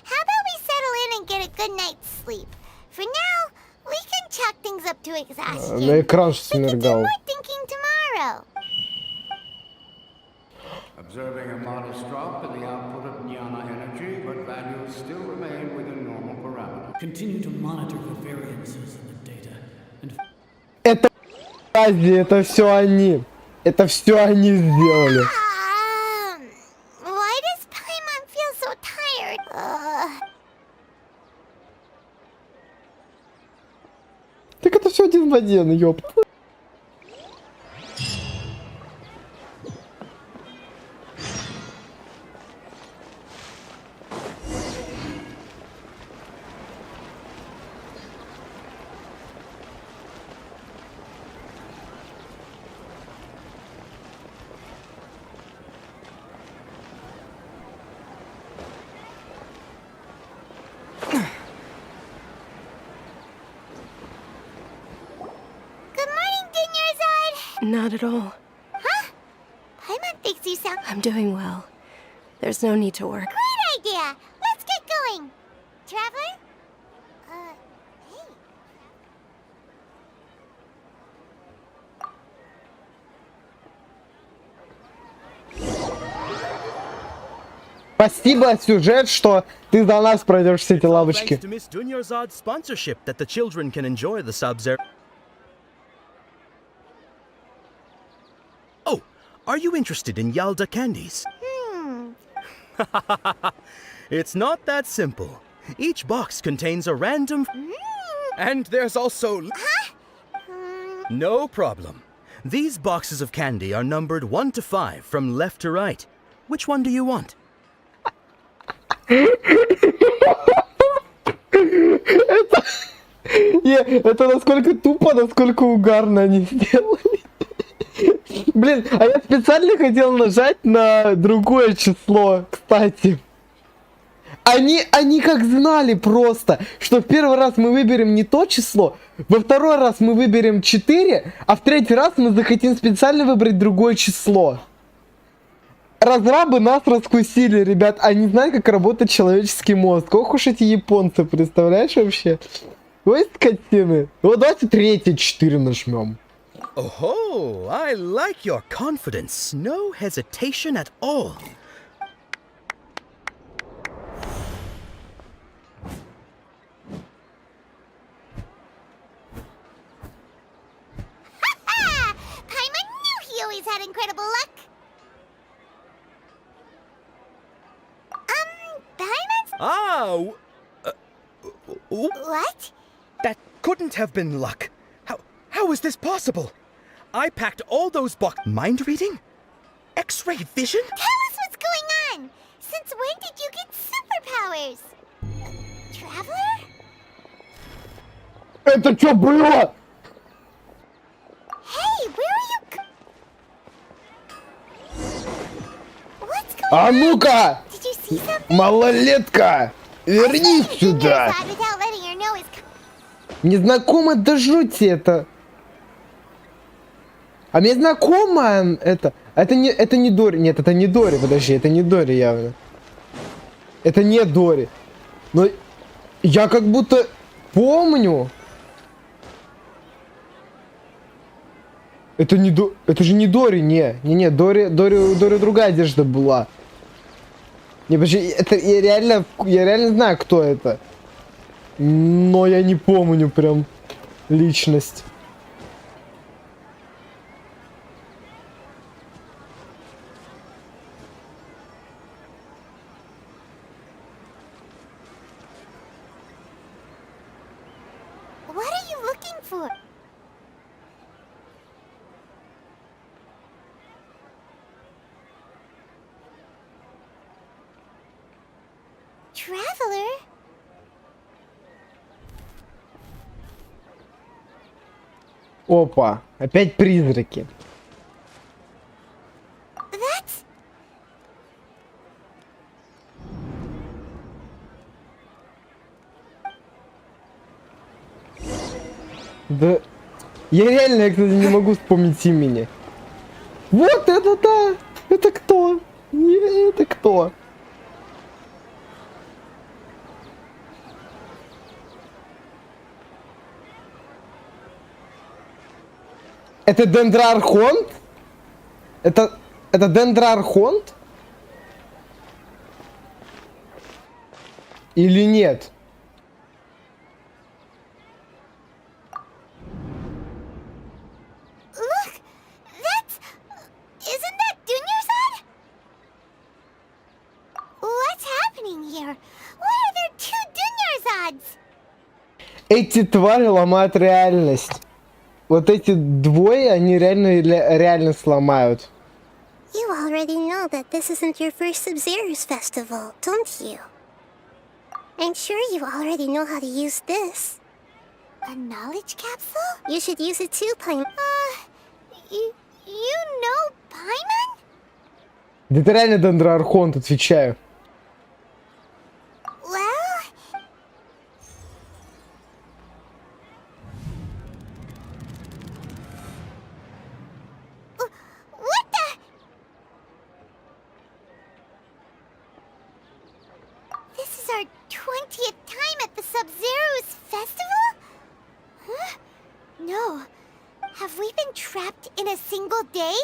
how about we settle in and get a good night's sleep? For now, we can chalk things up to exhaustion. На экран что моргал. More thinking tomorrow. Observing a modest drop in the output of Jnana energy, but values still remain within normal parameters. Continue to monitor the variances in the data and... Это это все они. Это все они сделали. Why does Paimon feel so tired? Так это все один в один, ёпта. Not at all. Huh? Paimon thinks you sound... I'm doing well. There's no need to work. Great idea! Let's get going! Traveler? Hey. Спасибо, сюжет, что ты за нас пройдешь все эти лавочки. Thanks to Miss Dunyarzad's sponsorship that the children can enjoy the Sub-Zero. Oh, are you interested in Yalda candies? It's not that simple. Each box contains a random... And there's also... No problem. These boxes of candy are numbered 1 to 5 from left to right. Which one do you want? Это насколько тупо, насколько угарно они сделали. Блин, а я специально хотел нажать на другое число, кстати. Они как знали просто, что в первый раз мы выберем не то число, во второй раз мы выберем 4, а в третий раз мы захотим специально выбрать другое число. Разрабы нас раскусили, ребят. Они знают, как работает человеческий мозг. Ох уж эти японцы, представляешь вообще? Ой, скотины. Вот давайте третье 4 нажмем. Oh, I like your confidence. No hesitation at all. Paimon knew he always had incredible luck. Paimon's... What? That couldn't have been luck. How is this possible? I packed all those mind reading? X-ray vision? Tell us what's going on! Since when did you get superpowers? Traveler? Это что было? Hey, where are you? What's going А on? ну-ка! Did you see something? Малолетка! Вернись Suddenly, сюда! without letting her know is Незнакомо до жути это. А мне знакомо это. Это не Дори. Нет, это не Дори, подожди, это не Дори явно. Это не Дори. Но я как будто помню. Это не это же не Дори, не, Дори другая одежда была. Не, подожди, это я реально знаю, кто это. Но я не помню прям личность. What are you looking for? Traveler? Опа, опять призраки. That's... Да, я реально, кстати, не могу вспомнить имени. Вот это да! Это кто? Это кто? Это Дендрархонт? Это Дендрархонт? Или нет? Look! That's... Isn't that Dunyarzad? What's happening here? Why are there two Dunyarzads? Эти твари ломают реальность. Вот эти двое, они реально сломают. You already know that this isn't your first Sub-Zero's festival, don't you? I'm sure you already know how to use this. A knowledge capsule? You should use it too, Paimon. You know Paimon? Да это реально Дендрархонт, отвечаю. Well... What the... This is our 20th time at the Sub-Zero's festival? Huh? No. Have we been trapped in a single day?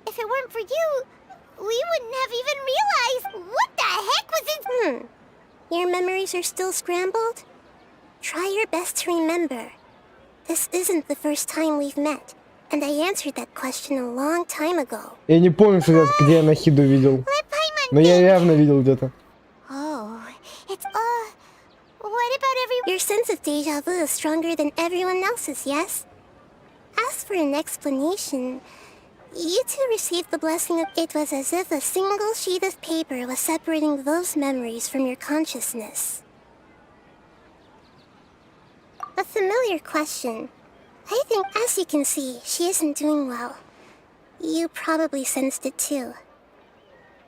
If it weren't for you, we wouldn't have even realized what the heck was in... Your memories are still scrambled? Try your best to remember. This isn't the first time we've met, and I answered that question a long time ago. Я не помню, где я Нахиду видел. Но я явно видел где-то. Oh, it's what about Your sense of deja vu is stronger than everyone else's, yes? As for an explanation, you two received the blessing of... It was as if a single sheet of paper was separating those memories from your consciousness. A familiar question. I think, as you can see, she isn't doing well. You probably sensed it too.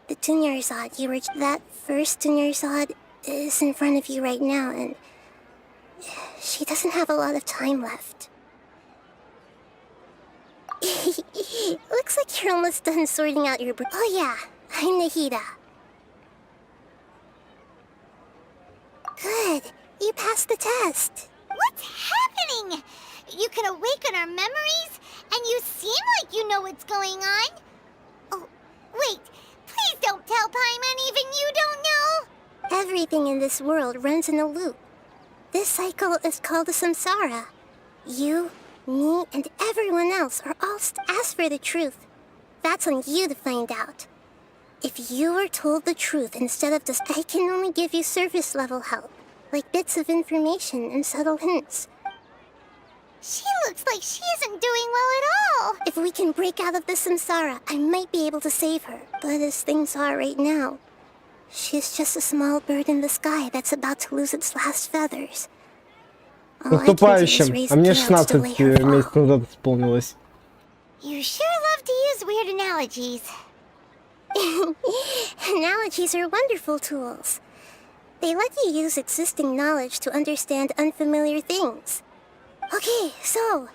The Dunyarzad you were... That first Dunyarzad is in front of you right now, and... she doesn't have a lot of time left. Looks like you're almost done sorting out your... Oh yeah, I'm Nahida. Good, you passed the test. What's happening? You can awaken our memories, and you seem like you know what's going on. Oh, wait, please don't tell Paimon even you don't know. Everything in this world runs in a loop. This cycle is called a samsara. You, me, and everyone else are all asked for the truth. That's on you to find out. If you were told the truth instead of just... I can only give you surface level help, like bits of information and subtle hints. She looks like she isn't doing well at all. If we can break out of the samsara, I might be able to save her. But as things are right now, She's just a small bird in the sky that's about to lose its last feathers. Наступающим. А мне 16 месяцев назад исполнилось. You sure love to use weird analogies. Analogies are wonderful tools. They let you use existing knowledge to understand unfamiliar things. Okay, so,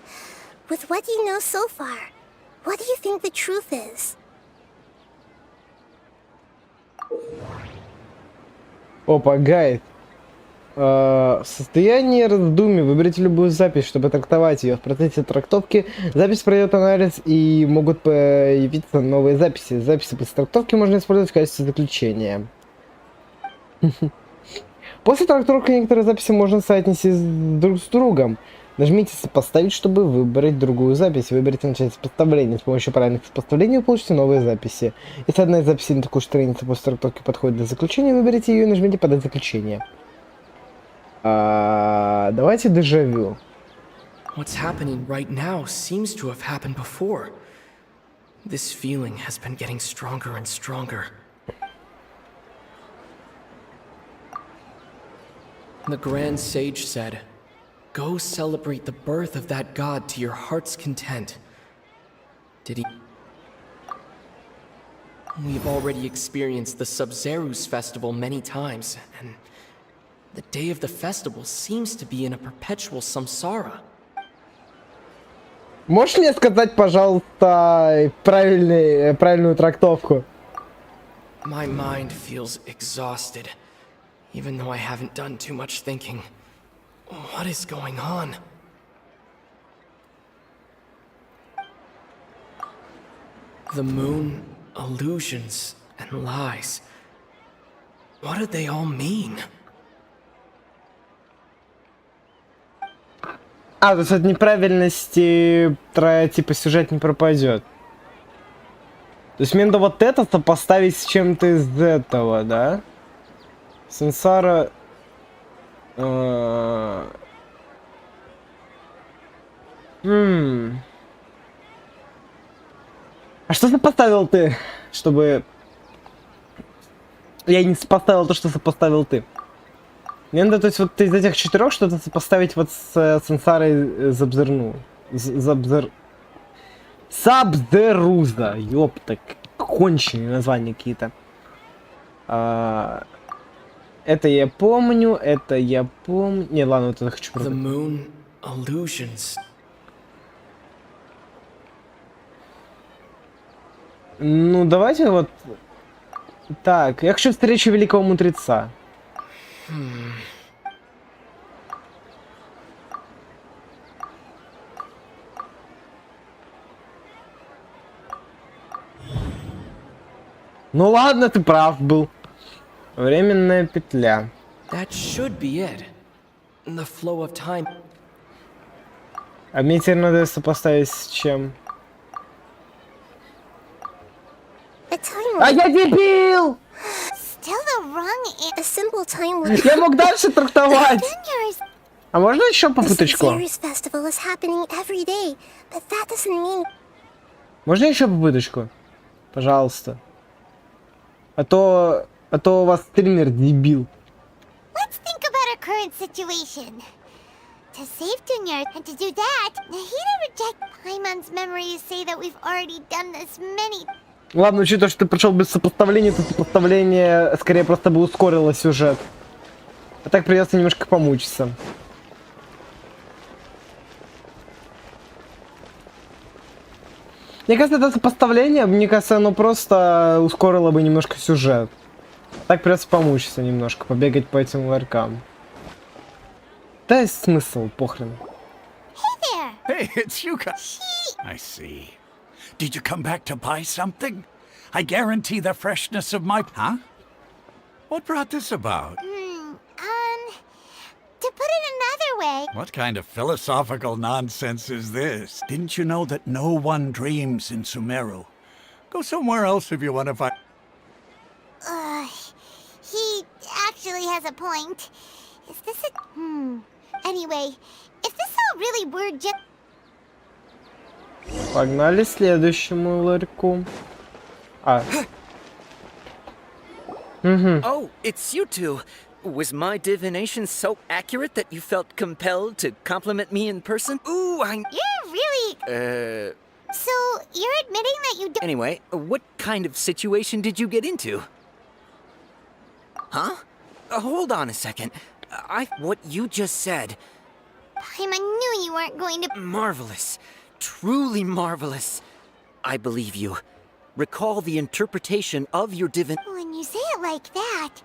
with what you know so far, what do you think the truth is? Опа, гайд. В состоянии раздумий выберите любую запись, чтобы трактовать ее. В процессе трактовки запись пройдет анализ и могут появиться новые записи. Записи после трактовки можно использовать в качестве заключения. После трактовки некоторые записи можно соотнести друг с другом. Нажмите «Сопоставить», чтобы выбрать другую запись. Выберите «Начать сопоставление». С помощью правильных сопоставлений вы получите новые записи. Если одна из записей на такую страницу после трактовки подходит для заключения, выберите ее и нажмите «Подать заключение». Давайте дежавю. What's happening right now seems to have happened before. This feeling has been getting stronger and stronger. The Grand Sage said, "Go celebrate the birth of that god to your heart's content." Did he? We've already experienced the Sub-Zeru's festival many times, and the day of the festival seems to be in a perpetual samsara. Можешь мне сказать, пожалуйста, правильную трактовку? My mind feels exhausted, even though I haven't done too much thinking. What is going on? The moon, illusions, and lies. What do they all mean? То есть от неправильности типа сюжет не пропадет. То есть мне надо вот это сопоставить с чем-то из этого, да? Сансара... А что сопоставил ты, чтобы... Я не сопоставил то, что сопоставил ты. Мне надо, то есть, вот из этих 4 что-то сопоставить вот с Сансарой Сабзеруза. Ёпта, конченые названия какие-то. Это я помню, это я помню. Не, ладно, вот это хочу The moon, illusions. Ну, давайте вот... Так, я хочу встречу великого мудреца. Ну ладно, ты прав был. Временная петля. That should be it. The flow of time. А мне теперь надо сопоставить с чем? А я дебил! Still the wrong A simple time. Я мог дальше трактовать. А можно еще попыточку? Festival is happening every day, but that doesn't mean... Можно еще попыточку? Пожалуйста. А то у вас стример дебил. Let's think about our current situation. To save Dunyar, and to do that, Nahida reject Paimon's memories say that we've already done this many... Ладно, учитывая, что ты пришел без сопоставления, то сопоставление скорее просто бы ускорило сюжет. А так придется немножко помучиться. Мне кажется, это сопоставление, мне кажется, оно просто ускорило бы немножко сюжет. Так придется помучиться немножко, побегать по этим ларькам. Да есть смысл, похрен. Hey, it's you guys. I see. Did you come back to buy something? I guarantee the freshness of my... Huh? What brought this about? To put it another way... What kind of philosophical nonsense is this? Didn't you know that no one dreams in Sumeru? Go somewhere else if you want to find... He actually has a point. Is this a... Anyway, if this all really were just... Погнали к следующему ларьку. Oh, it's you two. Was my divination so accurate that you felt compelled to compliment me in person? Ooh, You're really... So, you're admitting that you don't... Anyway, what kind of situation did you get into? Huh? Hold on a second. What you just said... Paimon knew you weren't going to... Marvelous. Truly marvelous. I believe you. Recall the interpretation of your When you say it like that,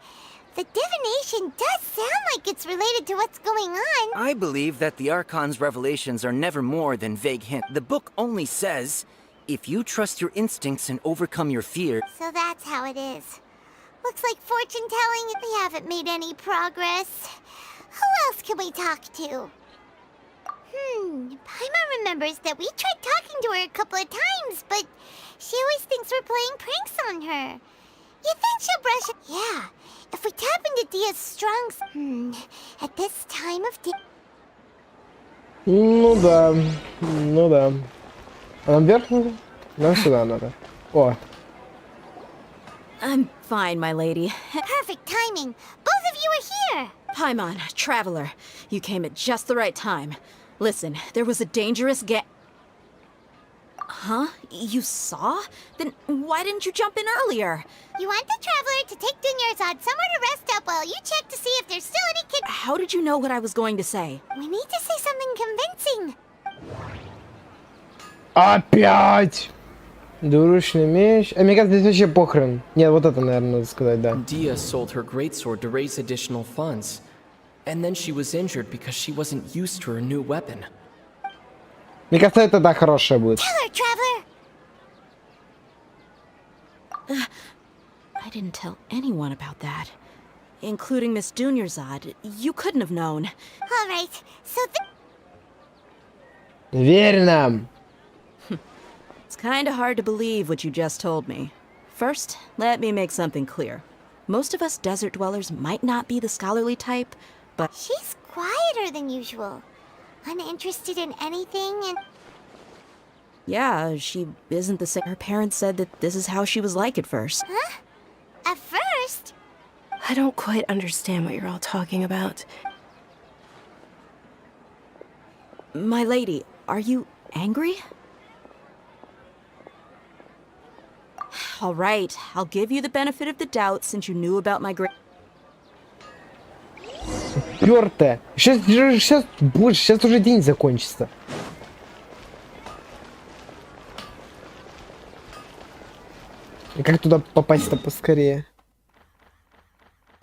the divination does sound like it's related to what's going on. I believe that the Archon's revelations are never more than vague hints. The book only says, if you trust your instincts and overcome your fear... So that's how it is. Looks like fortune-telling, we haven't made any progress. Who else can we talk to? Paimon remembers that we tried talking to her a couple of times, but she always thinks we're playing pranks on her. You think she'll brush it? Yeah, if we tap into Dia's strongs... at this time of day... Ну да, ну да. А нам вверх надо? Нам сюда надо. О. I'm fine, my lady. Perfect timing. Both of you are here. Paimon, traveler, you came at just the right time. Listen, there was a dangerous Huh? You saw? Then why didn't you jump in earlier? You want the traveler to take Dunyarzad somewhere to rest up while you check to see if there's still any kid... How did you know what I was going to say? We need to say something convincing. Опять! Двуручный меч. Мне кажется, здесь вообще похрен. Нет, вот это, наверное, надо сказать, да. Dia sold her greatsword to raise additional funds. And then she was injured because she wasn't used to her new weapon. Мне кажется, это да, хорошая будет. Tell her, traveler. I didn't tell anyone about that. Including Miss Dunyarzad. You couldn't have known. All right, so Верь нам. It's kinda hard to believe what you just told me. First, let me make something clear. Most of us desert dwellers might not be the scholarly type, but... She's quieter than usual. Uninterested in anything and... Yeah, she isn't the same. Her parents said that this is how she was like at first. Huh? At first? I don't quite understand what you're all talking about. My lady, are you angry? All right, I'll give you the benefit of the doubt since you knew about my Пёртая. Сейчас больше, сейчас уже день закончится. И как туда попасть-то поскорее?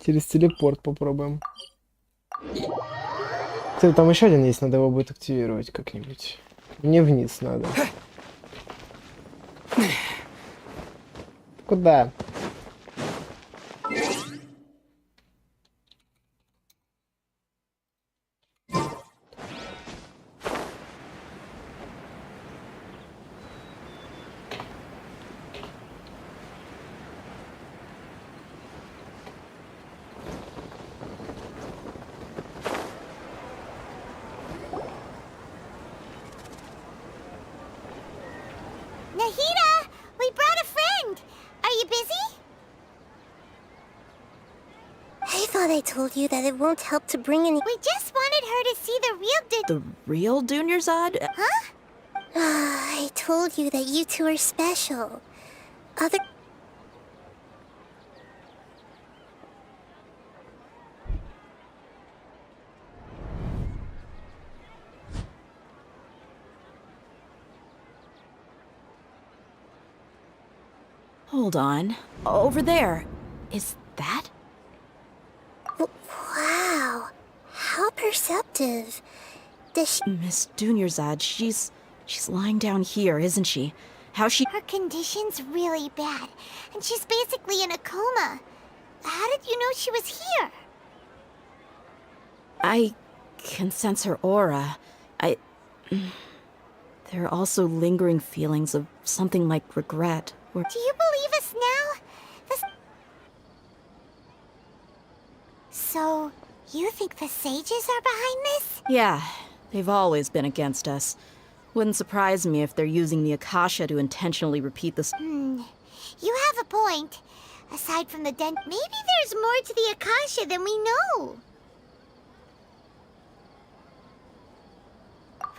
Через телепорт попробуем. Кстати, там еще один есть, надо его будет активировать как-нибудь. Мне вниз надо. Куда? Nahida, we brought a friend. Are you busy? I thought I told you that it won't help to bring any... We just wanted her to see the real The real Dunyarzad? Huh? I told you that you two are special. Other... Hold on. Over there. Is that? Wow. How perceptive. Does she... Miss Dunyarzad, she's lying down here, isn't she? How's she... Her condition's really bad, and she's basically in a coma. How did you know she was here? I can sense her aura. There are also lingering feelings of something like regret. Or... Do you believe us now? So, you think the sages are behind this? Yeah, they've always been against us. Wouldn't surprise me if they're using the Akasha to intentionally repeat this. You have a point. Aside from the maybe there's more to the Akasha than we know.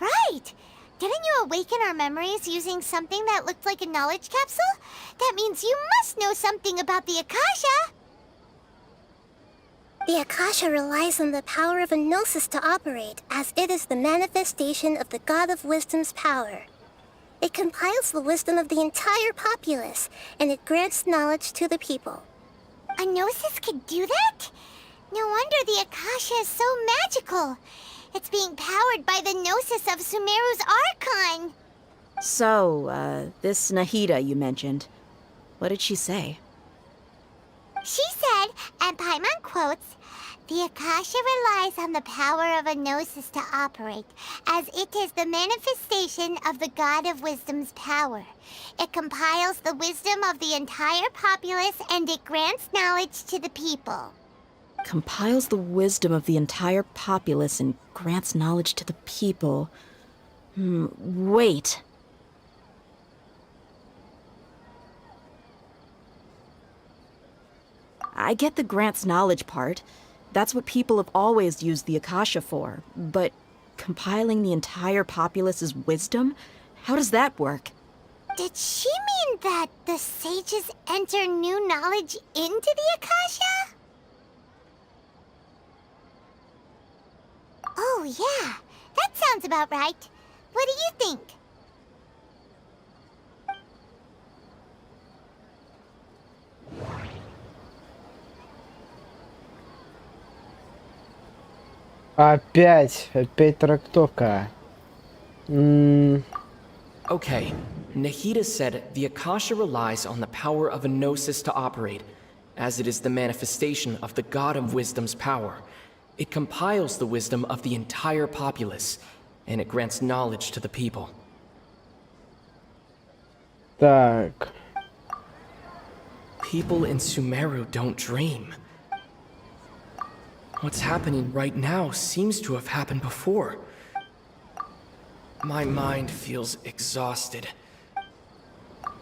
Right! Didn't you awaken our memories using something that looked like a knowledge capsule? That means you must know something about the Akasha! The Akasha relies on the power of a gnosis to operate, as it is the manifestation of the God of Wisdom's power. It compiles the wisdom of the entire populace, and it grants knowledge to the people. A gnosis could do that? No wonder the Akasha is so magical. It's being powered by the gnosis of Sumeru's ARCHON. So, this Nahida you mentioned, what did she say? She said, and Paimon quotes, "The Akasha relies on the power of a gnosis to operate, as it is the manifestation of the God of Wisdom's power. It compiles the wisdom of the entire populace, and it grants knowledge to the people." Compiles the wisdom of the entire populace and grants knowledge to the people. Wait. I get the grants knowledge part. That's what people have always used the Akasha for. But compiling the entire populace's wisdom? How does that work? Did she mean that the sages enter new knowledge into the Akasha? Oh, yeah. That sounds about right. What do you think? Опять трактовка. Okay, Nahida said the Akasha relies on the power of a gnosis to operate, as it is the manifestation of the God of Wisdom's power. It compiles the wisdom of the entire populace, and it grants knowledge to the people. Так. People in Sumeru don't dream. What's happening right now seems to have happened before. My mind feels exhausted.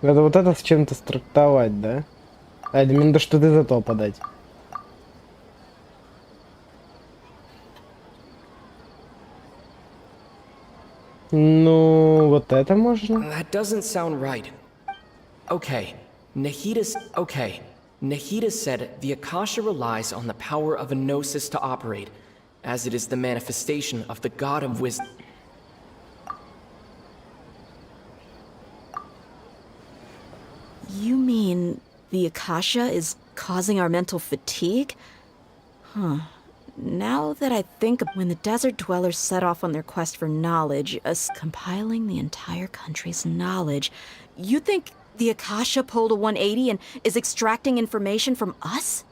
Надо вот это с чем-то стартовать, да? А, мне надо что-то из этого подать. Ну, вот это можно. That doesn't sound right. Okay, Nahida said the Akasha relies on the power of a gnosis to operate, as it is the manifestation of the God of Wisdom. You mean the Akasha is causing our mental fatigue? Huh. Now that I think of when the desert dwellers set off on their quest for knowledge, us compiling the entire country's knowledge, you think the Akasha pulled a 180 and is extracting information from us?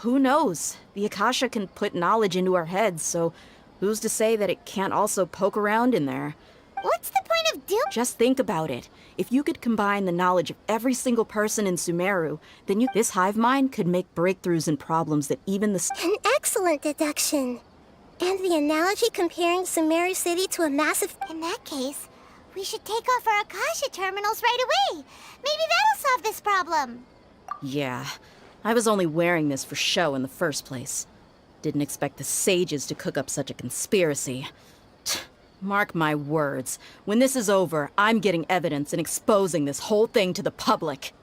Who knows? The Akasha can put knowledge into our heads, so who's to say that it can't also poke around in there? What's the point of doing? Just think about it. If you could combine the knowledge of every single person in Sumeru, then this hive mind could make breakthroughs in problems that even the... An excellent deduction. And the analogy comparing Sumeru City to a massive... In that case, we should take off our Akasha terminals right away. Maybe that'll solve this problem. Yeah, I was only wearing this for show in the first place. Didn't expect the sages to cook up such a conspiracy. Mark my words, when this is over, I'm getting evidence and exposing this whole thing to the public.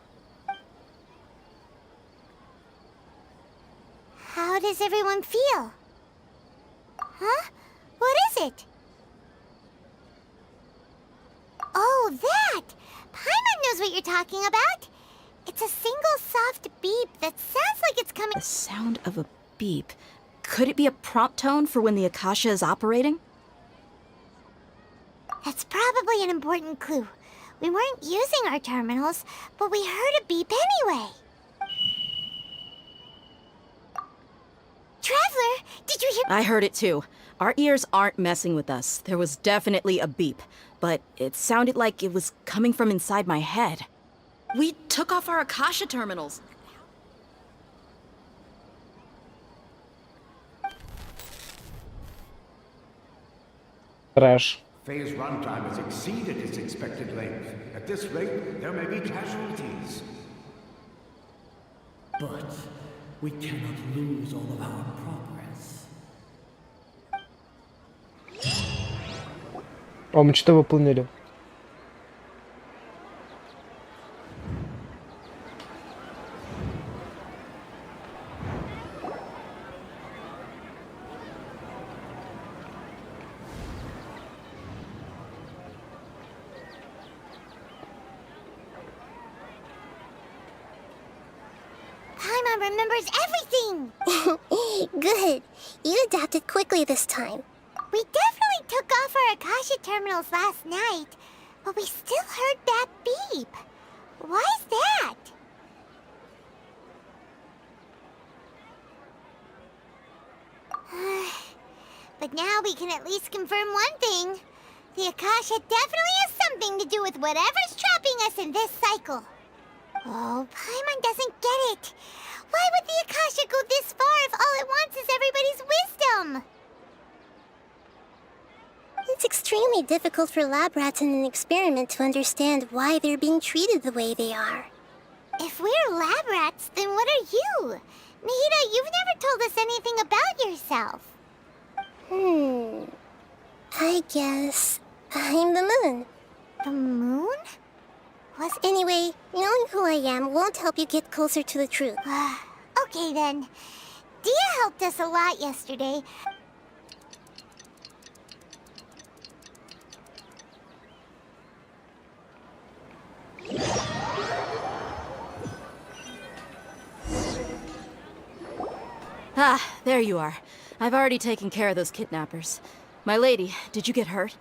How does everyone feel? Huh? What is it? Oh, that! Paimon knows what you're talking about. It's a single soft beep that sounds like it's coming... The sound of a beep. Could it be a prompt tone for when the Akasha is operating? That's probably an important clue. We weren't using our terminals, but we heard a beep anyway. Traveler, did you hear? I heard it too. Our ears aren't messing with us. There was definitely a beep, but it sounded like it was coming from inside my head. We took off our Akasha terminals. Трэш. Phase runtime has exceeded its expected length. At this rate, there may be casualties. But we cannot lose all of our progress. О, мы что-то выполнили. Paimon remembers everything! Good. You adapted quickly this time. We definitely took off our Akasha terminals last night, but we still heard that beep. Why is that? But now we can at least confirm one thing. The Akasha definitely has something to do with whatever's trapping us in this cycle. Oh, Paimon doesn't get it. Why would the Akasha go this far if all it wants is everybody's wisdom? It's extremely difficult for lab rats in an experiment to understand why they're being treated the way they are. If we're lab rats, then what are you? Nahida, you've never told us anything about yourself. I guess I'm the moon. The moon? Anyway, knowing who I am won't help you get closer to the truth. Okay then. Dia helped us a lot yesterday. Ah, there you are. I've already taken care of those kidnappers. My lady, did you get hurt?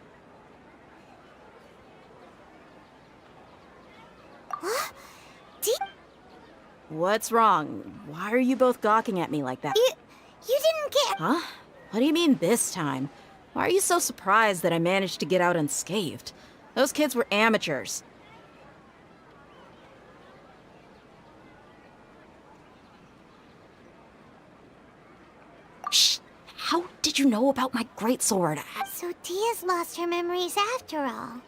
What's wrong? Why are you both gawking at me like that? You didn't get... Huh? What do you mean this time? Why are you so surprised that I managed to get out unscathed? Those kids were amateurs. Shh! How did you know about my greatsword? So Dia's lost her memories after all.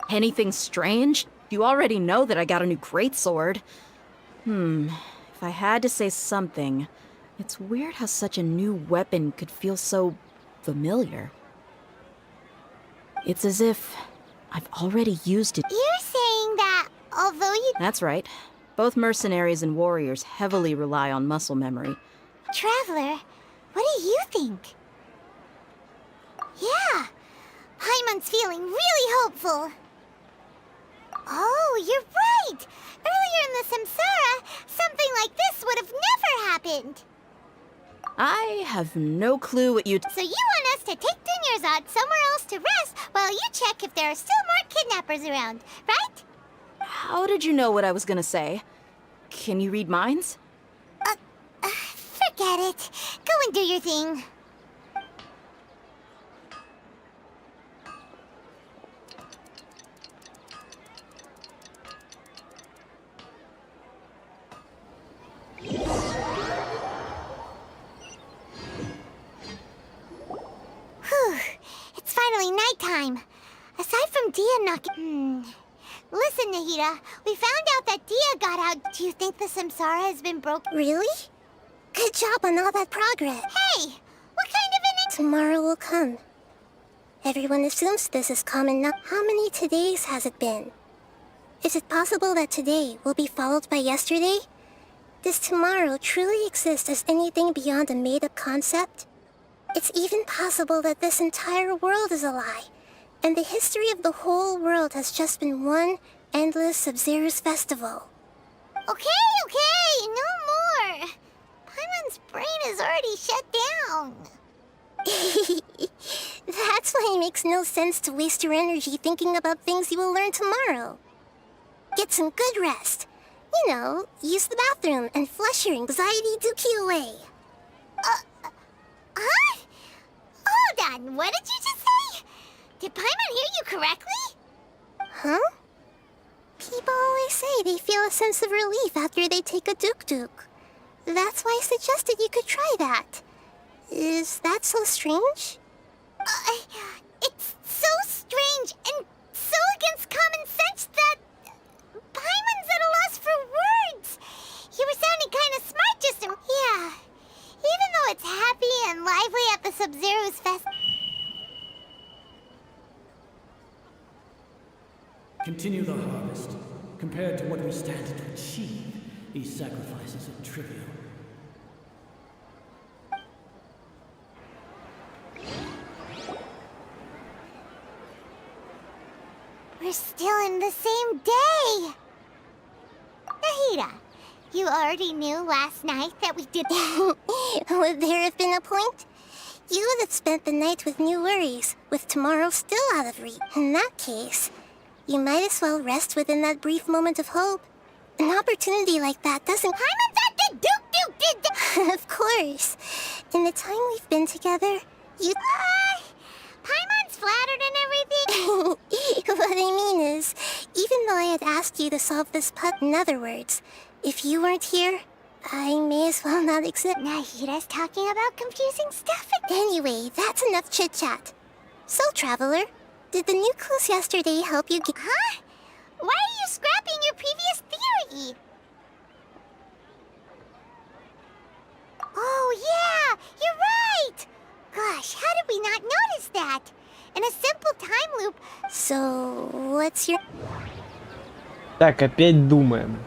Anything strange? You already know that I got a new greatsword. If I had to say something, it's weird how such a new weapon could feel so familiar. It's as if I've already used it. You're saying that although you... That's right. Both mercenaries and warriors heavily rely on muscle memory. Traveler, what do you think? Yeah, Paimon's feeling really hopeful. Oh, you're right! Earlier in the Samsara, something like this would have never happened. I have no clue what you... So you want us to take Dunyarzad somewhere else to rest while you check if there are still more kidnappers around, right? How did you know what I was gonna say? Can you read minds? Forget it. Go and do your thing. Whew. It's finally nighttime. Aside from Dia knocking... Listen, Nahida. We found out that Dia got out. Do you think the Samsara has been broken? Really? Good job on all that progress. Hey! What kind of an... Tomorrow will come. Everyone assumes this is common now. How many todays has it been? Is it possible that today will be followed by yesterday? Does tomorrow truly exist as anything beyond a made-up concept? It's even possible that this entire world is a lie, and the history of the whole world has just been one endless Sub-Zero's festival. Okay, no more! Paimon's brain is already shut down. That's why it makes no sense to waste your energy thinking about things you will learn tomorrow. Get some good rest. You know, use the bathroom and flush your anxiety dookie away. Huh? Hold on, what did you just say? Did Paimon hear you correctly? Huh? People always say they feel a sense of relief after they take a duk-duk. That's why I suggested you could try that. Is that so strange? It's Continue the harvest. Compared to what we stand to achieve, these sacrifices are trivial. We're still in the same day! Nahida, you already knew last night that we did that. Would there have been a point? You would have spent the night with new worries, with tomorrow still out of reach. In that case, you might as well rest within that brief moment of hope. An opportunity like that doesn't... Of course. In the time we've been together, you... Paimon's flattered and everything. What I mean is, even though I had asked you to solve this in other words, if you weren't here, I may as well not exist. Nahida's talking about confusing stuff again. Anyway, that's enough chit-chat. So, Traveler, did the new clues yesterday help you get... Huh? Why are you scrapping your previous theory? Oh, yeah! You're right! Gosh, how did we not notice that? In a simple time loop... So, what's your... Так, опять думаем.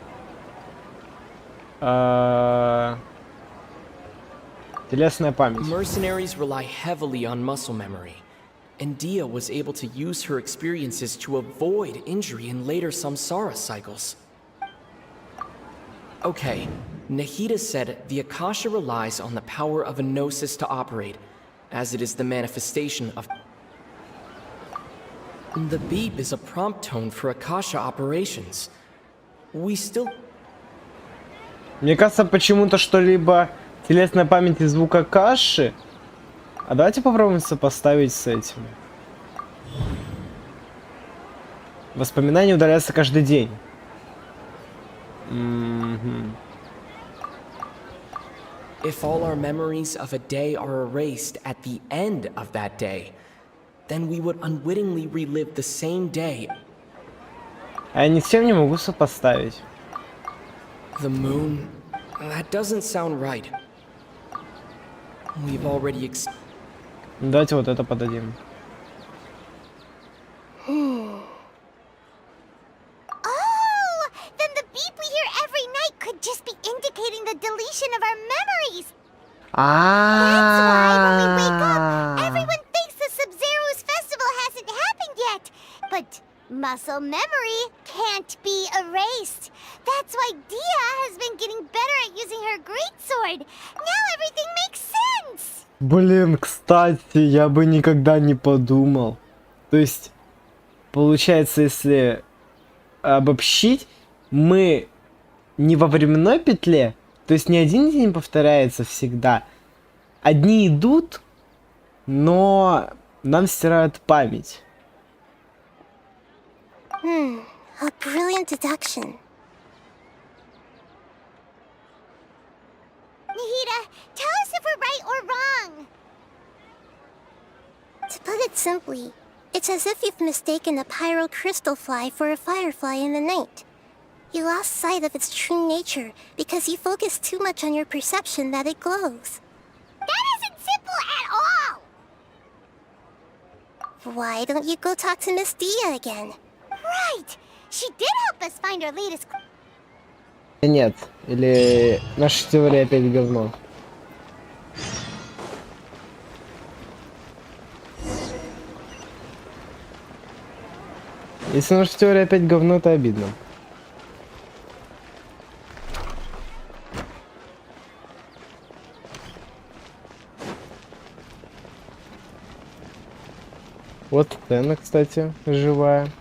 Телесная память. Mercenaries rely heavily on muscle memory, and Dia was able to use her experiences to avoid injury in later samsara cycles. Okay, Nahida said the Akasha relies on the power of a gnosis to operate, as it is the manifestation of... The beep is a prompt tone for Akasha operations. We still... Мне кажется, почему-то что-либо телесная память и звук Акаши. А давайте попробуем сопоставить с этим. Воспоминания удаляются каждый день. If all our memories of a day are erased at the end of that day, then we would unwittingly relive the same day. А я ни с чем не могу сопоставить. The moon? That doesn't sound right. We've already Давайте вот это подадим. Oh! Then the beep we hear every night could just be indicating the deletion of our memories! That's why when we wake up, everyone thinks the Sub-Zero's festival hasn't happened yet! But muscle memory can't be erased. That's why Dia has been getting better at using her greatsword. Now everything makes sense! Блин, кстати, я бы никогда не подумал. То есть, получается, если обобщить, мы не во временной петле, то есть ни один день повторяется всегда. Одни идут, но нам стирают память. A brilliant deduction. Nahida, tell us if we're right or wrong! To put it simply, it's as if you've mistaken a pyro crystal fly for a firefly in the night. You lost sight of its true nature because you focused too much on your perception that it glows. That isn't simple at all! Why don't you go talk to Miss Dia again? Right! She did help us find our latest... Нет, или наша теория опять говно. Если наша теория опять говно, это обидно. Вот Тена, кстати, живая.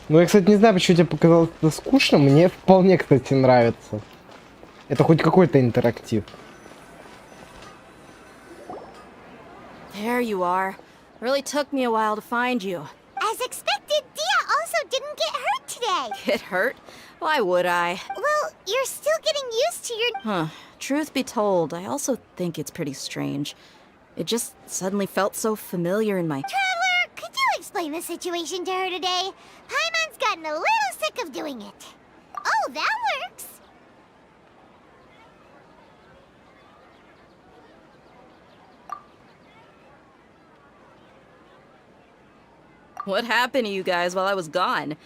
Ну, я, кстати, не знаю, почему тебе показалось это скучно. Мне вполне, кстати, нравится. Это хоть какой-то интерактив. There you are. Really took me a while to find you. As expected, Dia also didn't get hurt today! Get hurt? Why would I? Well, you're still getting used to your... Huh. Truth be told, I also think it's pretty strange. It just suddenly felt so familiar in my... Traveler, could you explain the situation to her today? Paimon's gotten a little sick of doing it. Oh, that works! What happened to you guys while I was gone?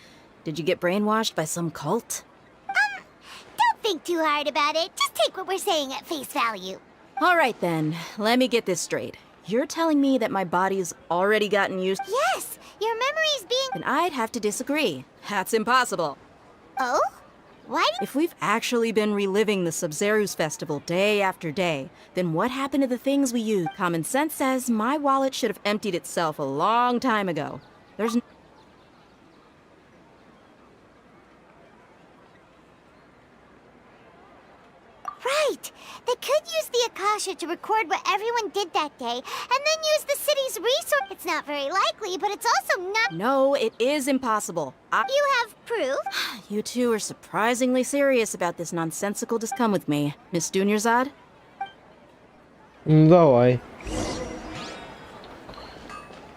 Did you get brainwashed by some cult? Don't think too hard about it. Just take what we're saying at face value. All right then, let me get this straight. You're telling me that my body's already gotten used. Yes, your memory's being. Then I'd have to disagree. That's impossible. Oh? Why? If we've actually been reliving the Sub-Zeru's festival day after day, then what happened to the things we used? Common sense says my wallet should have emptied itself a long time ago. There's Right! They could use the Akasha to record what everyone did that day, and then use the city's resource. It's not very likely, but it's also not. No, it is impossible. You have proof? You two are surprisingly serious about this nonsensical. Just come with me, Miss Dunyarzad. Давай.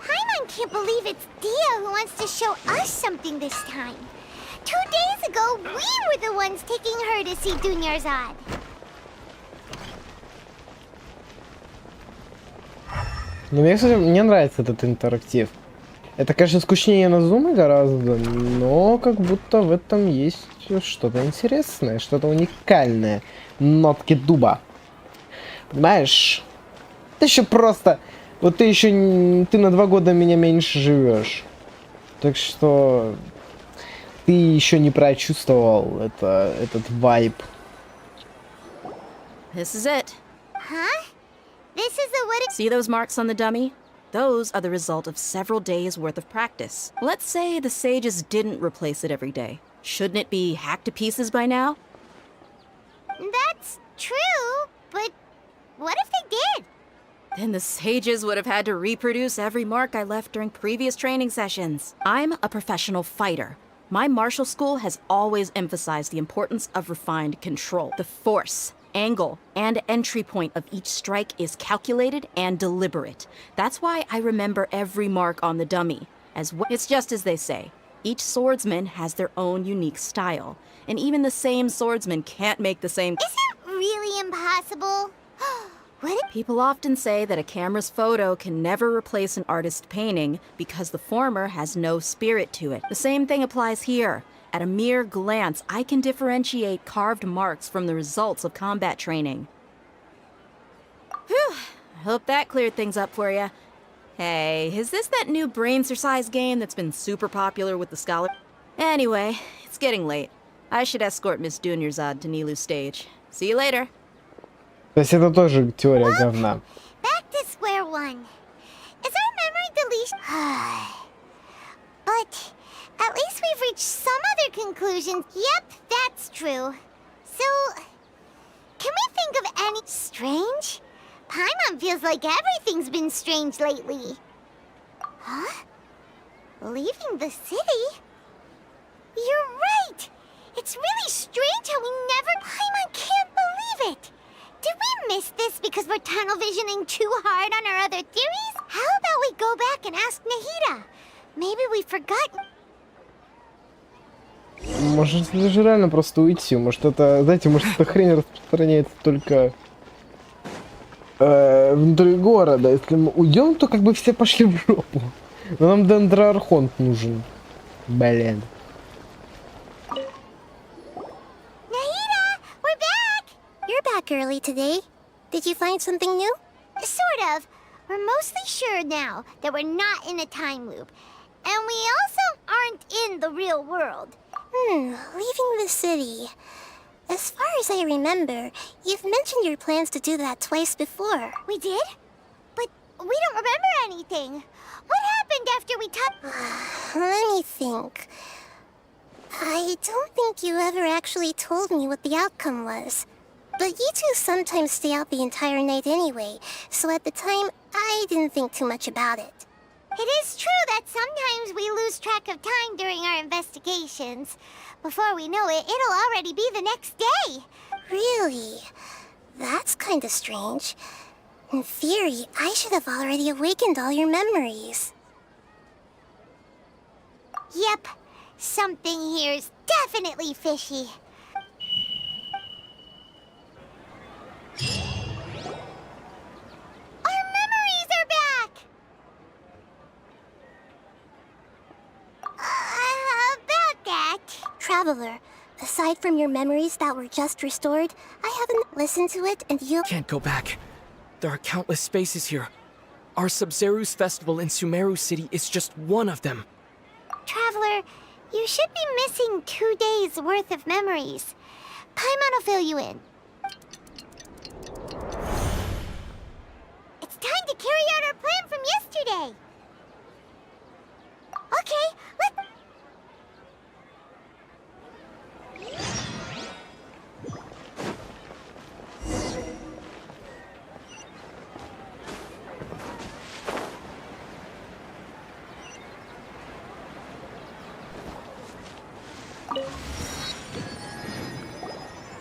Paimon can't believe it's Dia who wants to show us something this time. 2 days ago, we were the ones taking her to see Dunyarzad. Но мне, кстати, мне нравится этот интерактив. Это, конечно, скучнее на зуме гораздо, но как будто в этом есть что-то интересное, что-то уникальное. Нотки дуба. Понимаешь? Ты еще просто... Вот ты еще... Ты на 2 года меня меньше живешь. Так что... Ты еще не прочувствовал этот вайб. This is it. Huh? This is the what? See those marks on the dummy? Those are the result of several days' worth of practice. Let's say the sages didn't replace it every day. Shouldn't it be hacked to pieces by now? That's true, but what if they did? Then the sages would have had to reproduce every mark I left during previous training sessions. I'm a professional fighter. My martial school has always emphasized the importance of refined control. The force, angle, and entry point of each strike is calculated and deliberate. That's why I remember every mark on the dummy. It's just as they say. Each swordsman has their own unique style. And even the same swordsman can't make the same... Is it really impossible? People often say that a camera's photo can never replace an artist's painting because the former has no spirit to it. The same thing applies here. At a mere glance, I can differentiate carved marks from the results of combat training. Whew, I hope that cleared things up for you. Hey, is this that new brain-exercise game that's been super popular with the scholar? Anyway, it's getting late. I should escort Miss Dunyarzad to Nilu's stage. See you later. То есть это тоже теория говна. Back to square one. Is our memory deletion? But at least we've reached some other conclusions. Yep, that's true. So, can we think of any strange? Paimon feels like everything's been strange lately. Huh? Leaving the city? You're right! It's really strange how we never... Paimon can't believe it! Did we miss this because we're tunnel visioning too hard on our other theories? How about we go back and ask Nahida? Maybe we forgot... Может, даже реально просто уйти. Может, это, знаете, может, эта хрень распространяется только внутри города. Если мы уйдем, то как бы все пошли в жопу. Но нам DENDRO нужен. Блин. Back early today. Did you find something new? Sort of. We're mostly sure now that we're not in a time loop. And we also aren't in the real world. Leaving the city. As far as I remember, you've mentioned your plans to do that twice before. We did? But we don't remember anything. What happened after we talked? Let me think. I don't think you ever actually told me what the outcome was. But you two sometimes stay out the entire night anyway, so at the time, I didn't think too much about it. It is true that sometimes we lose track of time during our investigations. Before we know it, it'll already be the next day. Really? That's kinda strange. In theory, I should have already awakened all your memories. Yep. Something here's definitely fishy. Our memories are back! Traveler, aside from your memories that were just restored, I haven't listened to it and you Can't go back. There are countless spaces here. Our Sub-Zeru's festival in Sumeru City is just one of them. Traveler, you should be missing 2 days worth of memories. Paimon will fill you in. It's time to carry out our plan from yesterday. Okay, let's...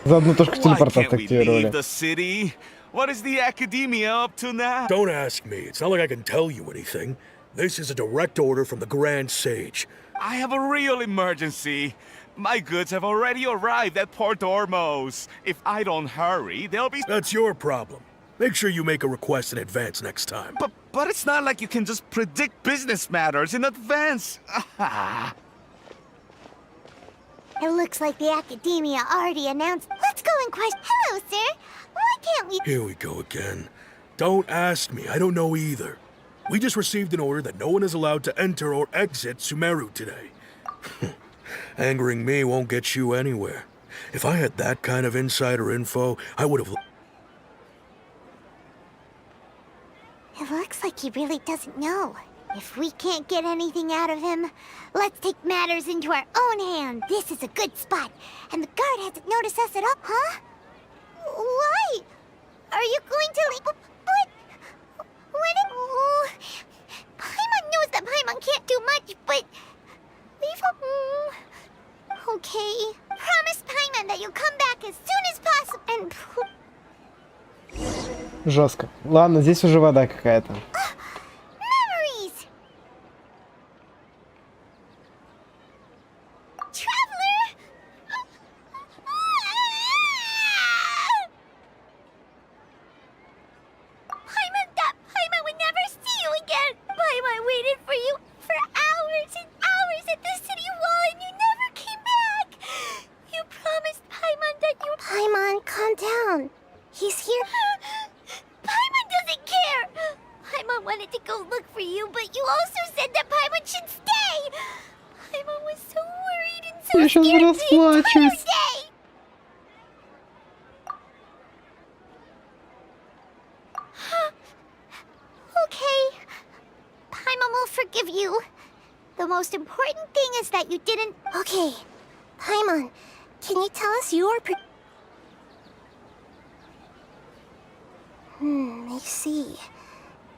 Заодно тоже телепортацию Can't we активировали. leave the city? What is the academia up to now? Don't ask me. It's not like I can tell you anything. This is a direct order from the Grand Sage. I have a real emergency. My goods have already arrived at Port Ormos. If I don't hurry, they'll be... That's your problem. Make sure you make a request in advance next time. But it's not like you can just predict business matters in advance. It looks like the Academia already announced. Let's go and question. Hello, sir. Why can't we... Here we go again. Don't ask me. I don't know either. We just received an order that no one is allowed to enter or exit Sumeru today. Angering me won't get you anywhere. If I had that kind of insider info, I would have... It looks like he really doesn't know. If we can't get anything out of him, let's take matters into our own hands. This is a good spot, and the guard hasn't noticed us at all, huh? Why? Are you going to leave? What? Oh, Paimon knows that Paimon can't do much, but... Leave him... Okay. Promise Paimon that you'll come back as soon as possible, and... Жестко. Ладно, здесь уже вода какая-то. Memories! Traveler! Paimon would never see you again! Paimon waited for you for hours and hours at the city wall and you never came back! You promised Paimon that you... Paimon, calm down. He's here. Paimon doesn't care! Paimon wanted to go look for you, but you also said that Paimon should stay! Paimon was so worried and so Я сейчас scared the entire расплачусь. day! Okay. Paimon will forgive you. The most important thing is that you didn't... Okay. Paimon, can you tell us your I see.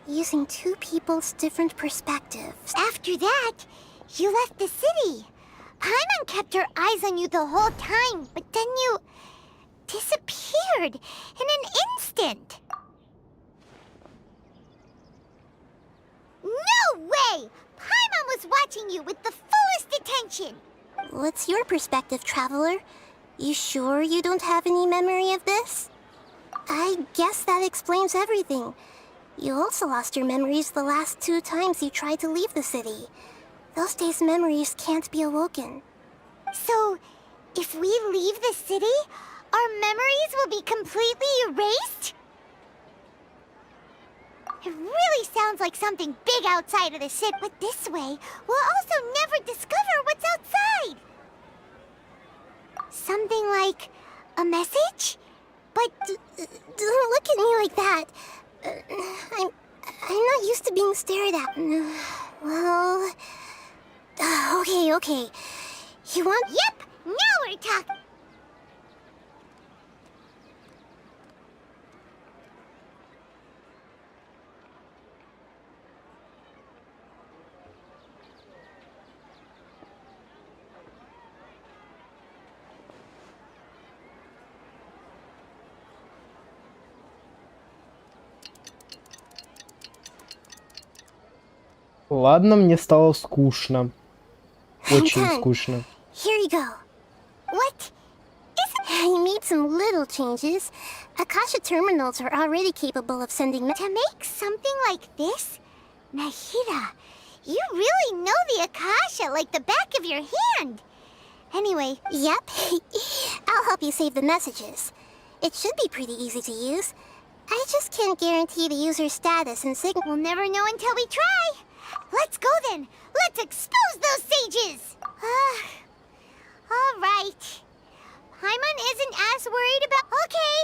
Using two people's different perspectives. After that, you left the city. Paimon kept her eyes on you the whole time, but then you... disappeared in an instant. No way! Paimon was watching you with the fullest attention. What's your perspective, Traveler? You sure you don't have any memory of this? I guess that explains everything. You also lost your memories the last 2 times you tried to leave the city. Those days' memories can't be awoken. So, if we leave the city, our memories will be completely erased? It really sounds like something big outside of the city, but this way, we'll also never discover what's outside. Something like a message? But don't look at me like that. I'm not used to being stared at. Well, okay. You want? Yep. Now we're talking. Ладно, мне стало скучно. Очень скучно. Here you go. What? I made some little changes. Akasha terminals are already capable of sending... To make something like this? Nahida, you really know the Akasha like the back of your hand. Anyway, Yep. I'll help you save the messages. It should be pretty easy to use. I just can't guarantee the user's status and signal. we'll never know until we try. Let's go then. Let's expose those sages. All right. Paimon isn't as worried about... Okay.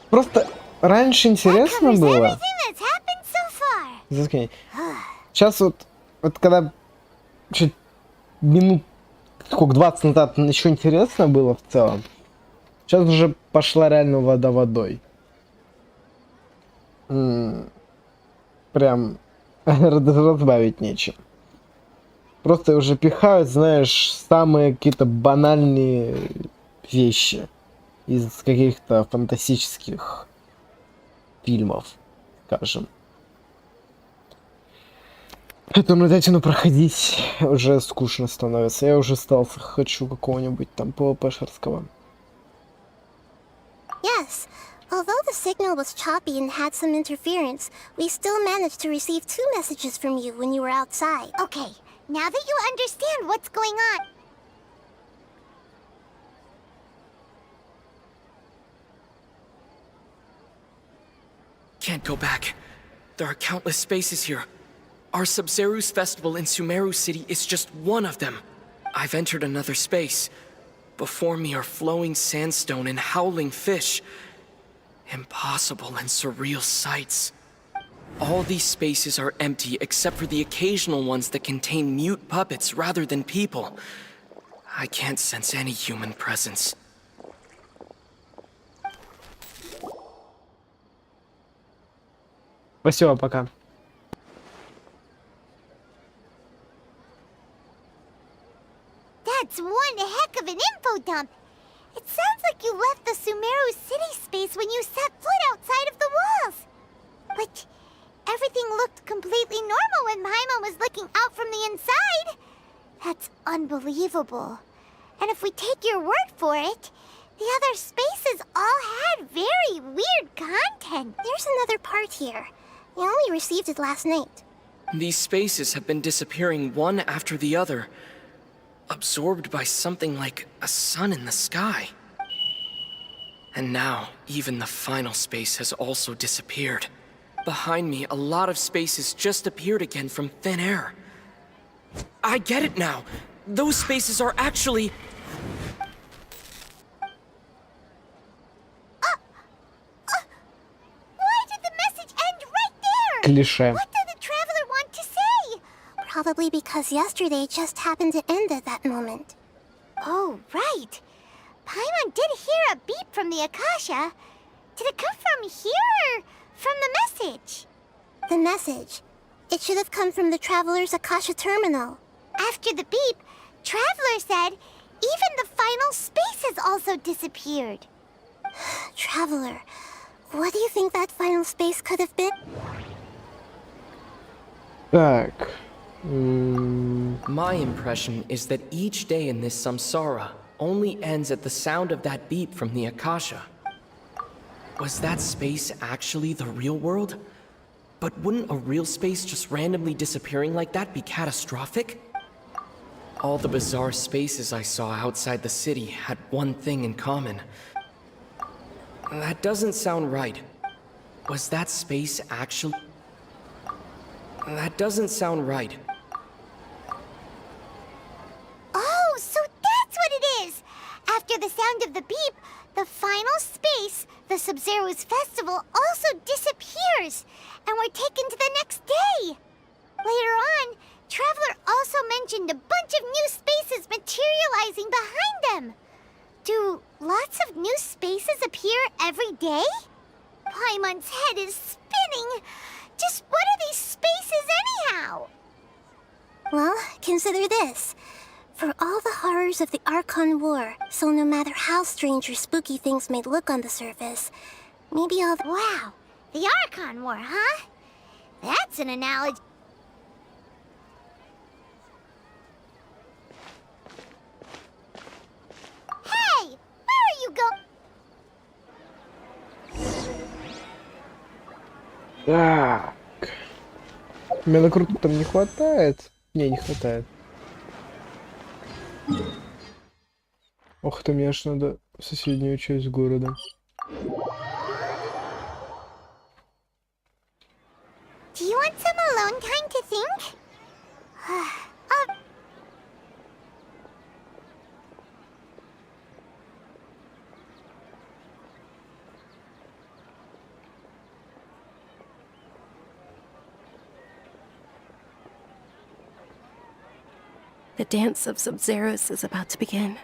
Просто раньше интересно Covers было. everything that's happened so far. Заткни. Сейчас вот когда чуть минут сколько, 20 назад еще интересно было в целом. Сейчас уже пошла реально вода водой. Прям разбавить нечем. Просто уже пихают, знаешь, самые какие-то банальные вещи из каких-то фантастических фильмов, скажем. Поэтому эту проходить уже скучно становится. Я уже остался, хочу какого-нибудь там PvP-шерского. Yes. Although the signal was choppy and had some interference, we still managed to receive 2 messages from you when you were outside. Okay, now that you understand what's going on... Can't go back. There are countless spaces here. Our Sub-Zeru's festival in Sumeru City is just one of them. I've entered another space. Before me are flowing sandstone and howling fish. Impossible and surreal sights. All these spaces are empty except for the occasional ones that contain mute puppets rather than people. I can't sense any human presence. Спасибо, пока. That's one heck of an info dump. It sounds like you left the Sumeru city space when you set foot outside of the walls. But everything looked completely normal when Paimon was looking out from the inside. That's unbelievable. And if we take your word for it, the other spaces all had very weird content. There's another part here. We only received it last night. These spaces have been disappearing one after the other, absorbed by something like a sun in the sky. And now, even the final space has also disappeared. Behind me, a lot of spaces just appeared again from thin air. I get it now! Those spaces are actually... Why did the message end right there? Клише. What did the traveler want to say? Probably because yesterday just happened to end at that moment. Oh, right. Paimon did hear a beep from the Akasha. Did it come from here or from the message? The message. It should have come from the Traveler's Akasha terminal. After the beep, Traveler said even the final space has also disappeared. Traveler, what do you think that final space could have been? Так. My impression is that each day in this samsara only ends at the sound of that beep from the Akasha. Was that space actually the real world? But wouldn't a real space just randomly disappearing like that be catastrophic? All the bizarre spaces I saw outside the city had one thing in common. That doesn't sound right. Was that space actually... That doesn't sound right. Oh, so that's what it is! After the sound of the beep, the final space, the Sub-Zero's festival, also disappears, and we're taken to the next day. Later on, Traveler also mentioned a bunch of new spaces materializing behind them. Do lots of new spaces appear every day? Paimon's head is spinning. Just what are these spaces anyhow? Well, consider this. For all the horrors of the Archon War, so no matter how strange or spooky things may look on the surface, maybe all the... Wow, the Archon War, huh? That's an analogy. Hey, where are you going? Так. Меня на круту там не хватает. Не хватает. Ох ты, мне аж надо в соседнюю часть города. Do you want some alone time to think? The dance of Sub-Zeros is about to begin.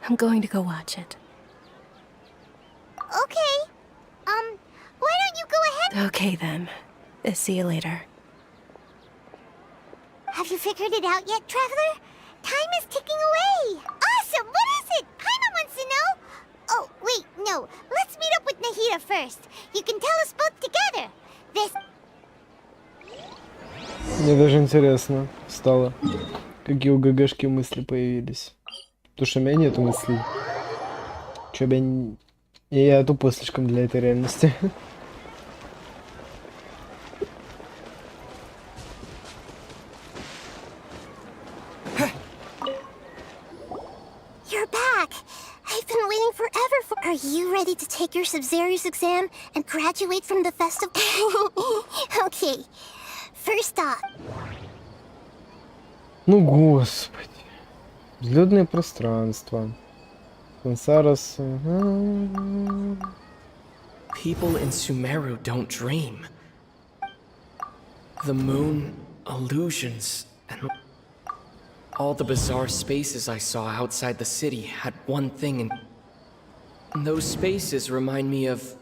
I'm going to go watch it. Okay. Why don't you go ahead? Okay then. See you later. Have you figured it out yet, Traveler? Time is ticking away. Awesome! What is it? Paimon wants to know. Oh, wait, no. Let's meet up with Nahida first. You can tell us both together. This... Мне даже интересно стало, какие у ГГшки мысли появились. Потому что у меня нету мыслей. Чё бы я тупой слишком для этой реальности. You're back! I've been waiting forever for... Are you ready to take your Sub-Zero's exam and graduate from the festival? Okay. First off... Ну господи. Взлетное пространство. Сансарас. People in Sumeru don't dream. The moon, illusions, and all the bizarre spaces I saw outside the city had one thing in... Those spaces remind me of...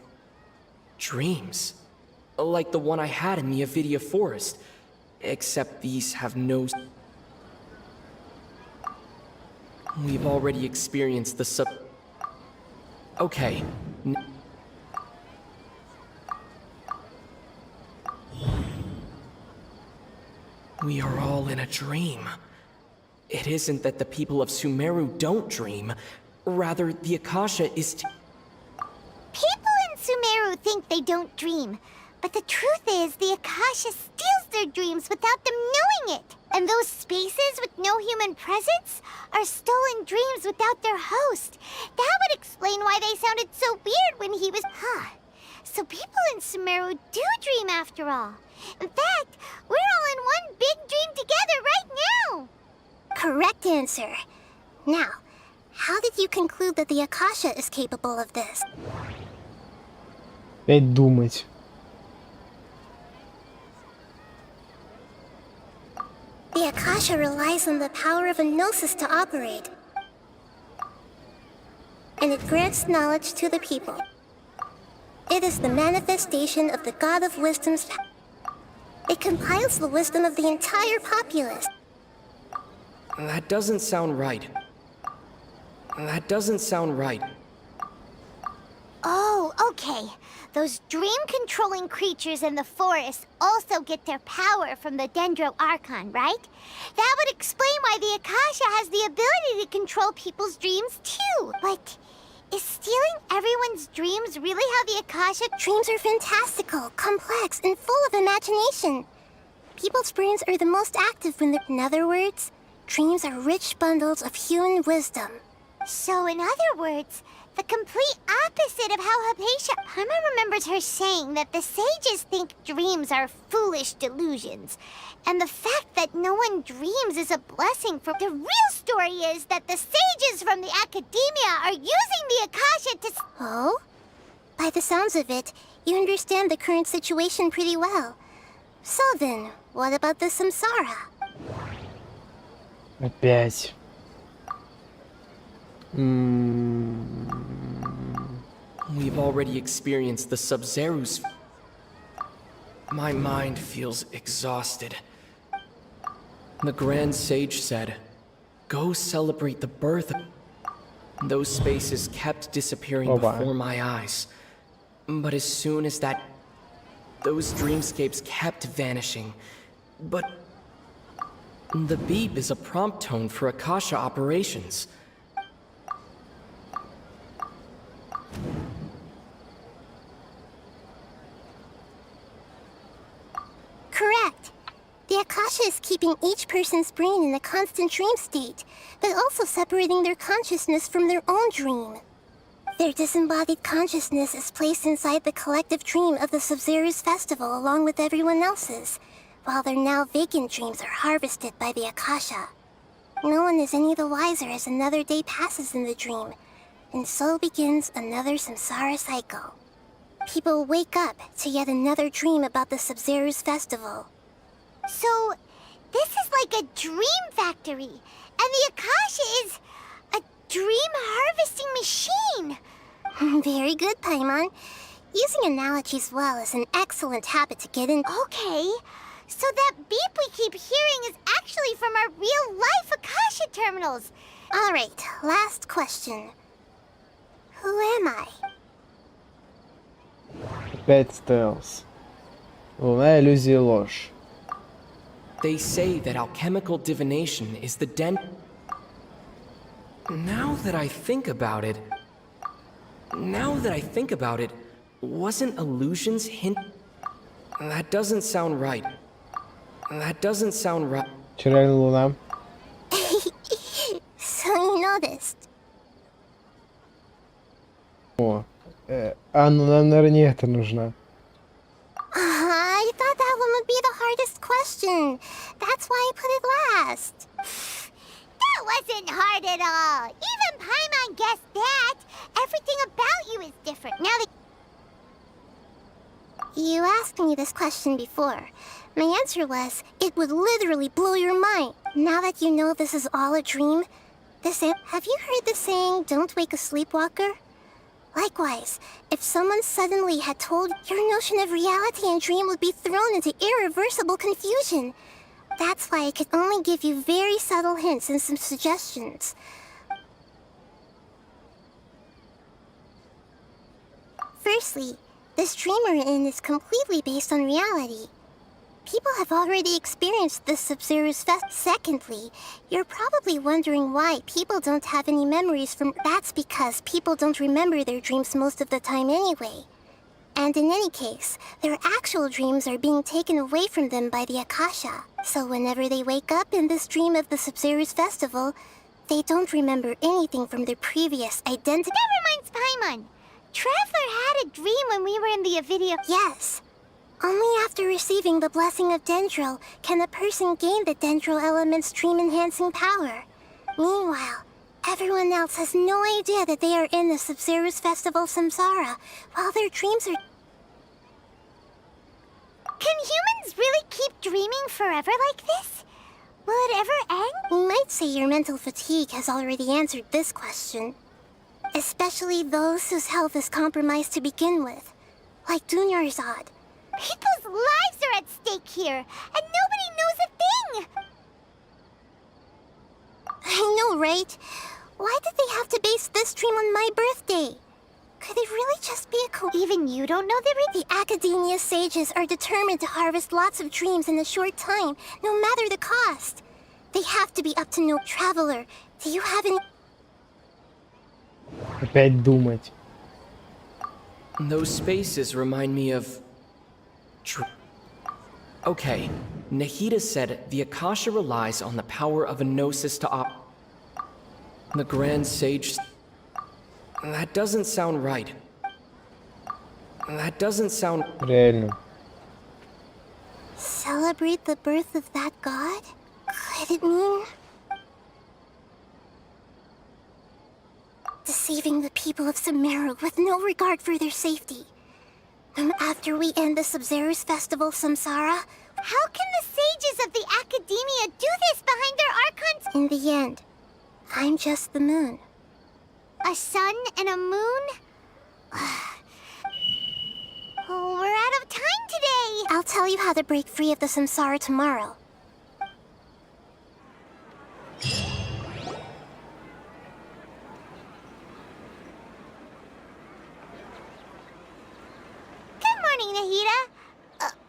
dreams. Like the one I had in the Avidia Forest. Except these have no... We've already experienced the sub... Okay. We are all in a dream. It isn't that the people of Sumeru don't dream. Rather, the Akasha is... People in Sumeru think they don't dream. But the truth is, the Akasha steals their dreams without them knowing it. And those spaces with no human presence are stolen dreams without their host. That would explain why they sounded so weird when he was... So people in Sumeru do dream after all. In fact, we're all in one big dream together right now. Correct answer. Now, how did you conclude that the Akasha is capable of this? Опять думать. The Akasha relies on the power of a gnosis to operate. And it grants knowledge to the people. It is the manifestation of the God of Wisdom's power. It compiles the wisdom of the entire populace. That doesn't sound right. That doesn't sound right. Oh, okay. Those dream-controlling creatures in the forest also get their power from the DENDRO ARCHON, right? That would explain why the Akasha has the ability to control people's dreams, too. But is stealing everyone's dreams really how the Akasha... Dreams are fantastical, complex, and full of imagination. People's brains are the most active when they're... In other words, dreams are rich bundles of human wisdom. So, in other words, the complete opposite of how Hypatia... Paimon remembers her saying that the sages think dreams are foolish delusions. And the fact that no one dreams is a blessing for... The real story is that the sages from the academia are using the Akasha to... Oh? By the sounds of it, you understand the current situation pretty well. So then, what about the Samsara? Опять. We've already experienced the Sub-Zero's... My mind feels exhausted. The Grand Sage said, "Go celebrate the birth of..." Those spaces kept disappearing before my eyes. But as soon as that... Those dreamscapes kept vanishing. But... The beep is a prompt tone for Akasha operations. Correct. The Akasha Akasha is keeping each person's brain in a constant dream state, but also separating their consciousness from their own dream. Their disembodied consciousness is placed inside the collective dream of the Sub-Zero's festival along with everyone else's, while their now vacant dreams are harvested by the Akasha. No one is any the wiser as another day passes in the dream, and so begins another samsara cycle. People wake up to yet another dream about the Sub-Zero's festival. So, this is like a dream factory, and the Akasha is a dream harvesting machine. Very good, Paimon. Using analogies well is an excellent habit to get in. Okay, so that beep we keep hearing is actually from our real-life Akasha terminals. All right, last question. Who am I? Опять стелс. Луна, иллюзия, ложь. They say that alchemical divination is the Now that I think about it, wasn't illusions hint? That doesn't sound right. Вчера Луна. So you noticed. О, ну нам, наверное, это нужно. I thought that one would be the hardest question. That's why I put it last. That wasn't hard at all. Even Paimon guessed that. Everything about you is different. Now that... You asked me this question before. My answer was, it would literally blow your mind. Now that you know this is all a dream, have you heard the saying, don't wake a sleepwalker? Likewise, if someone suddenly had told your notion of reality and dream would be thrown into irreversible confusion. That's why I could only give you very subtle hints and some suggestions. Firstly, this dream we're in is completely based on reality. People have already experienced this Sub-Zero's fest. Secondly, you're probably wondering why people don't have any memories from... That's because people don't remember their dreams most of the time anyway. And in any case, their actual dreams are being taken away from them by the Akasha. So whenever they wake up in this dream of the Sub-Zero's festival, they don't remember anything from their previous identity. That reminds Paimon. Traveler had a dream when we were in the video. Yes. Only after receiving the blessing of DENDRO can a person gain the DENDRO element's dream-enhancing power. Meanwhile, everyone else has no idea that they are in the Sub-Zero's festival Samsara, while their dreams are... Can humans really keep dreaming forever like this? Will it ever end? You might say your mental fatigue has already answered this question. Especially those whose health is compromised to begin with, like Dunyarzad. People's lives are at stake here, and nobody knows a thing! I know, right? Why did they have to base this dream on my birthday? Could it really just be a Even you don't know the Academia sages are determined to harvest lots of dreams in a short time, no matter the cost. They have to be up to no... Traveler, do you have any... Опять думать. Those spaces remind me of... Okay, Nahida said the Akasha relies on the power of a gnosis to The Grand Sage... That doesn't sound right. Реально. Celebrate the birth of that god? Could it mean... deceiving the people of Sumeru with no regard for their safety? After we end the Sub-Zero's festival Samsara, how can the sages of the Academia do this behind their archons? In the end, I'm just the moon. A sun and a moon? Oh, we're out of time today! I'll tell you how to break free of the Samsara tomorrow. Nahida?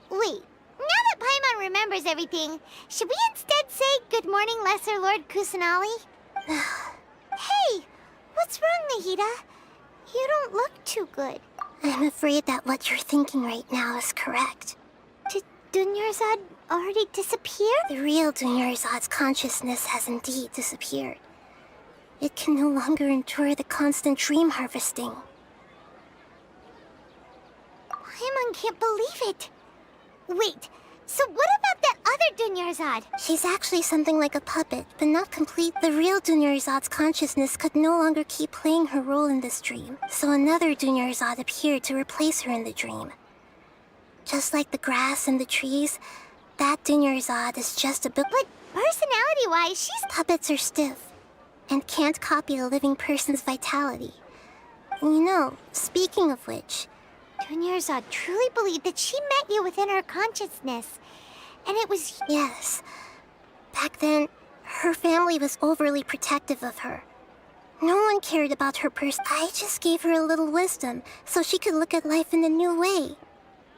Wait. Now that Paimon remembers everything, should we instead say good morning, Lesser Lord Kusanali? Hey! What's wrong, Nahida? You don't look too good. I'm afraid that what you're thinking right now is correct. Did Dunyarzad already disappeared? The real Dunyarzad's consciousness has indeed disappeared. It can no longer endure the constant dream harvesting. Paimon can't believe it. Wait, so what about that other Dunyarzad? She's actually something like a puppet, but not complete. The real Dunyarzad's consciousness could no longer keep playing her role in this dream, so another Dunyarzad appeared to replace her in the dream. Just like the grass and the trees, that Dunyarzad is just a bit. But personality-wise, she's... Puppets are stiff, and can't copy a living person's vitality. You know, speaking of which... Dunyarzad truly believed that she met you within her consciousness. And it was... Yes. Back then, her family was overly protective of her. No one cared about her I just gave her a little wisdom, so she could look at life in a new way.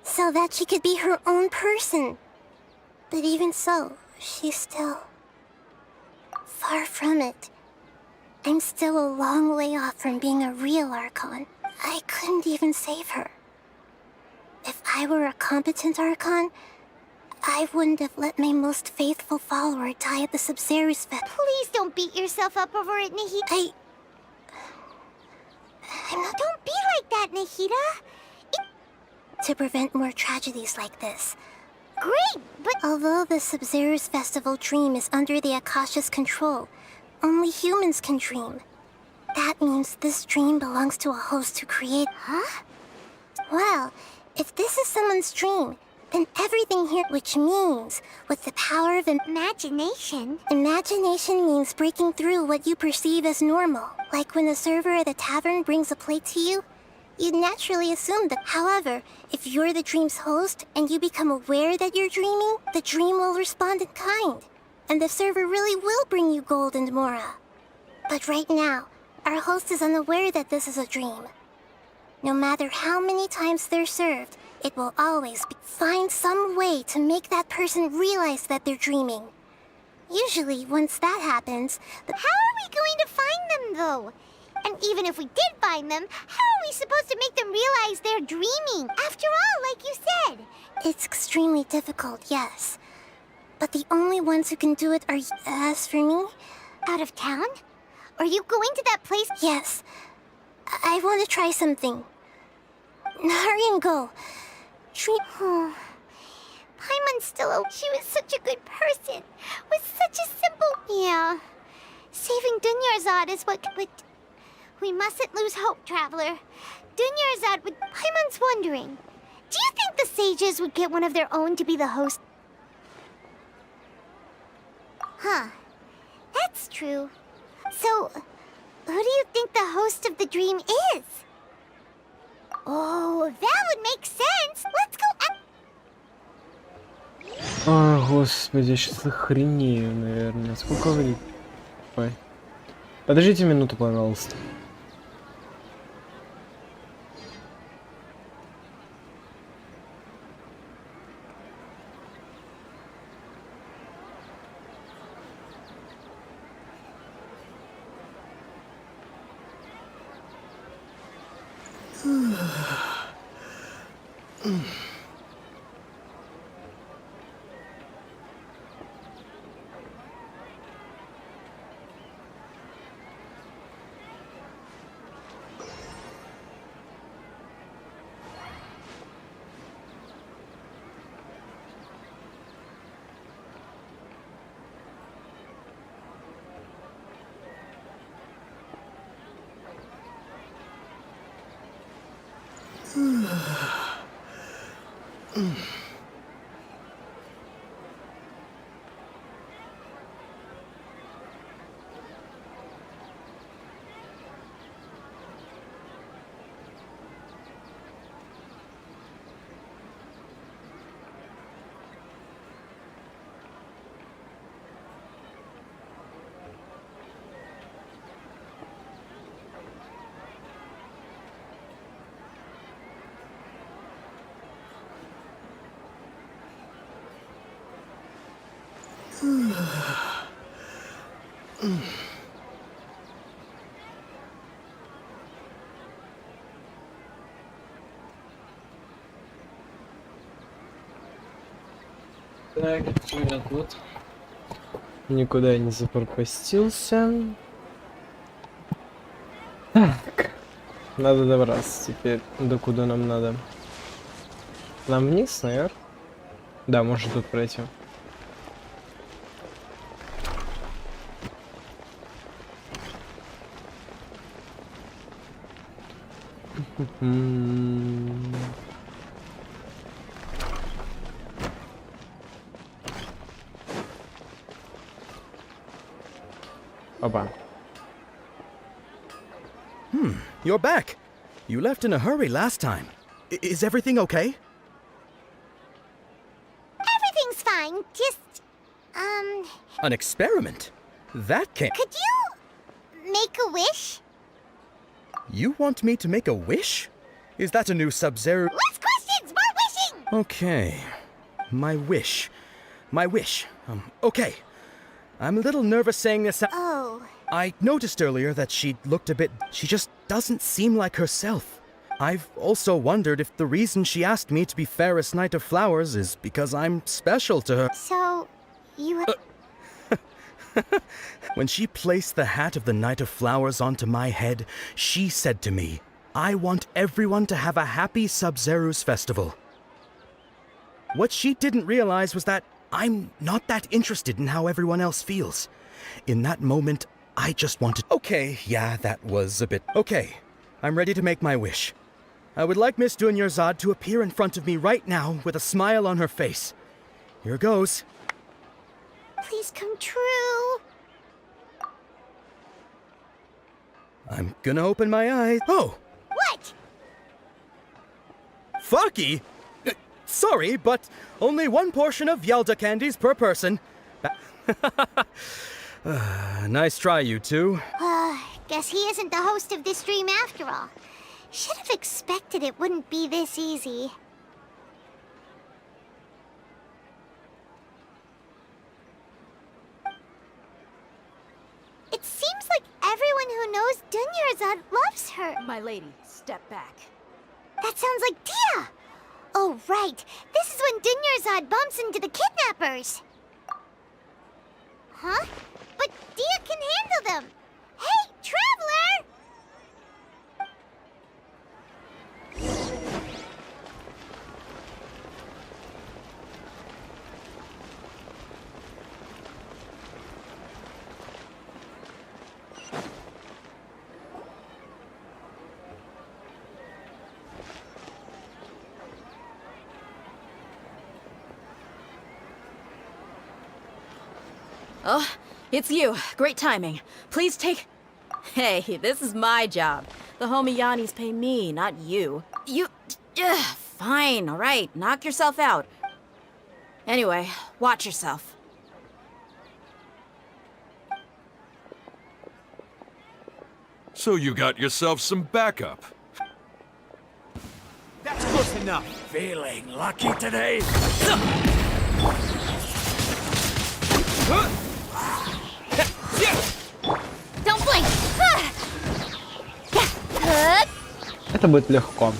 So that she could be her own person. But even so, she's still... far from it. I'm still a long way off from being a real Archon. I couldn't even save her. If I were a competent Archon, I wouldn't have let my most faithful follower die at the Sub-Zero's Fest. Please don't beat yourself up over it, Nahida. I'm not... Don't be like that, Nahida. To prevent more tragedies like this. Great, but... Although the Sub-Zero's Festival dream is under the Akasha's control, only humans can dream. That means this dream belongs to a host who created... Huh? Well, if this is someone's dream, then everything here, which means, with the power of imagination... Imagination means breaking through what you perceive as normal. Like when the server at a tavern brings a plate to you, you'd naturally assume that. However, if you're the dream's host, and you become aware that you're dreaming, the dream will respond in kind. And the server really will bring you gold and mora. But right now, our host is unaware that this is a dream. No matter how many times they're served, it will always find some way to make that person realize that they're dreaming. Usually, once that happens, How are we going to find them, though? And even if we did find them, how are we supposed to make them realize they're dreaming? After all, like you said. It's extremely difficult, yes. But the only ones who can do it are... As for me... Out of town? Are you going to that place? Yes. I want to try something. Hurry and go. Paimon's still... She was such a good person. Was such a simple... Yeah. Saving Dunyarzad is what... But we mustn't lose hope, Traveler. Dunyarzad would... Paimon's wondering. Do you think the sages would get one of their own to be the host? Huh. That's true. So, who do you think the host of the dream is? Oh, that would make sense. Let's go... О, господи, я сейчас охренею, наверное. Сколько времени? Ой. Подождите минуту, пожалуйста. Так, что у меня тут? Никуда я не запропастился. Так. Надо добраться теперь. До куда нам надо? Нам вниз, наверное? Да, может тут пройти. Опа. You're back. You left in a hurry last time. Is everything okay? Everything's fine. Just, An experiment? That can't... could you make a wish? You want me to make a wish? Is that a new Sub-Zero? Less questions, more wishing! Okay. My wish. Okay. I'm a little nervous saying this out. Oh. I noticed earlier that she looked a bit... She just doesn't seem like herself. I've also wondered if the reason she asked me to be Fairest Knight of Flowers is because I'm special to her. So, you... When she placed the hat of the Knight of Flowers onto my head, she said to me, I want everyone to have a happy Sub-Zero's festival. What she didn't realize was that I'm not that interested in how everyone else feels. In that moment, I just wanted... Okay, yeah, that was a bit... Okay, I'm ready to make my wish. I would like Miss Dunyarzad to appear in front of me right now with a smile on her face. Here goes. Please come true. I'm gonna open my eyes. Oh! What? Fucky? Sorry, but only one portion of Yalda candies per person. Nice try, you two. Guess he isn't the host of this stream after all. Should have expected it wouldn't be this easy. It seems like everyone who knows Dunyarzad loves her. My lady, step back. That sounds like Dia! Oh, right. This is when Dunyarzad bumps into the kidnappers. Huh? But Dia can handle them. Hey, Traveler! Oh, it's you. Great timing. Please take... Hey, this is my job. The homie Yannis pay me, not you. You... Fine, all right. Knock yourself out. Anyway, watch yourself. So you got yourself some backup. That's close enough. Feeling lucky today? Don't blink! Это будет легко.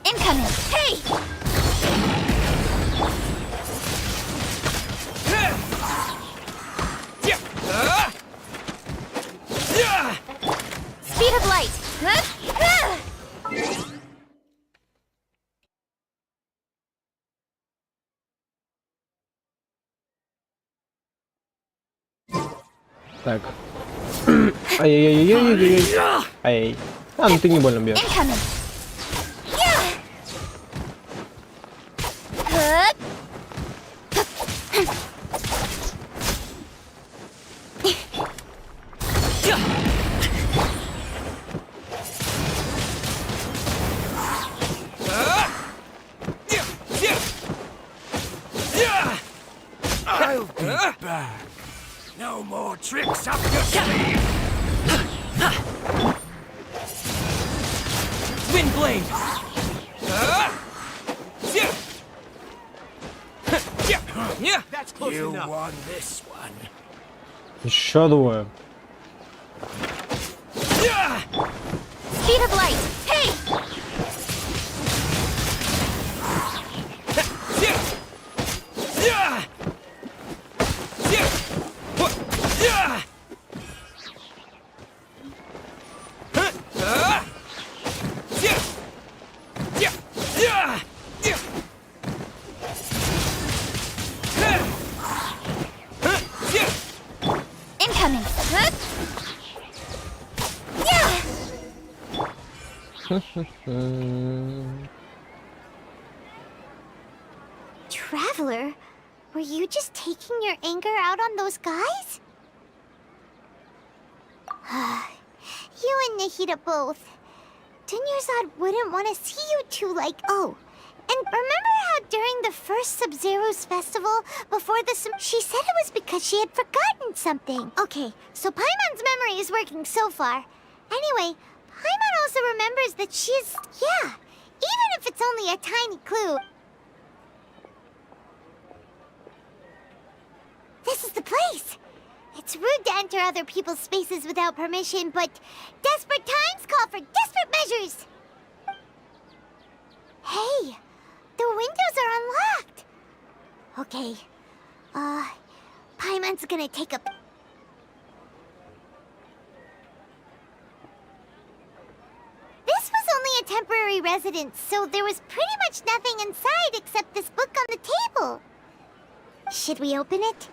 Incoming! Hey! Speed of light! Так. Ай-яй-яй-яй-яй-яй. Ай. А, ну ты не больно бьешь. Incoming! I'll be back. No more tricks up your sleeve. Wind blade! That's close you enough. Won this one. Еще двое. Speed of light! Hey! Traveler, were you just taking your anger out on those guys? You and Nahida both. Dunyarzad wouldn't want to see you two like... Oh, and remember how during the first Sub-Zero's festival, before the... She said it was because she had forgotten something. Okay, so Paimon's memory is working so far. Anyway, Paimon also remembers that she's... Yeah, even if it's only a tiny clue. This is the place! It's rude to enter other people's spaces without permission, but desperate times call for desperate measures! Hey! The windows are unlocked! Okay, Paimon's gonna take a... This was only a temporary residence, so there was pretty much nothing inside except this book on the table. Should we open it?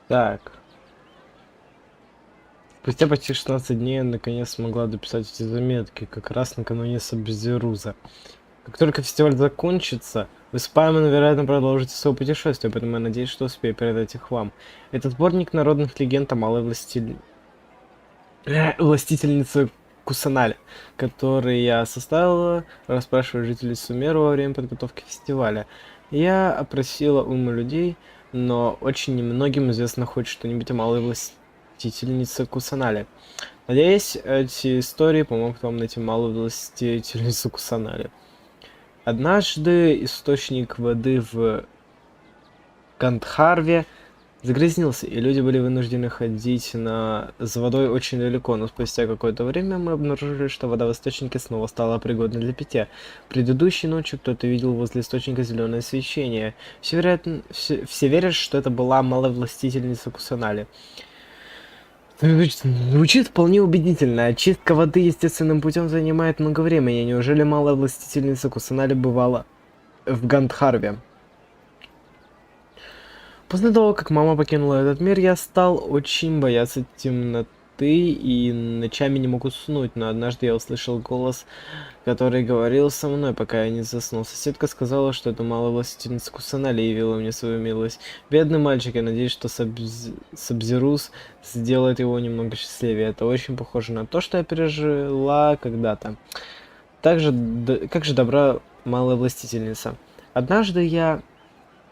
Так. Спустя почти 16 дней я наконец смогла дописать эти заметки, как раз накануне Сабзеруза. Как только фестиваль закончится, вы с Паймоном, вероятно, продолжите свое путешествие, поэтому я надеюсь, что успею передать их вам. Это сборник народных легенд о малой властительнице Кусанале, который я составила, расспрашивая жителей Сумеру во время подготовки фестиваля. Я опросила уйму людей, но очень немногим известно хоть что-нибудь о малой властительнице Кусанале. Надеюсь, эти истории помогут вам найти малую властительницу Кусанале. Однажды источник воды в Гандхарве загрязнился, и люди были вынуждены ходить за водой очень далеко, но спустя какое-то время мы обнаружили, что вода в источнике снова стала пригодной для питья. Предыдущей ночью кто-то видел возле источника зеленое свечение. Все верят, что это была малая властительница Кусанале. Звучит вполне убедительно. Очистка воды естественным путем занимает много времени. Неужели малая властительница Кусанале бывала в Гандхарве? После того, как мама покинула этот мир, я стал очень бояться темноты и ночами не мог уснуть, но однажды я услышал голос, который говорил со мной, пока я не заснул. Соседка сказала, что это малая властительница Кусанале явила мне свою милость. Бедный мальчик, я надеюсь, что Сабзерус сделает его немного счастливее. Это очень похоже на то, что я пережила когда-то. Как же добра малая властительница.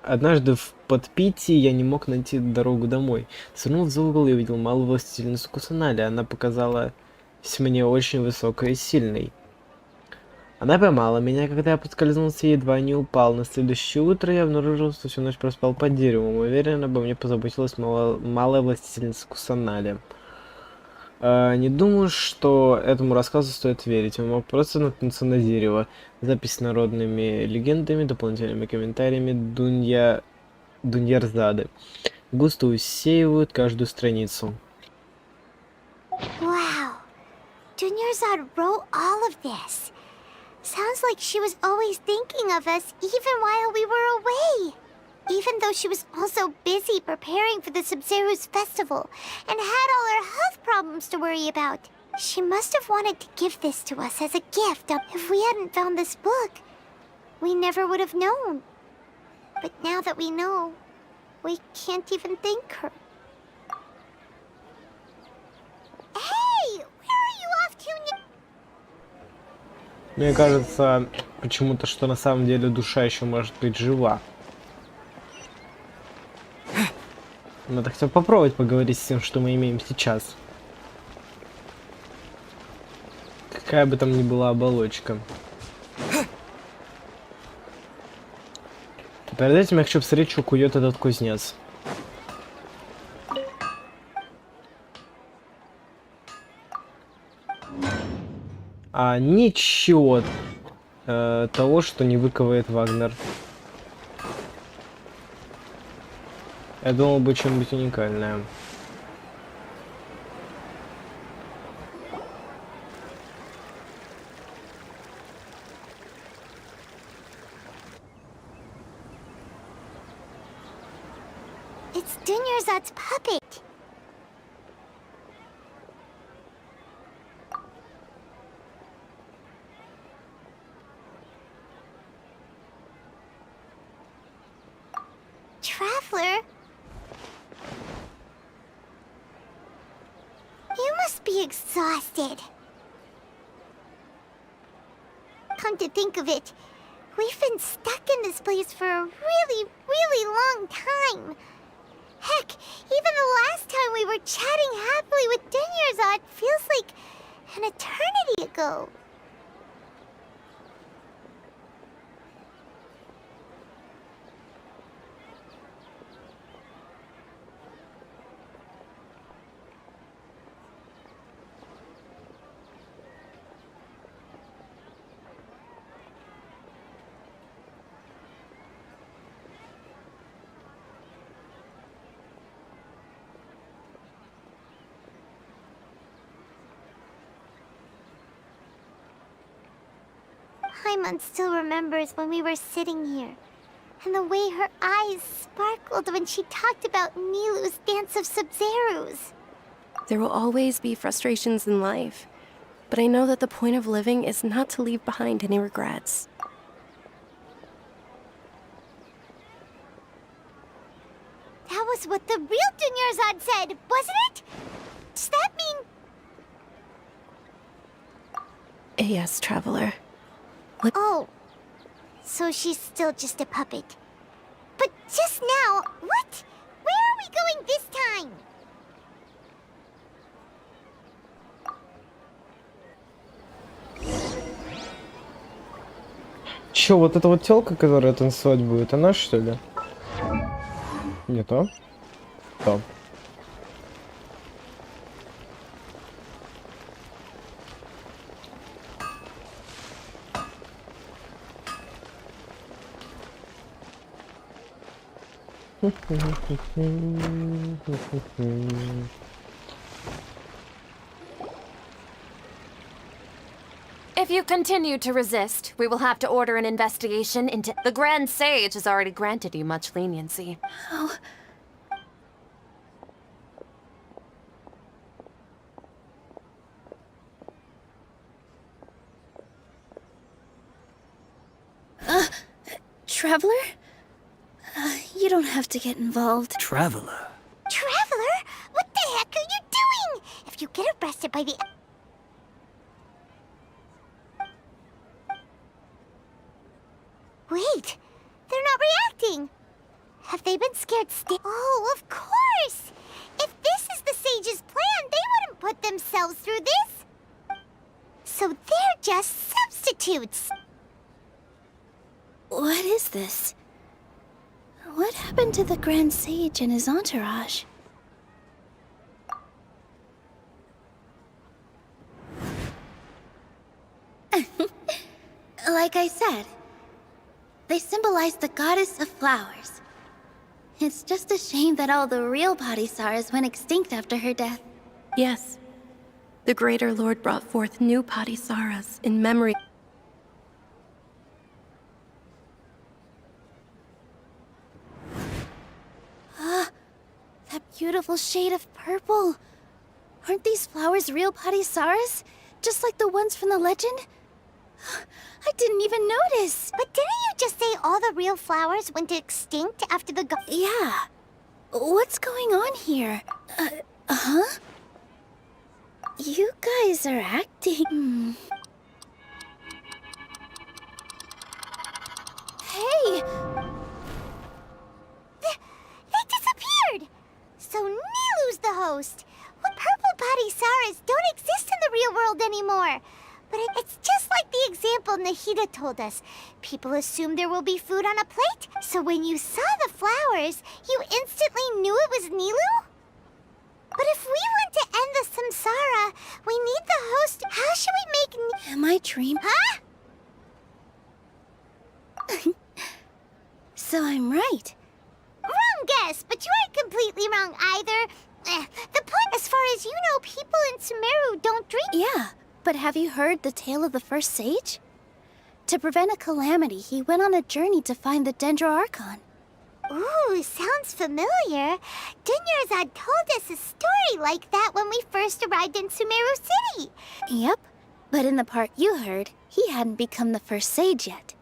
Однажды в подпитии я не мог найти дорогу домой. Свернув за угол, я увидел малую властительницу Кусанале. Она показалась мне очень высокой и сильной. Она поймала меня, когда я подскользнулся и едва не упал. На следующее утро я обнаружил, что всю ночь проспал под деревом. Уверен, обо мне позаботилась малая властительница Кусанале. Не думаю, что этому рассказу стоит верить. Он мог просто наткнуться на дерево. Запись с народными легендами, дополнительными комментариями Dunyarzады. Густо усеивают каждую страницу. Wow. Dunyarzad wrote all of this. Sounds like she was always thinking of us even while we were away. Even though she was also busy preparing for the Sub-Zero's festival and had all her health problems to worry about. She must have wanted to give this to us as a gift. If we hadn't found this book, we never would have known. But now that we know, we can't even thank her. Hey! Where are you off to? Мне кажется, почему-то, что на самом деле душа еще может быть жива. Надо хотя бы попробовать поговорить с тем, что мы имеем сейчас. Какая бы там ни была оболочка. Перед этим я хочу посмотреть, что кует этот кузнец. Ничего того, что не выковывает Вагнер. Я думал бы что-нибудь уникальное. It's Dunyarzad's puppet. traveler? You must be exhausted. Come to think of it, we've been stuck in this place for a really, really long time. Heck, even the last time we were chatting happily with Dinyarzad feels like an eternity ago. Paimon still remembers when we were sitting here, and the way her eyes sparkled when she talked about Nilu's dance of Sub-Zerus. There will always be frustrations in life, but I know that the point of living is not to leave behind any regrets. That was what the real Dinyarzad said, wasn't it? Does that mean... Yes, Traveler. Oh, so she's still just a puppet. But just now, what? Where are we going this time? Чё, вот эта вот тёлка, которая танцевать будет, она что ли? Не то? То. If you continue to resist, we will have to order an investigation into... The Grand Sage has already granted you much leniency. Oh. Traveler? You don't have to get involved. Traveler? Traveler? What the heck are you doing? If you get arrested by the... Wait, they're not reacting. Have they been scared Oh, of course! If this is the Sage's plan, they wouldn't put themselves through this. So they're just substitutes. What is this? What happened to the Grand Sage and his entourage? Like I said, they symbolize the goddess of flowers. It's just a shame that all the real Padisarahs went extinct after her death. Yes. The Greater Lord brought forth new Padisarahs in memory. Ah, that beautiful shade of purple. Aren't these flowers real Padisarahs? Just like the ones from the legend? I didn't even notice. But didn't you just say all the real flowers went extinct after the Yeah. What's going on here? Huh? You guys are acting... Hey! They disappeared! So Nilu's the host. What purple Padisarahs don't exist in the real world anymore. But it's just like the example Nahida told us. People assume there will be food on a plate, so when you saw the flowers, you instantly knew it was Nilu? But if we want to end the samsara, we need the host. How should we make... Am I dreaming? Huh? So I'm right. Wrong guess, but you aren't completely wrong either. The point, as far as you know, people in Sumeru don't dream. Yeah. But have you heard the tale of the first sage? To prevent a calamity, he went on a journey to find the DENDRO ARCHON. Ooh, sounds familiar. Dinyarzad told us a story like that when we first arrived in Sumeru City. Yep, but in the part you heard, he hadn't become the first sage yet.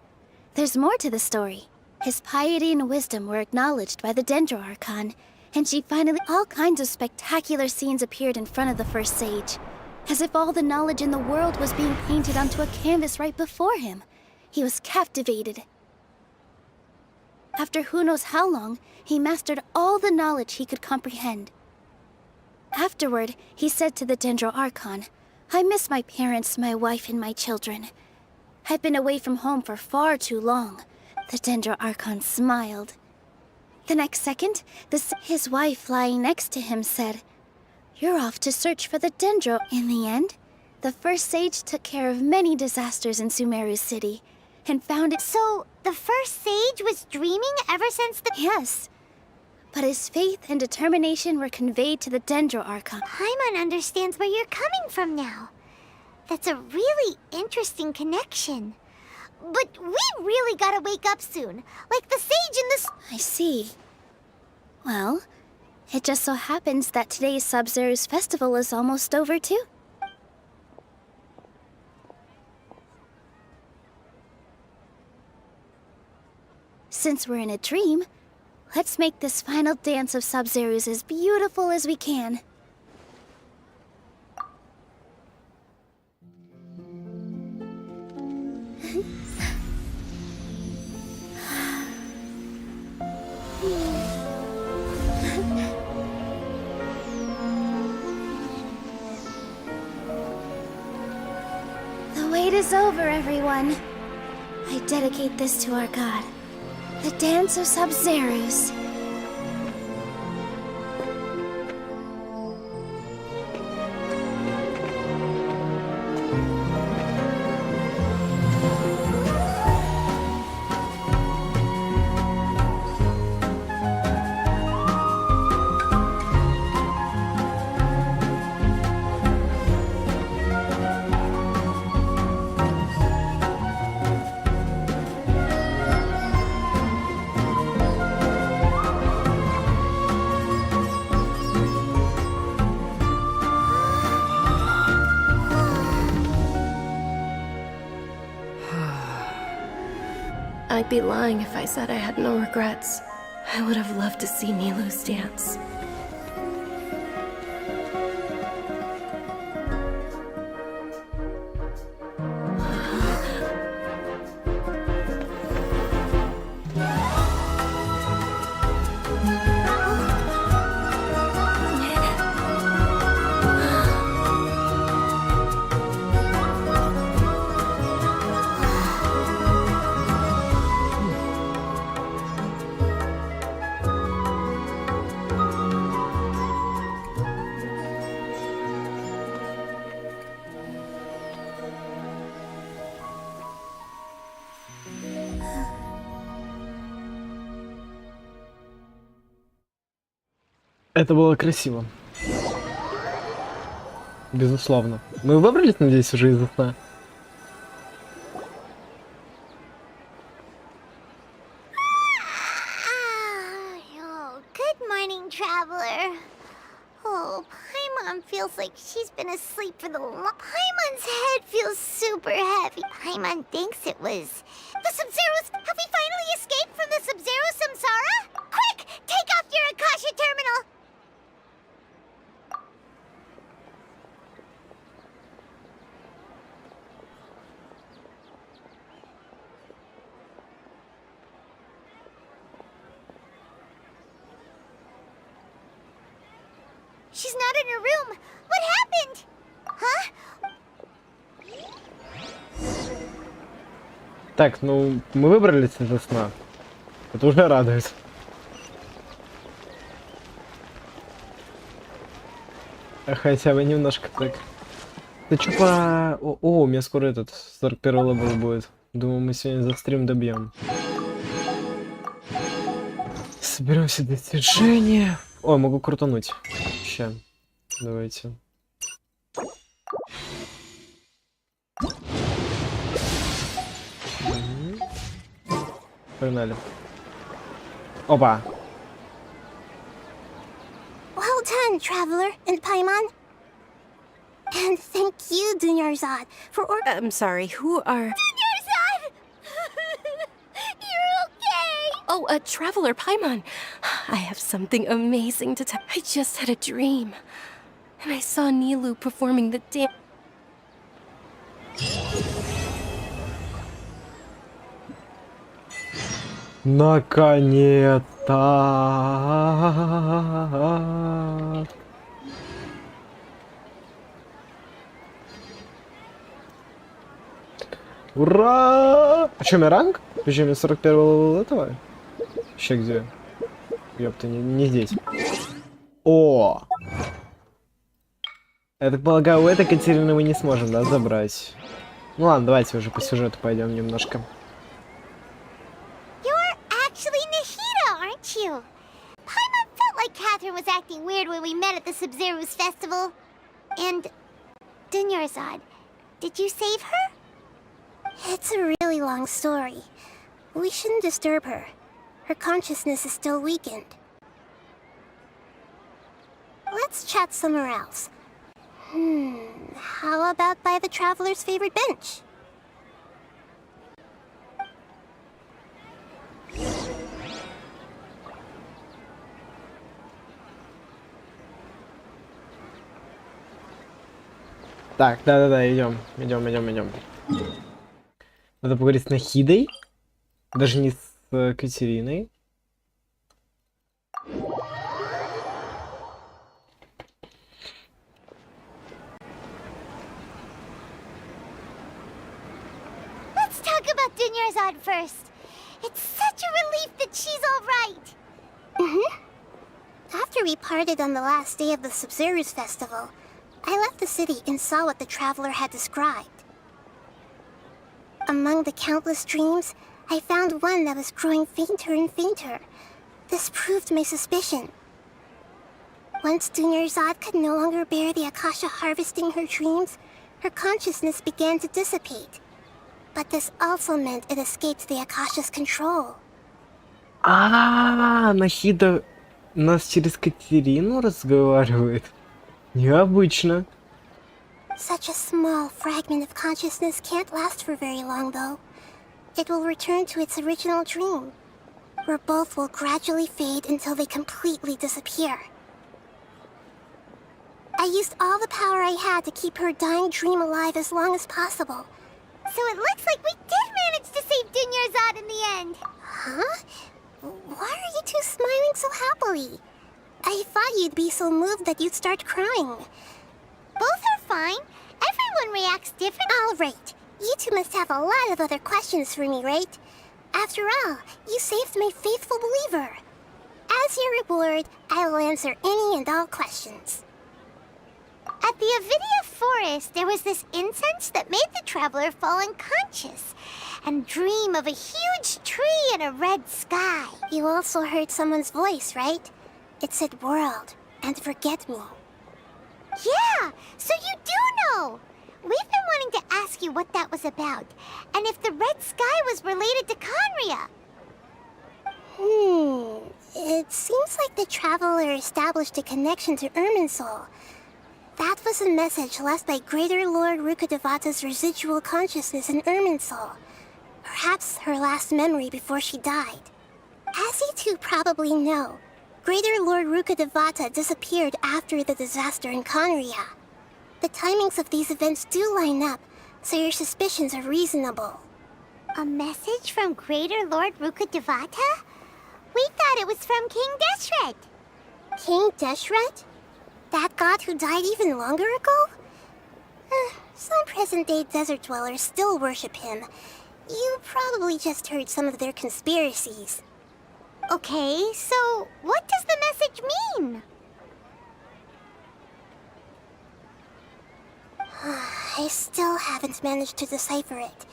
There's more to the story. His piety and wisdom were acknowledged by the DENDRO ARCHON, and she finally... All kinds of spectacular scenes appeared in front of the first sage, as if all the knowledge in the world was being painted onto a canvas right before him. He was captivated. After who knows how long, he mastered all the knowledge he could comprehend. Afterward, he said to the DENDRO ARCHON, "I miss my parents, my wife, and my children. I've been away from home for far too long." The DENDRO ARCHON smiled. The next second, his wife lying next to him said, "You're off to search for the DENDRO." In the end, the first sage took care of many disasters in Sumeru City, and found it... So, the first sage was dreaming ever since the... Yes. But his faith and determination were conveyed to the DENDRO ARCHON. Paimon understands where you're coming from now. That's a really interesting connection. But we really gotta wake up soon, like the sage in the... I see. Well, it just so happens that today's Sub-Zero's festival is almost over too. Since we're in a dream, let's make this final dance of Sub-Zero's as beautiful as we can. The wait is over, everyone. I dedicate this to our god. The Dance of Sub-Zero's. I'd be lying if I said I had no regrets. I would have loved to see Nilou's dance. Это было красиво. Безусловно. Мы выбрались, надеюсь, уже из сна. Good morning, traveler. Oh, Paimon feels like she's been asleep for the long... Paimon's head feels super heavy. Paimon thinks it was... The Sub-Zero's... Have we finally escaped from the Sub-Zero Samsara? Quick! Take off your Akasha terminal! She's not in her room. What happened? Huh? Так, ну, мы выбрались из сна. Это уже радует. Хотя бы немножко так. Ты чё по... О, у меня скоро этот 41 левел будет. Думаю, мы сегодня за стрим добьем. Соберем все достижения. О, могу крутануть. Ща. Давайте. Погнали. Опа. Well done, traveler and Paimon. And thank you, Dunyarzad, for I'm sorry, who are... Dunyarzad! You're okay! Oh, Traveler Paimon. I have something amazing to tell. I just had a dream. And I saw Nilu performing the dance. Наконец-то! Ура! А чё, у меня ранг? Причем я 41 левел этого? Вообще где? Ёпта, не здесь. О! Я так полагаю, у этой Катерины мы не сможем, да, забрать? Ну ладно, давайте уже по сюжету пойдем немножко. You're actually Nahida, aren't you? Paimon felt like Catherine was acting weird when we met at the Sub-Zero's festival. And Dunyarzad, did you save her? It's a really long story. We shouldn't disturb her. Her consciousness is still weakened. Let's chat somewhere else. How about by the Traveler's favorite bench? Так, да-да-да, идем. Надо поговорить с Нахидой. Даже не с Катериной. Let's talk about Dunyarzad first. It's such a relief that she's all right. After we parted on the last day of the Sub-Zero's festival, I left the city and saw what the Traveler had described. Among the countless dreams, I found one that was growing fainter and fainter. This proved my suspicion. Once Dunyarzad could no longer bear the Akasha harvesting her dreams, her consciousness began to dissipate. But this also meant it escaped the Akasha's control. Нахида нас через Катерину разговаривает. Необычно. Such a small fragment of consciousness can't last for very long, though. It will return to its original dream, where both will gradually fade until they completely disappear. I used all the power I had to keep her dying dream alive as long as possible. So it looks like we did manage to save Dunyarzad in the end. Huh? Why are you two smiling so happily? I thought you'd be so moved that you'd start crying. Both are fine. Everyone reacts differently. All right. You two must have a lot of other questions for me, right? After all, you saved my faithful believer. As your reward, I will answer any and all questions. At the Avidia Forest, there was this incense that made the Traveler fall unconscious and dream of a huge tree and a red sky. You also heard someone's voice, right? It said world and forget me. Yeah, so you do know. We've been wanting to ask you what that was about, and if the red sky was related to Conria. It seems like the Traveler established a connection to Irminsul. That was a message left by Greater Lord Rukkhadevata's residual consciousness in Irminsul. Perhaps her last memory before she died. As you two probably know, Greater Lord Rukkhadevata disappeared after the disaster in Conria. The timings of these events do line up, so your suspicions are reasonable. A message from Greater Lord Rukkhadevata? We thought it was from King Deshret. King Deshret? That god who died even longer ago? Some present-day desert dwellers still worship him. You probably just heard some of their conspiracies. Okay, so what does the message mean? I still haven't managed to decipher it.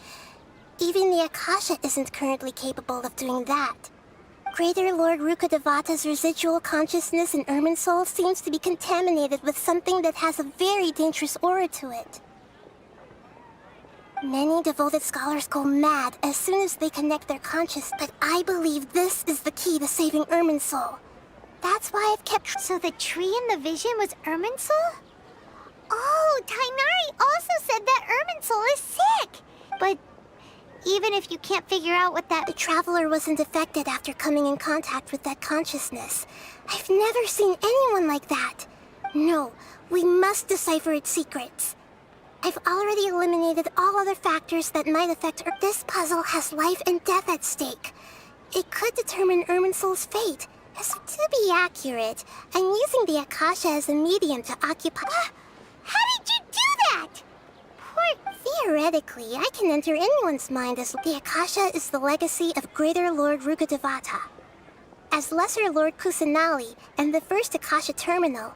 Even the Akasha isn't currently capable of doing that. Greater Lord Rukkhadevata's residual consciousness in Irminsul seems to be contaminated with something that has a very dangerous aura to it. Many devoted scholars go mad as soon as they connect their conscious, but I believe this is the key to saving Irminsul. That's why I've kept... So the tree in the vision was Irminsul? Oh, Tainari also said that Irminsul is sick! But even if you can't figure out what that... The Traveler wasn't affected after coming in contact with that consciousness. I've never seen anyone like that. No, we must decipher its secrets. I've already eliminated all other factors that might affect her. This puzzle has life and death at stake. It could determine Irminsul's fate. So to be accurate, I'm using the Akasha as a medium to occupy... How did you do that? Theoretically, I can enter anyone's mind as the Akasha is the legacy of Greater Lord Rukkhadevata. As Lesser Lord Kusanali and the first Akasha terminal,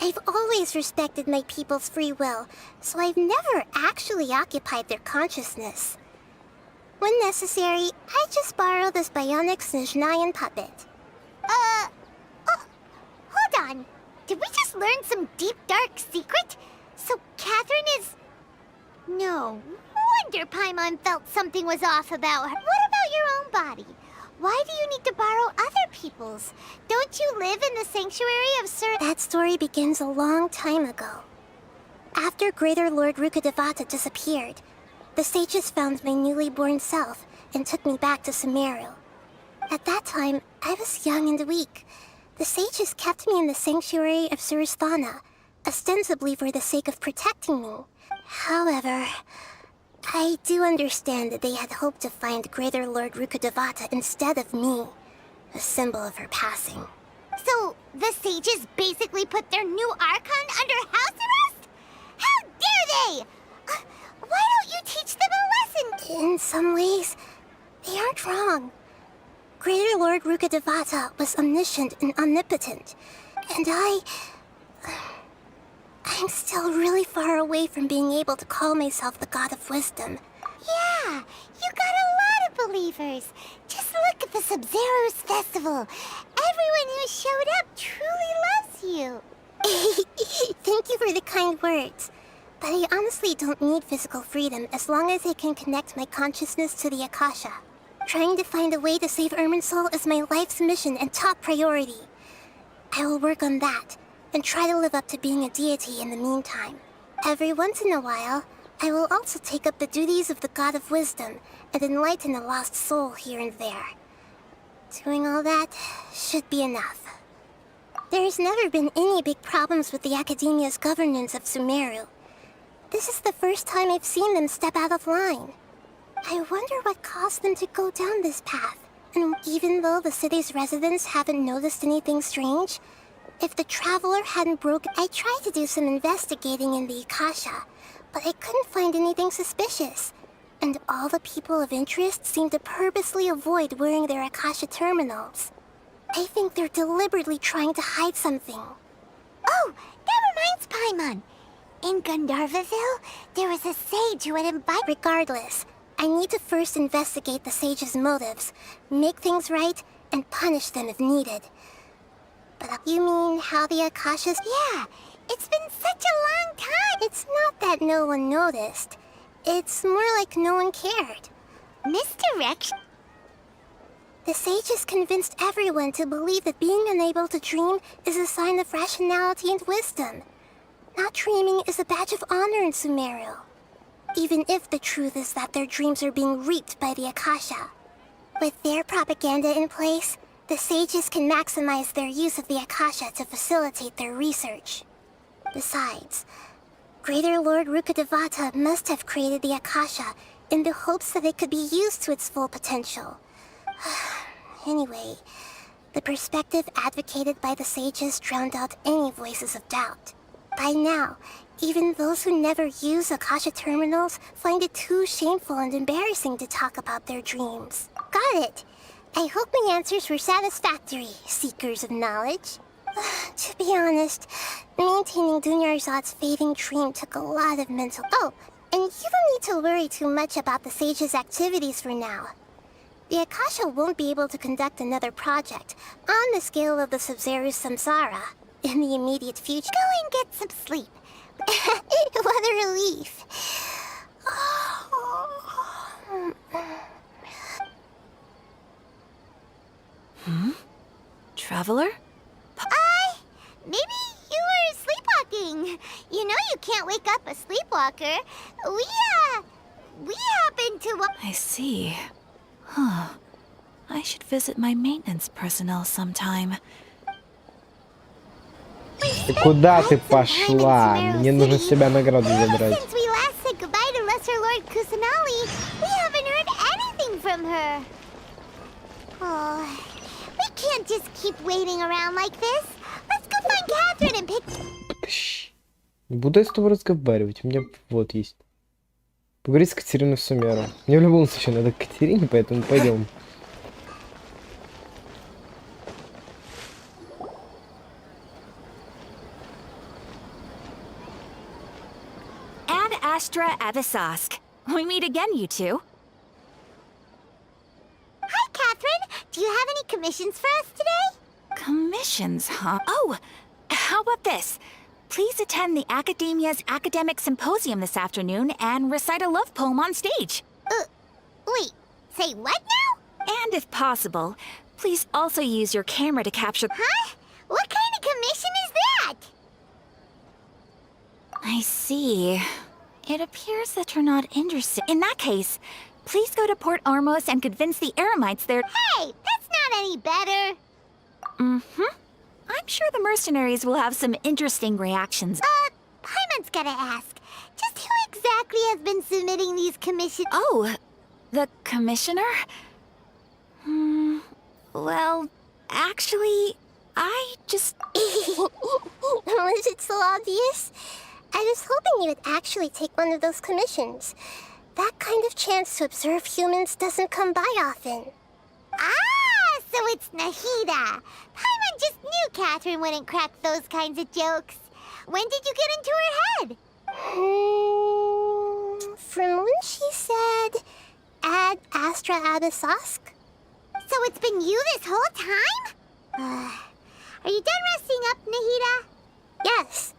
I've always respected my people's free will, so I've never actually occupied their consciousness. When necessary, I just borrow this bionic Snezhnayan puppet. Hold on. Did we just learn some deep, dark secret? So Catherine is... No wonder Paimon felt something was off about her. What about your own body? Why do you need to borrow other people's? Don't you live in the sanctuary of Sir... That story begins a long time ago. After Greater Lord Rukkhadevata disappeared, the sages found my newly born self and took me back to Sumeru. At that time, I was young and weak. The sages kept me in the sanctuary of Suristhana, ostensibly for the sake of protecting me. However, I do understand that they had hoped to find Greater Lord Rukkhadevata instead of me, a symbol of her passing. So, the sages basically put their new Archon under house arrest? How dare they! Why don't you teach them a lesson? In some ways, they aren't wrong. Greater Lord Rukkhadevata was omniscient and omnipotent, and I'm still really far away from being able to call myself the God of Wisdom. Yeah, you got a lot of believers. Just look at the Sub-Zero's festival. Everyone who showed up truly loves you. Thank you for the kind words. But I honestly don't need physical freedom as long as I can connect my consciousness to the Akasha. Trying to find a way to save Irminsul is my life's mission and top priority. I will work on that, and try to live up to being a deity in the meantime. Every once in a while, I will also take up the duties of the God of Wisdom and enlighten a lost soul here and there. Doing all that should be enough. There's never been any big problems with the Academia's governance of Sumeru. This is the first time I've seen them step out of line. I wonder what caused them to go down this path. And even though the city's residents haven't noticed anything strange, if the Traveler hadn't broken... I tried to do some investigating in the Akasha, but I couldn't find anything suspicious. And all the people of interest seem to purposely avoid wearing their Akasha terminals. I think they're deliberately trying to hide something. Oh, that reminds Paimon. In Gandharvaville, there was a sage who had invited... Regardless, I need to first investigate the sage's motives, make things right, and punish them if needed. But you mean how the Akashas... Yeah, it's been such a long time. It's not that no one noticed. It's more like no one cared. Misdirection? The sages convinced everyone to believe that being unable to dream is a sign of rationality and wisdom. Not dreaming is a badge of honor in Sumeru. Even if the truth is that their dreams are being reaped by the Akasha. With their propaganda in place, the sages can maximize their use of the Akasha to facilitate their research. Besides, Greater Lord Rukkhadevata must have created the Akasha in the hopes that it could be used to its full potential. Anyway, the perspective advocated by the sages drowned out any voices of doubt. By now, even those who never use Akasha terminals find it too shameful and embarrassing to talk about their dreams. Got it! I hope my answers were satisfactory, seekers of knowledge. To be honest, maintaining Dunyarzad's fading dream took a lot of mental... Oh, and you don't need to worry too much about the sage's activities for now. The Akasha won't be able to conduct another project on the scale of the Sub-Zero's Samsara in the immediate future. Go and get some sleep. What a relief. Traveler? Maybe you were sleepwalking. You know you can't wake up a sleepwalker. we happen to... I see. Huh. I should visit my maintenance personnel sometime. Ты куда ты пошла? Мне нужно с тебя награду забрать. Since we last said goodbye to Lesser Lord Kusanali, we haven't heard anything from her. Oh, we can't just keep waiting around like this. Let's go find Catherine and pick... Не буду я с тобой разговаривать, у меня вот есть. Поговорить с Катериной Сумеру. Мне в любом случае надо к Катерине, поэтому пойдем. Ad Astra Avisask. We meet again, you two. Hi, Catherine. Do you have any commissions for us today? Commissions, huh? Oh, how about this? Please attend the Academia's Academic Symposium this afternoon and recite a love poem on stage. Wait, say what now? And if possible, please also use your camera to capture... Huh? What kind of commission is that? I see. It appears that you're not interested. In that case, please go to Port Ormos and convince the Eremites there... Hey, that's not any better. Mm-hmm. I'm sure the mercenaries will have some interesting reactions. Paimon's gotta ask. Just who exactly has been submitting these commissions? Oh, the commissioner? Well, actually, I just... Was it so obvious? I was hoping you would actually take one of those commissions. That kind of chance to observe humans doesn't come by often. Ah, so it's Nahida. Paimon just knew Catherine wouldn't crack those kinds of jokes. When did you get into her head? From when she said, Ad Astra Abisask. So it's been you this whole time? Are you done resting up, Nahida? Yes.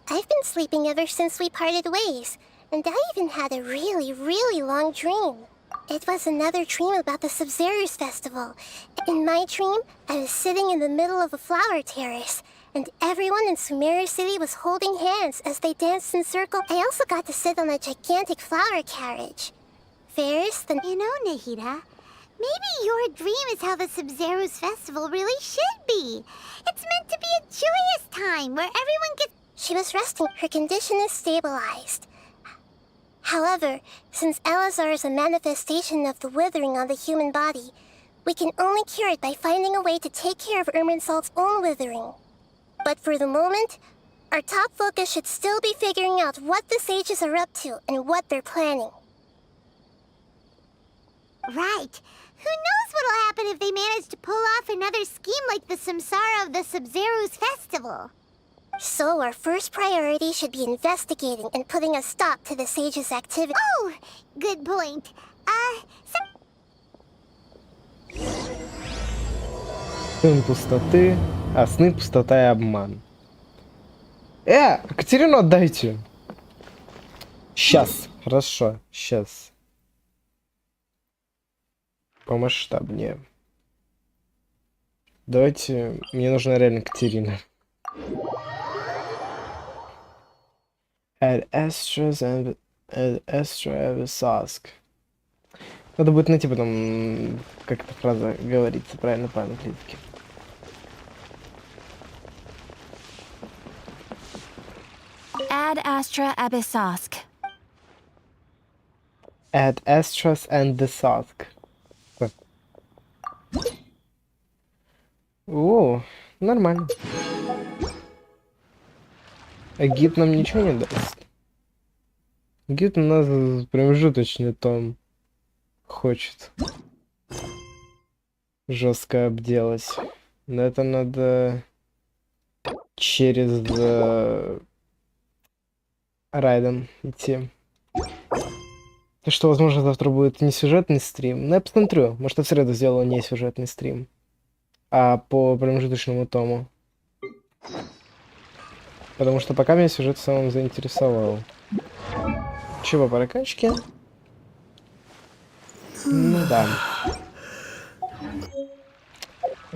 I've been sleeping ever since we parted ways, and I even had a really long dream. It was another dream about the Sub-Zerus Festival. In my dream, I was sitting in the middle of a flower terrace, and everyone in Sumeru City was holding hands as they danced in circle. I also got to sit on a gigantic flower carriage. Ferris, the... You know, Nahida, maybe your dream is how the Sub-Zerus Festival really should be. It's meant to be a joyous time where everyone gets... She was resting. Her condition is stabilized. However, since Elazar is a manifestation of the withering on the human body, we can only cure it by finding a way to take care of Irminsol's own withering. But for the moment, our top focus should still be figuring out what the sages are up to and what they're planning. Right. Who knows what'll happen if they manage to pull off another scheme like the Samsara of the Sub-Zerus Festival? So our first priority should be investigating and putting a stop to the sages' activity. Oh, good point. Сын пустоты, а сны, пустота и обман. Катерину отдайте. Сейчас, хорошо, сейчас. Помасштабнее. Давайте, мне нужна реально Катерина. Ad Astra Avisask. Надо будет найти потом, как эта фраза говорится правильно по-английски. Ad Astra Abisask. Ad Astras and the Sask. О, нормально. А гид нам ничего не даст. Гид у нас промежуточный том хочет жестко обделать. Но это надо через райдом идти. То что, возможно, завтра будет не сюжетный стрим. Но я посмотрю. Может, я в среду сделаю не сюжетный стрим, а по промежуточному тому. Потому что пока меня сюжет в самом заинтересовал. Чего, по прокачке? Ну да.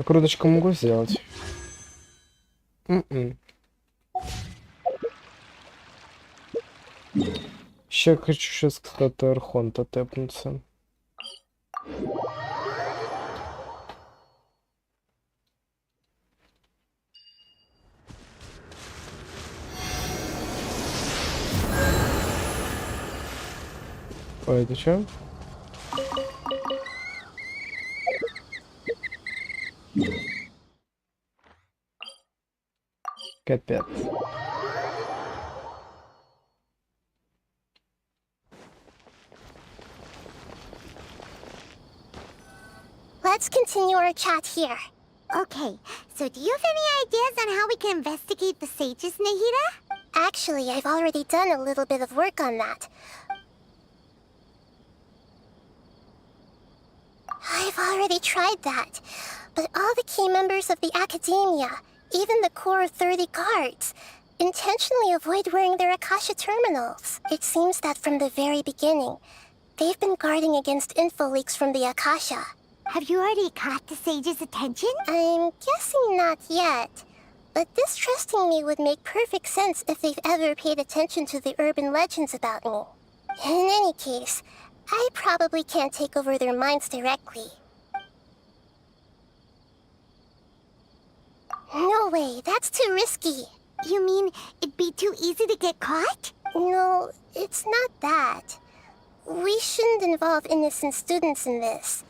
Круточку могу сделать. Еще хочу сейчас, кстати, Архонта тэпнуться. Ой, это что? Капец. Let's continue our chat here. Okay, so do you have any ideas on how we can investigate the sages, Nahida? Actually, I've already done a little bit of work on that. I've already tried that, but all the key members of the Academia, even the core 30 guards, intentionally avoid wearing their Akasha terminals. It seems that from the very beginning, they've been guarding against info leaks from the Akasha. Have you already caught the sage's attention? I'm guessing not yet, but distrusting me would make perfect sense if they've ever paid attention to the urban legends about me. In any case, I probably can't take over their minds directly. No way, that's too risky. You mean it'd be too easy to get caught? No, it's not that. We shouldn't involve innocent students in this.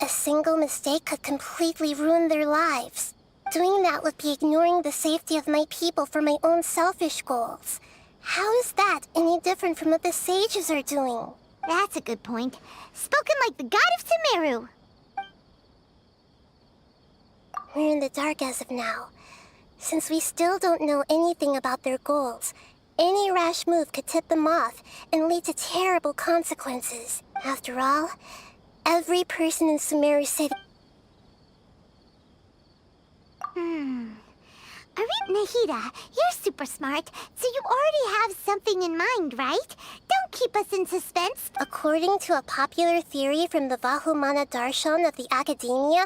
A single mistake could completely ruin their lives. Doing that would be ignoring the safety of my people for my own selfish goals. How is that any different from what the sages are doing? That's a good point. Spoken like the god of Sumeru. We're in the dark as of now. Since we still don't know anything about their goals, any rash move could tip them off and lead to terrible consequences. After all, every person in Sumeru City... Nahida, you're super smart, so you already have something in mind, right? Don't keep us in suspense. According to a popular theory from the Vahumana Darshan of the Academia,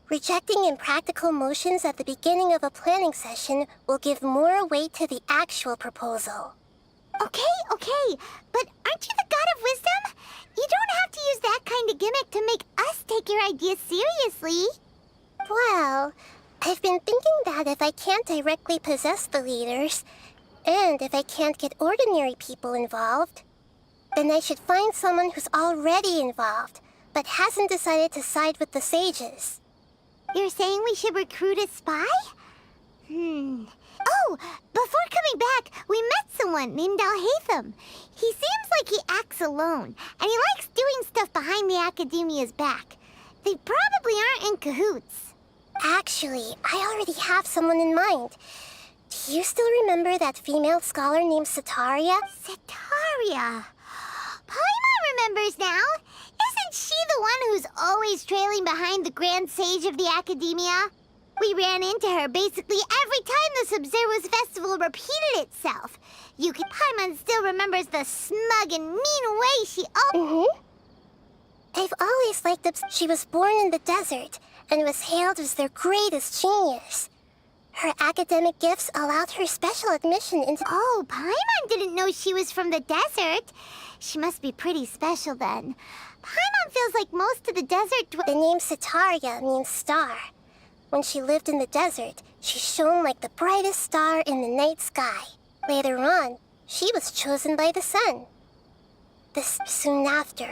rejecting impractical motions at the beginning of a planning session will give more weight to the actual proposal. Okay, but aren't you the god of wisdom? You don't have to use that kind of gimmick to make us take your ideas seriously. Well, I've been thinking that if I can't directly possess the leaders, and if I can't get ordinary people involved, then I should find someone who's already involved, but hasn't decided to side with the sages. You're saying we should recruit a spy? Oh, before coming back, we met someone named Alhaitham. He seems like he acts alone, and he likes doing stuff behind the Academia's back. They probably aren't in cahoots. Actually, I already have someone in mind. Do you still remember that female scholar named Setaria? Setaria? Paimon remembers now. Isn't she the one who's always trailing behind the Grand Sage of the Academia? We ran into her basically every time the Sub-Zero's festival repeated itself. Paimon still remembers the smug and mean way she I've always liked that she was born in the desert and was hailed as their greatest genius. Her academic gifts allowed her special admission into... Oh, Paimon didn't know she was from the desert. She must be pretty special then. Paimon feels like most of the desert... The name Setaria means star. When she lived in the desert, she shone like the brightest star in the night sky. Later on, she was chosen by the sun. Soon after,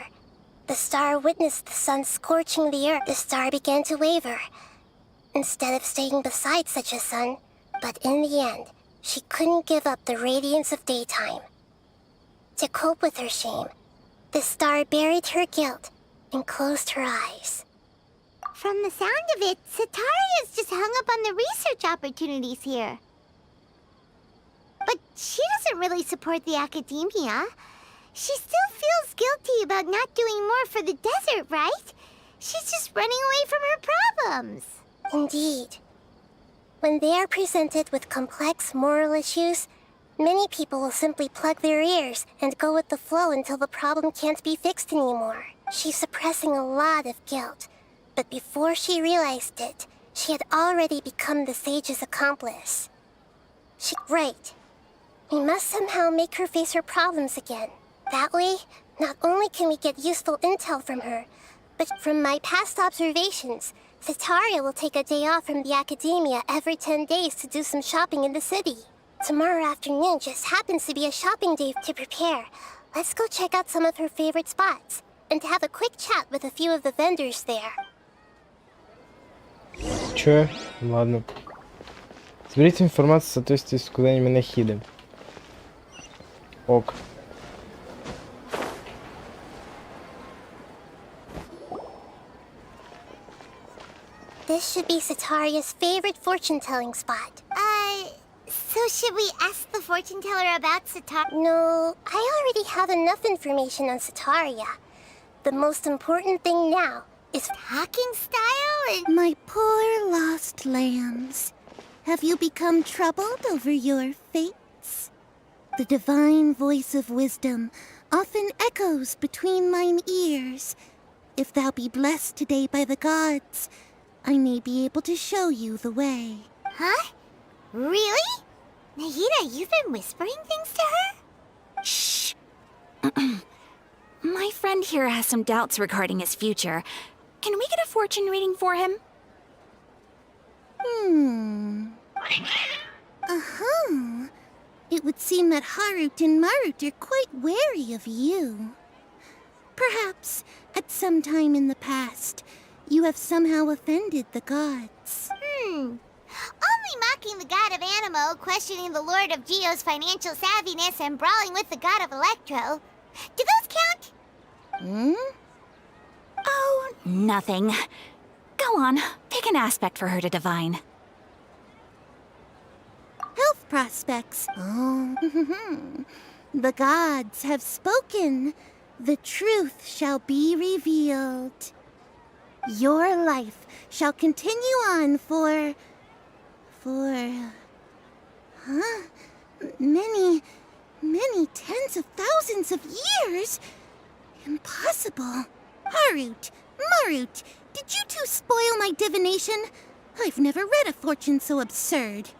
the star witnessed the sun scorching the earth. The star began to waver. Instead of staying beside such a sun, but in the end, she couldn't give up the radiance of daytime. To cope with her shame, the star buried her guilt and closed her eyes. From the sound of it, Setaria's just hung up on the research opportunities here. But she doesn't really support the Academia. She still feels guilty about not doing more for the desert, right? She's just running away from her problems. Indeed. When they are presented with complex moral issues, many people will simply plug their ears and go with the flow until the problem can't be fixed anymore. She's suppressing a lot of guilt, but before she realized it, she had already become the sage's accomplice. Right. We must somehow make her face her problems again. That way, not only can we get useful intel from her, but from my past observations, Sataria will take a day off from the academia every 10 days to do some shopping in the city. Tomorrow afternoon just happens to be a shopping day to prepare. Let's go check out some of her favorite spots, and have a quick chat with a few of the vendors there. Чё? Ладно. Соберите информацию в соответствии с указаниями Нахиды. Ок. This should be Sataria's favorite fortune-telling spot. So should we ask the fortune teller about Sataria? No, I already have enough information on Sataria. The most important thing now is talking style and... My poor lost lambs. Have you become troubled over your fates? The divine voice of wisdom often echoes between mine ears. If thou be blessed today by the gods, I may be able to show you the way. Huh? Really? Nahida, you've been whispering things to her? Shh. My friend here has some doubts regarding his future. Can we get a fortune reading for him? It would seem that Harut and Marut are quite wary of you. Perhaps, at some time in the past, you have somehow offended the gods. Only mocking the god of Animo, questioning the lord of Geo's financial savviness, and brawling with the god of Electro. Do those count? Oh, nothing. Go on, pick an aspect for her to divine. Health prospects. Oh, the gods have spoken. The truth shall be revealed. Your life shall continue on for many tens of thousands of years? Impossible. Harut, Marut, did you two spoil my divination? I've never read a fortune so absurd.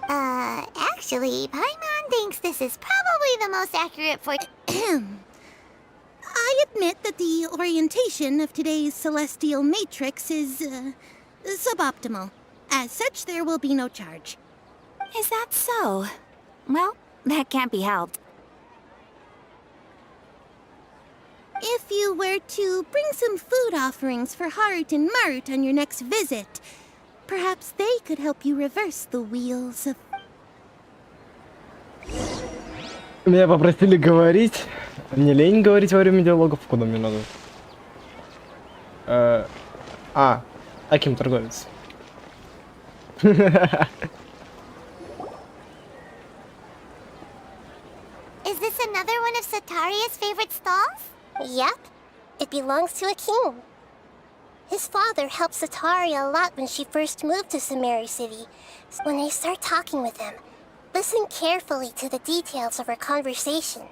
Actually, Paimon thinks this is probably the most accurate fortune. I admit that the orientation of today's celestial matrix is, suboptimal. As such, there will be no charge. Is that so? Well, that can't be helped. If you were to bring some food offerings for Harut and Marut on your next visit, perhaps they could help you reverse the wheels of... Меня попросили говорить. Мне лень говорить во время диалогов. Куда мне надо? Аким торговец. Is this another one of Sataria's favorite stalls? Yep. It belongs to a king. His father helped Sataria a lot when she first moved to Samari City. When I start talking with him, listen carefully to the details of our conversation.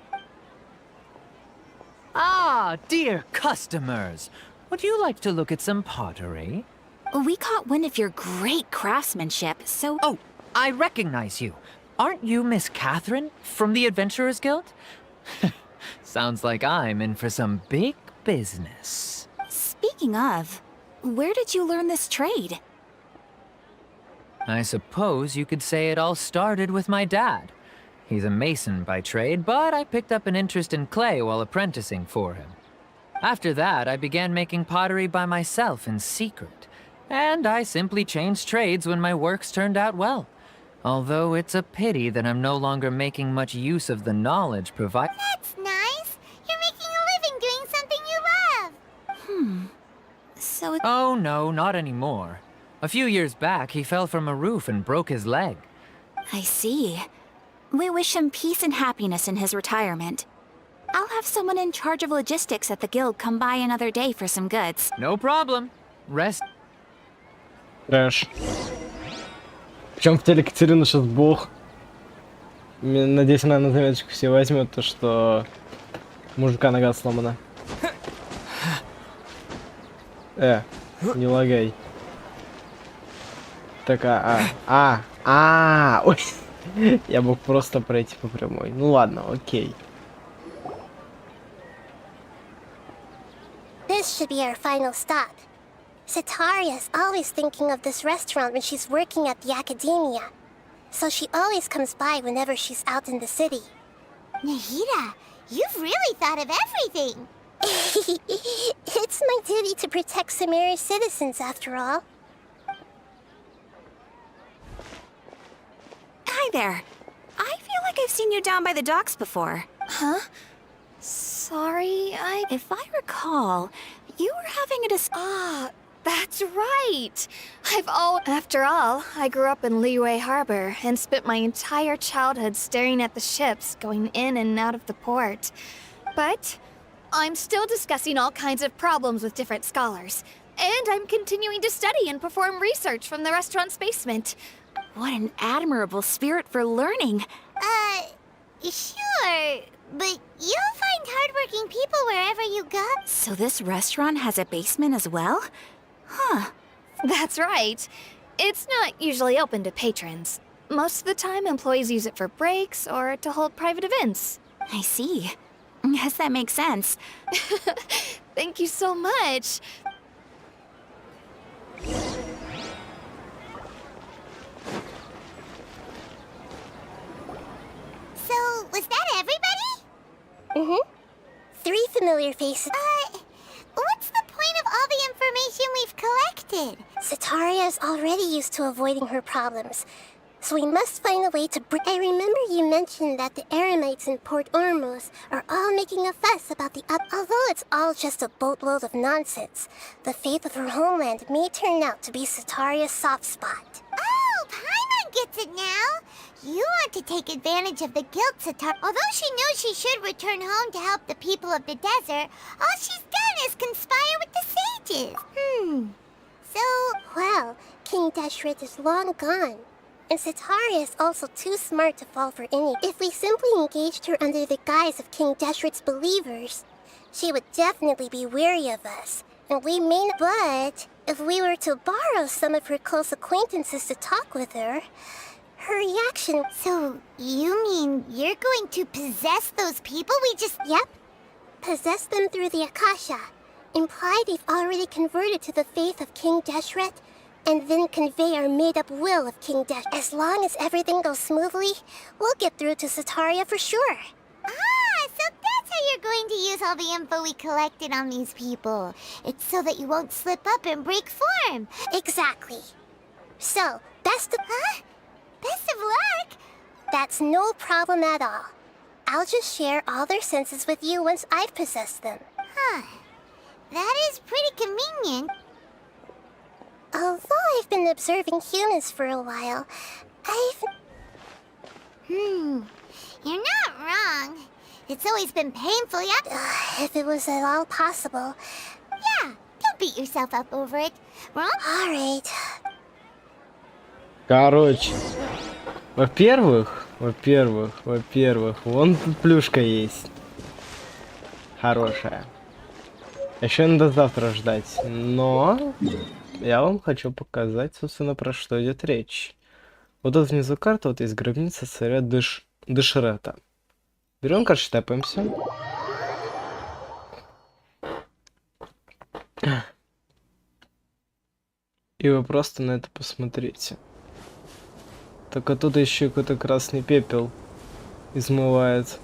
Ah, dear customers. Would you like to look at some pottery? We caught wind of your great craftsmanship, so... Oh, I recognize you. Aren't you Miss Catherine from the Adventurers Guild? Sounds like I'm in for some big business. Speaking of, where did you learn this trade? I suppose you could say it all started with my dad. He's a mason by trade, but I picked up an interest in clay while apprenticing for him. After that, I began making pottery by myself in secret, and I simply changed trades when my works turned out well. Although it's a pity that I'm no longer making much use of the knowledge provided. That's nice. You're making a living doing something you love. So it... Oh no, not anymore. A few years back, he fell from a roof and broke his leg. I see. We wish him peace and happiness in his retirement. I'll have someone in charge of logistics at the guild come by another day for some goods. No problem. Rest. Трэш. Причем в теле Катерина сейчас бог. Надеюсь, она на заметочку все возьмет то, что мужика нога сломана. Не лагай. Так, ой. Я мог просто пройти по прямой. Ну ладно, окей. This should be our final stop. Sataria's always thinking of this restaurant when she's working at the academia. So she always comes by whenever she's out in the city. Nahida, you've really thought of everything. It's my duty to protect Sumeru's citizens, after all. Hi there. I feel like I've seen you down by the docks before. Huh? Sorry, If I recall, you were having a that's right! After all, I grew up in Liyue Harbor and spent my entire childhood staring at the ships going in and out of the port. But I'm still discussing all kinds of problems with different scholars. And I'm continuing to study and perform research from the restaurant's basement. What an admirable spirit for learning. Sure, but you'll find hardworking people wherever you go. So this restaurant has a basement as well? Huh. That's right. It's not usually open to patrons. Most of the time, employees use it for breaks or to hold private events. I see. Yes, that makes sense. Thank you so much. So, was that everybody? Mm-hmm. 3 familiar faces. What's the point of all the information we've collected? Sataria is already used to avoiding her problems, so we must find a way to I remember you mentioned that the Eremites in Port Ormuz are all making a fuss about Although it's all just a boatload of nonsense, the fate of her homeland may turn out to be Sataria's soft spot. Oh, Paimon gets it now! You want to take advantage of the guilt, Satar. Although she knows she should return home to help the people of the desert, all she's done is conspire with the sages. So, well, King Deshret is long gone. And Sataria is also too smart to fall for any. If we simply engaged her under the guise of King Deshret's believers, she would definitely be wary of us. And we may not. But if we were to borrow some of her close acquaintances to talk with her, her reaction... So, you mean you're going to possess those people we just... Yep. Possess them through the Akasha. Imply they've already converted to the faith of King Deshret, and then convey our made-up will of King Desh. As long as everything goes smoothly, we'll get through to Sataria for sure. So that's how you're going to use all the info we collected on these people. It's so that you won't slip up and break form. Exactly. So, best of luck? That's no problem at all. I'll just share all their senses with you once I've possessed them. That is pretty convenient. Although I've been observing humans for a while, You're not wrong. It's always been painful, yeah? If it was at all possible. Yeah, don't beat yourself up over it. We're all right. Короче, во-первых, вон тут плюшка есть. Хорошая. Еще надо завтра ждать. Но я вам хочу показать, собственно, про что идет речь. Вот тут внизу карта, вот есть гробница царя Дешрета. Берем, короче, тэпаемся. И вы просто на это посмотрите. Только тут еще какой-то красный пепел измывает.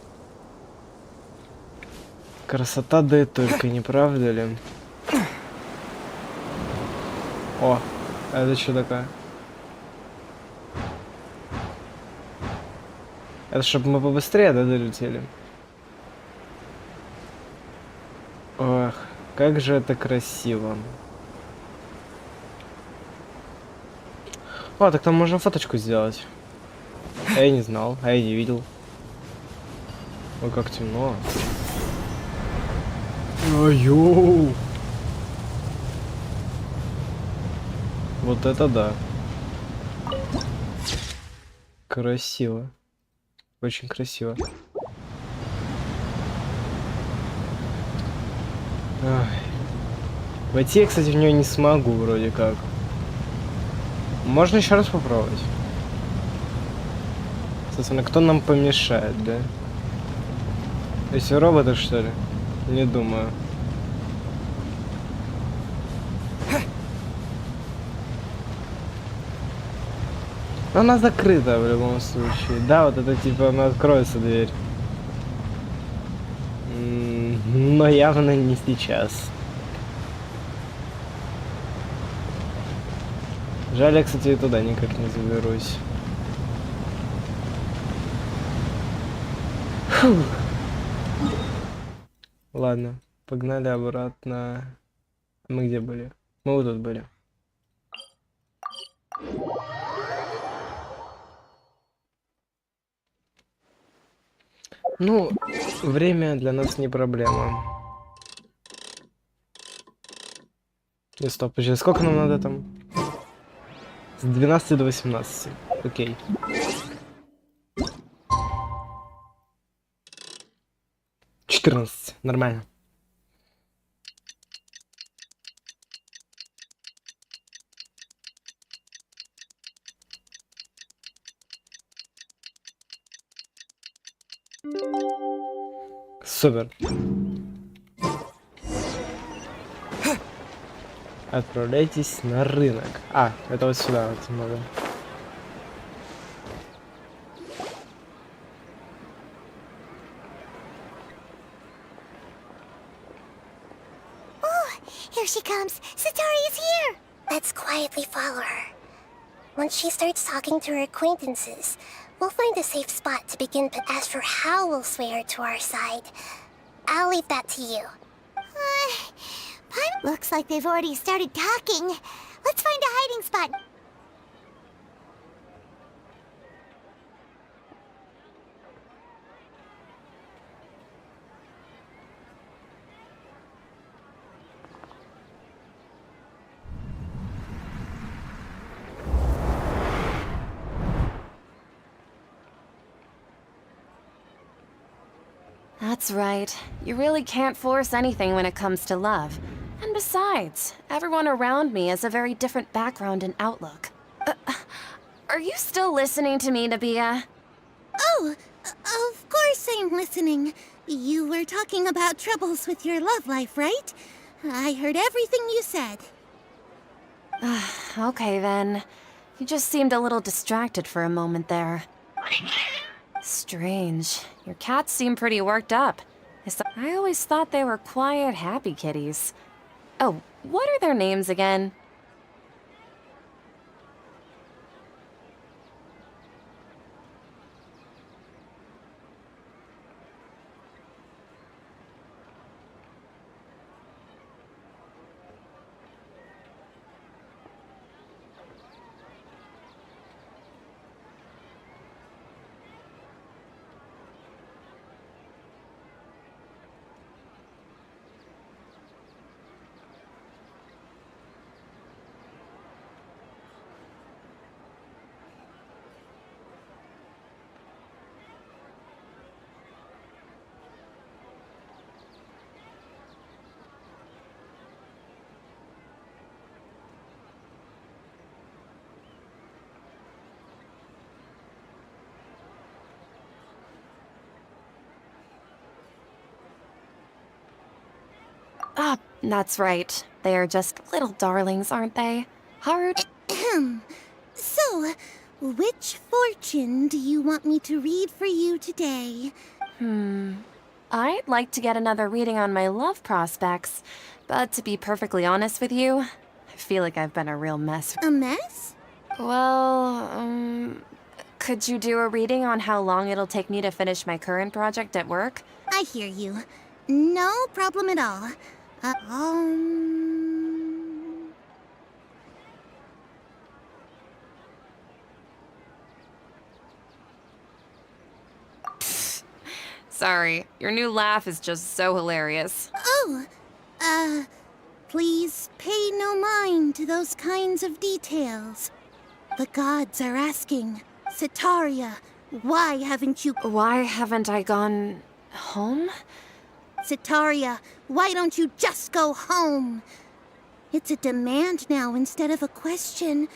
Красота, да и только, не правда ли? О, это что такое? Это чтобы мы побыстрее, да, долетели? Ох, как же это красиво. О, так там можно фоточку сделать. Я не знал, а я не видел. Ой, как темно. Ай-ё! Вот это да. Красиво. Очень красиво. Ай. Войти я, кстати, в нее не смогу, вроде как. Можно еще раз попробовать. Собственно, кто нам помешает, да? То есть роботы, что ли? Не думаю. Но она закрыта в любом случае. Да, вот это типа она откроется дверь. Но явно не сейчас. Жаль, я, кстати, и туда никак не заберусь. Фух. Ладно, погнали обратно. Мы где были? Мы вот тут были. Ну, время для нас не проблема. И стоп, подожди, сколько нам надо там? С 12 до 18. Окей. Нормально. Супер. Отправляйтесь на рынок. А, это вот сюда вот надо. Here she comes. Satori is here. Let's quietly follow her. Once she starts talking to her acquaintances, we'll find a safe spot to begin. But as for how we'll sway her to our side, I'll leave that to you. Looks like they've already started talking. Let's find a hiding spot. That's right. You really can't force anything when it comes to love. And besides, everyone around me has a very different background and outlook. Are you still listening to me, Nabia? Oh, of course I'm listening. You were talking about troubles with your love life, right? I heard everything you said. Okay then. You just seemed a little distracted for a moment there. Strange. Your cats seem pretty worked up. I always thought they were quiet, happy kitties. Oh, what are their names again? Ah, that's right. They are just little darlings, aren't they? Hard. So, which fortune do you want me to read for you today? I'd like to get another reading on my love prospects, but to be perfectly honest with you, I feel like I've been a real mess. A mess? Well, could you do a reading on how long it'll take me to finish my current project at work? I hear you. No problem at all. Sorry, your new laugh is just so hilarious. Oh, please pay no mind to those kinds of details. The gods are asking, Sitaria, why haven't I gone home? Sitaria, why don't you just go home? It's a demand now instead of a question.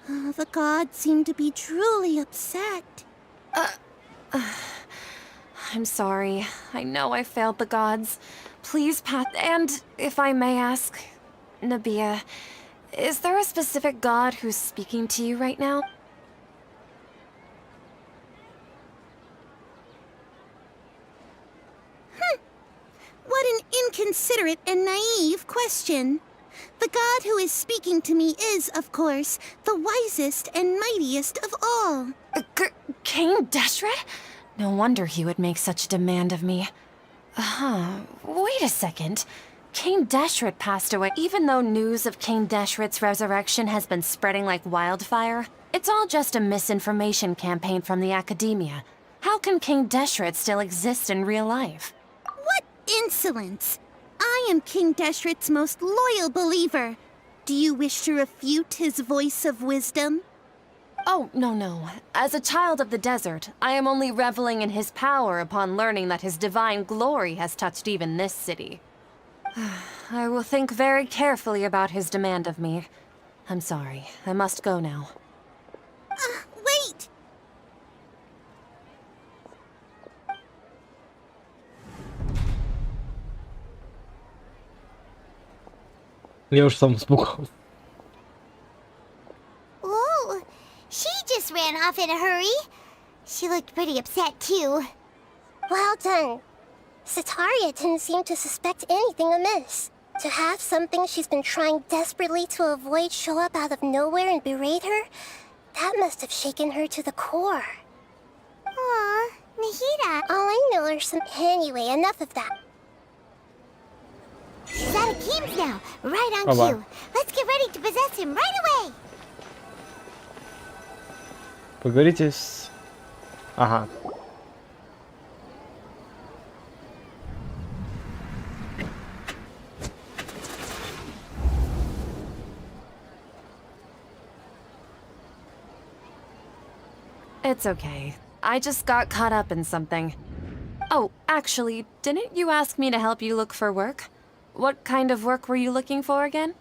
The gods seem to be truly upset. I'm sorry. I know I failed the gods. Please, and if I may ask, Nabia, is there a specific god who's speaking to you right now? consider it a naive question. The god who is speaking to me is, of course, the wisest and mightiest of all. King Deshret? No wonder he would make such a demand of me. Wait a second. King Deshret passed away even though news of King Deshret's resurrection has been spreading like wildfire. It's all just a misinformation campaign from the academia. How can King Deshret still exist in real life? What insolence! I am King Deshret's most loyal believer. Do you wish to refute his voice of wisdom? Oh, no. As a child of the desert, I am only reveling in his power upon learning that his divine glory has touched even this city. I will think very carefully about his demand of me. I'm sorry. I must go now. Wait! Я уж сам испугался. Whoa! She just ran off in a hurry. She looked pretty upset, too. Well done. Sataria didn't seem to suspect anything amiss. To have something she's been trying desperately to avoid show up out of nowhere and berate her, that must have shaken her to the core. Aw, Nahida. All I know are some... Anyway, enough of that. He's out of games now, right on Bye-bye. cue. Let's get ready to possess him right away. Поговорите с... Ага. It's okay. I just got caught up in something. Oh, actually, didn't you ask me to help you look for work? What kind of work were you looking for again?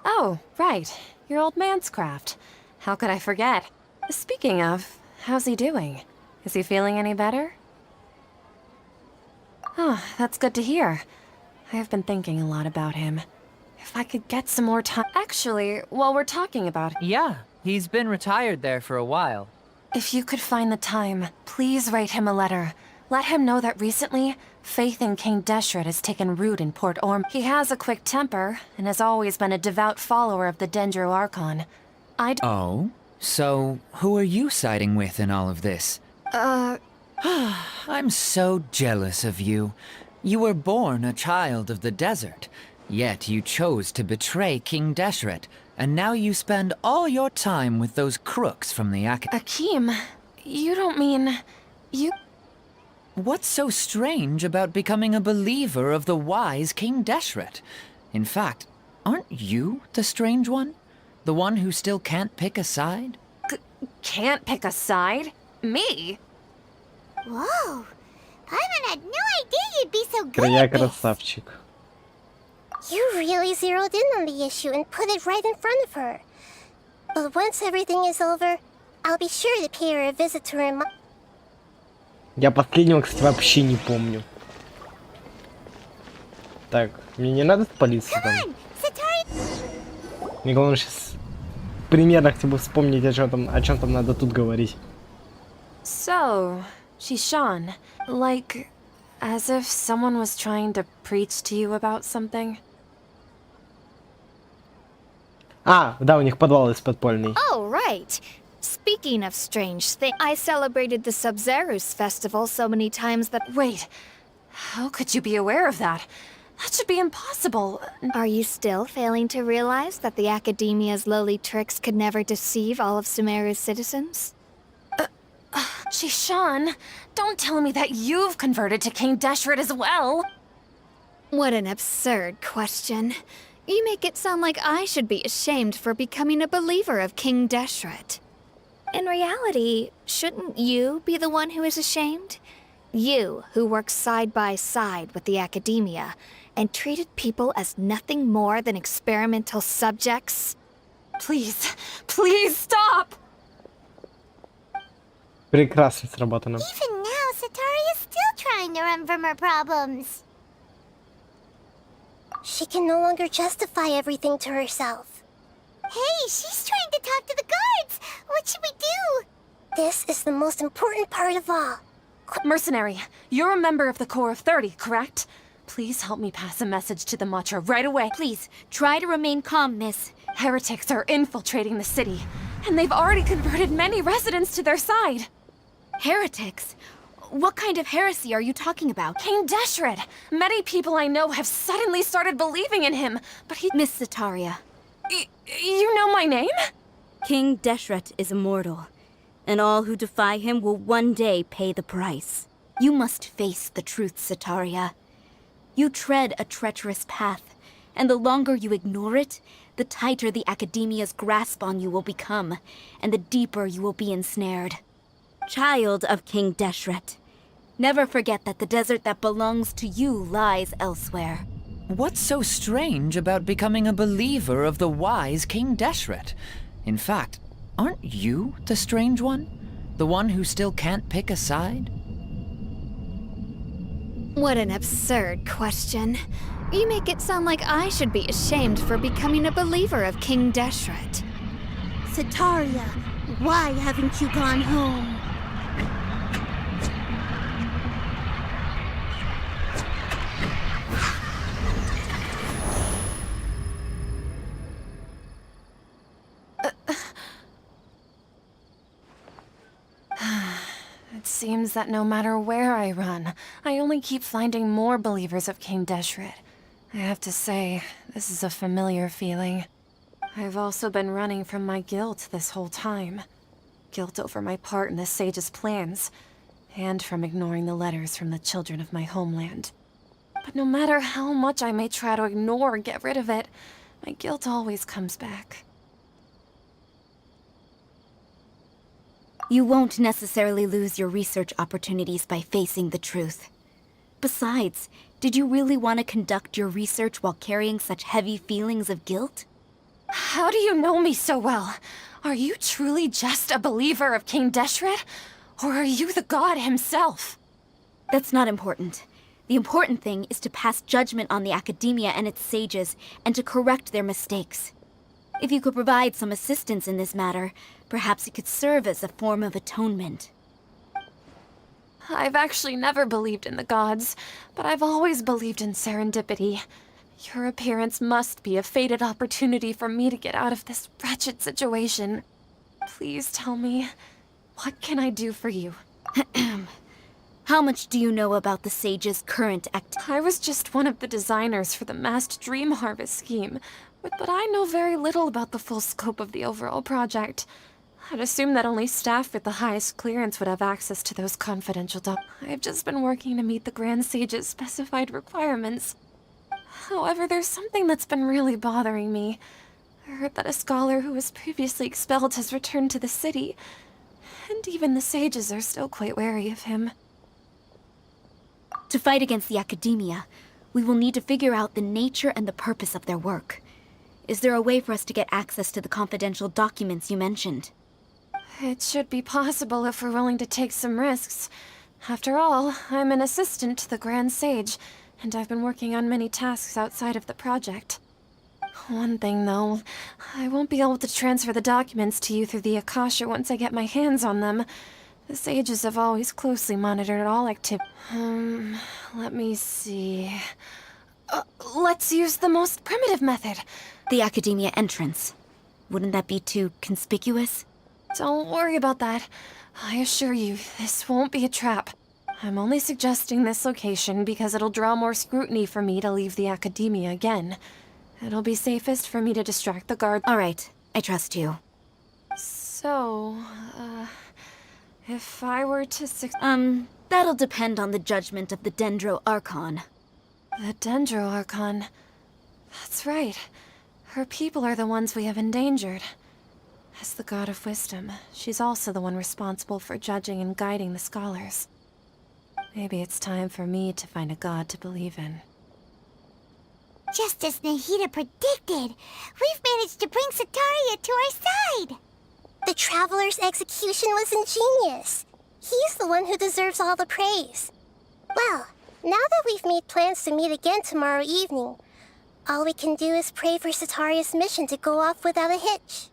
Oh, right. Your old man's craft. How could I forget? Speaking of, how's he doing? Is he feeling any better? Oh, that's good to hear. I have been thinking a lot about him. If I could get some more time... Actually, while we're talking about... Yeah, he's been retired there for a while. If you could find the time, please write him a letter. Let him know that recently, faith in King Deshret has taken root in Port Orm. He has a quick temper, and has always been a devout follower of the DENDRO ARCHON. Oh? So, who are you siding with in all of this? I'm so jealous of you. You were born a child of the desert, yet you chose to betray King Deshret, and now you spend all your time with those crooks from the Akeem, you don't mean... you... What's so strange about becoming a believer of the wise King Deshret? In fact, aren't you the strange one? The one who still can't pick a side? Can't pick a side? Me? Whoa! Paimon had no idea you'd be so good Я at this. красавчик. You really zeroed in on the issue and put it right in front of her. But once everything is over, I'll be sure to pay her a visit to her. Я последнего, кстати, вообще не помню. Так, мне не надо спалиться там. Мне главное сейчас примерно хотя бы вспомнить, о чем там надо тут говорить. So, Shishan, like, as if someone was trying to preach to you about something? А, да, у них подвал есть подпольный. Oh, right. Speaking of strange things, I celebrated the Sub-Zerus festival so many times that... Wait, how could you be aware of that? That should be impossible. Are you still failing to realize that the Academia's lowly tricks could never deceive all of Sumeru's citizens? Shishan, don't tell me that you've converted to King Deshret as well. What an absurd question. You make it sound like I should be ashamed for becoming a believer of King Deshret. In reality, shouldn't you be the one who is ashamed? You, who works side by side with the Academia, and treated people as nothing more than experimental subjects? Please, please stop! Прекрасно сработано. Even now, Sataria's still trying to run from her problems. She can no longer justify everything to herself. Hey, she's trying to talk to the guards! What should we do? This is the most important part of all. Mercenary, you're a member of the Corps of 30, correct? Please help me pass a message to the Matcha right away. Please, try to remain calm, miss. Heretics are infiltrating the city, and they've already converted many residents to their side. Heretics? What kind of heresy are you talking about? King Deshret! Many people I know have suddenly started believing in him, but he— Miss Sataria. You know my name? King Deshret is immortal, and all who defy him will one day pay the price. You must face the truth, Sataria. You tread a treacherous path, and the longer you ignore it, the tighter the Academia's grasp on you will become, and the deeper you will be ensnared. Child of King Deshret, never forget that the desert that belongs to you lies elsewhere. What's so strange about becoming a believer of the wise King Deshret? In fact, aren't you the strange one? The one who still can't pick a side? What an absurd question. You make it sound like I should be ashamed for becoming a believer of King Deshret. Sataria, why haven't you gone home? It seems that no matter where I run, I only keep finding more believers of King Deshret. I have to say, this is a familiar feeling. I've also been running from my guilt this whole time. Guilt over my part in the sage's plans, and from ignoring the letters from the children of my homeland. But no matter how much I may try to ignore or get rid of it, my guilt always comes back. You won't necessarily lose your research opportunities by facing the truth. Besides, did you really want to conduct your research while carrying such heavy feelings of guilt? How do you know me so well? Are you truly just a believer of King Deshret? Or are you the god himself? That's not important. The important thing is to pass judgment on the Academia and its sages, and to correct their mistakes. If you could provide some assistance in this matter, perhaps it could serve as a form of atonement. I've actually never believed in the gods, but I've always believed in serendipity. Your appearance must be a fated opportunity for me to get out of this wretched situation. Please tell me, what can I do for you? How much do you know about the sage's current I was just one of the designers for the massed dream harvest scheme, but I know very little about the full scope of the overall project. I'd assume that only staff with the highest clearance would have access to those confidential I've just been working to meet the Grand Sage's specified requirements. However, there's something that's been really bothering me. I heard that a scholar who was previously expelled has returned to the city, and even the sages are still quite wary of him. To fight against the Academia, we will need to figure out the nature and the purpose of their work. Is there a way for us to get access to the confidential documents you mentioned? It should be possible if we're willing to take some risks. After all, I'm an assistant to the Grand Sage, and I've been working on many tasks outside of the project. One thing, though, I won't be able to transfer the documents to you through the Akasha once I get my hands on them. The sages have always closely monitored all activity. Let me see. Let's use the most primitive method. The Academia entrance. Wouldn't that be too conspicuous? Don't worry about that. I assure you, this won't be a trap. I'm only suggesting this location because it'll draw more scrutiny for me to leave the Academia again. It'll be safest for me to distract the guard. All right, I trust you. So, if I were to that'll depend on the judgment of the DENDRO ARCHON. The DENDRO ARCHON. That's right. Her people are the ones we have endangered. As the god of wisdom, she's also the one responsible for judging and guiding the scholars. Maybe it's time for me to find a god to believe in. Just as Nahida predicted, we've managed to bring Sataria to our side! The Traveler's execution was ingenious. He's the one who deserves all the praise. Well, now that we've made plans to meet again tomorrow evening, all we can do is pray for Sataria's mission to go off without a hitch.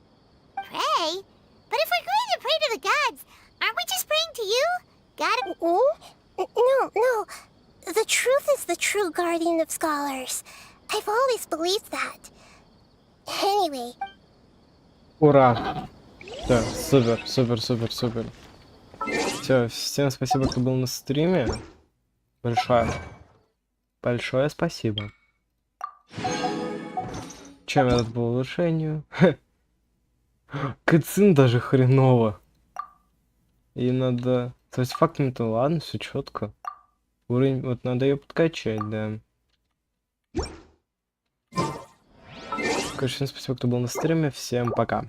Pray? But if we're going to pray to the gods, aren't we just praying to you? God? No. The truth is the true guardian of scholars. I've always believed that. Anyway. Ура! Да, супер, супер, супер, супер. Все, всем спасибо, кто был на стриме. Большое спасибо. Чем я тут по улучшению? Кыцин даже хреново. И надо... С артефактами-то ладно, все четко. Уровень... Вот надо ее подкачать, да. Короче, всем спасибо, кто был на стриме. Всем пока.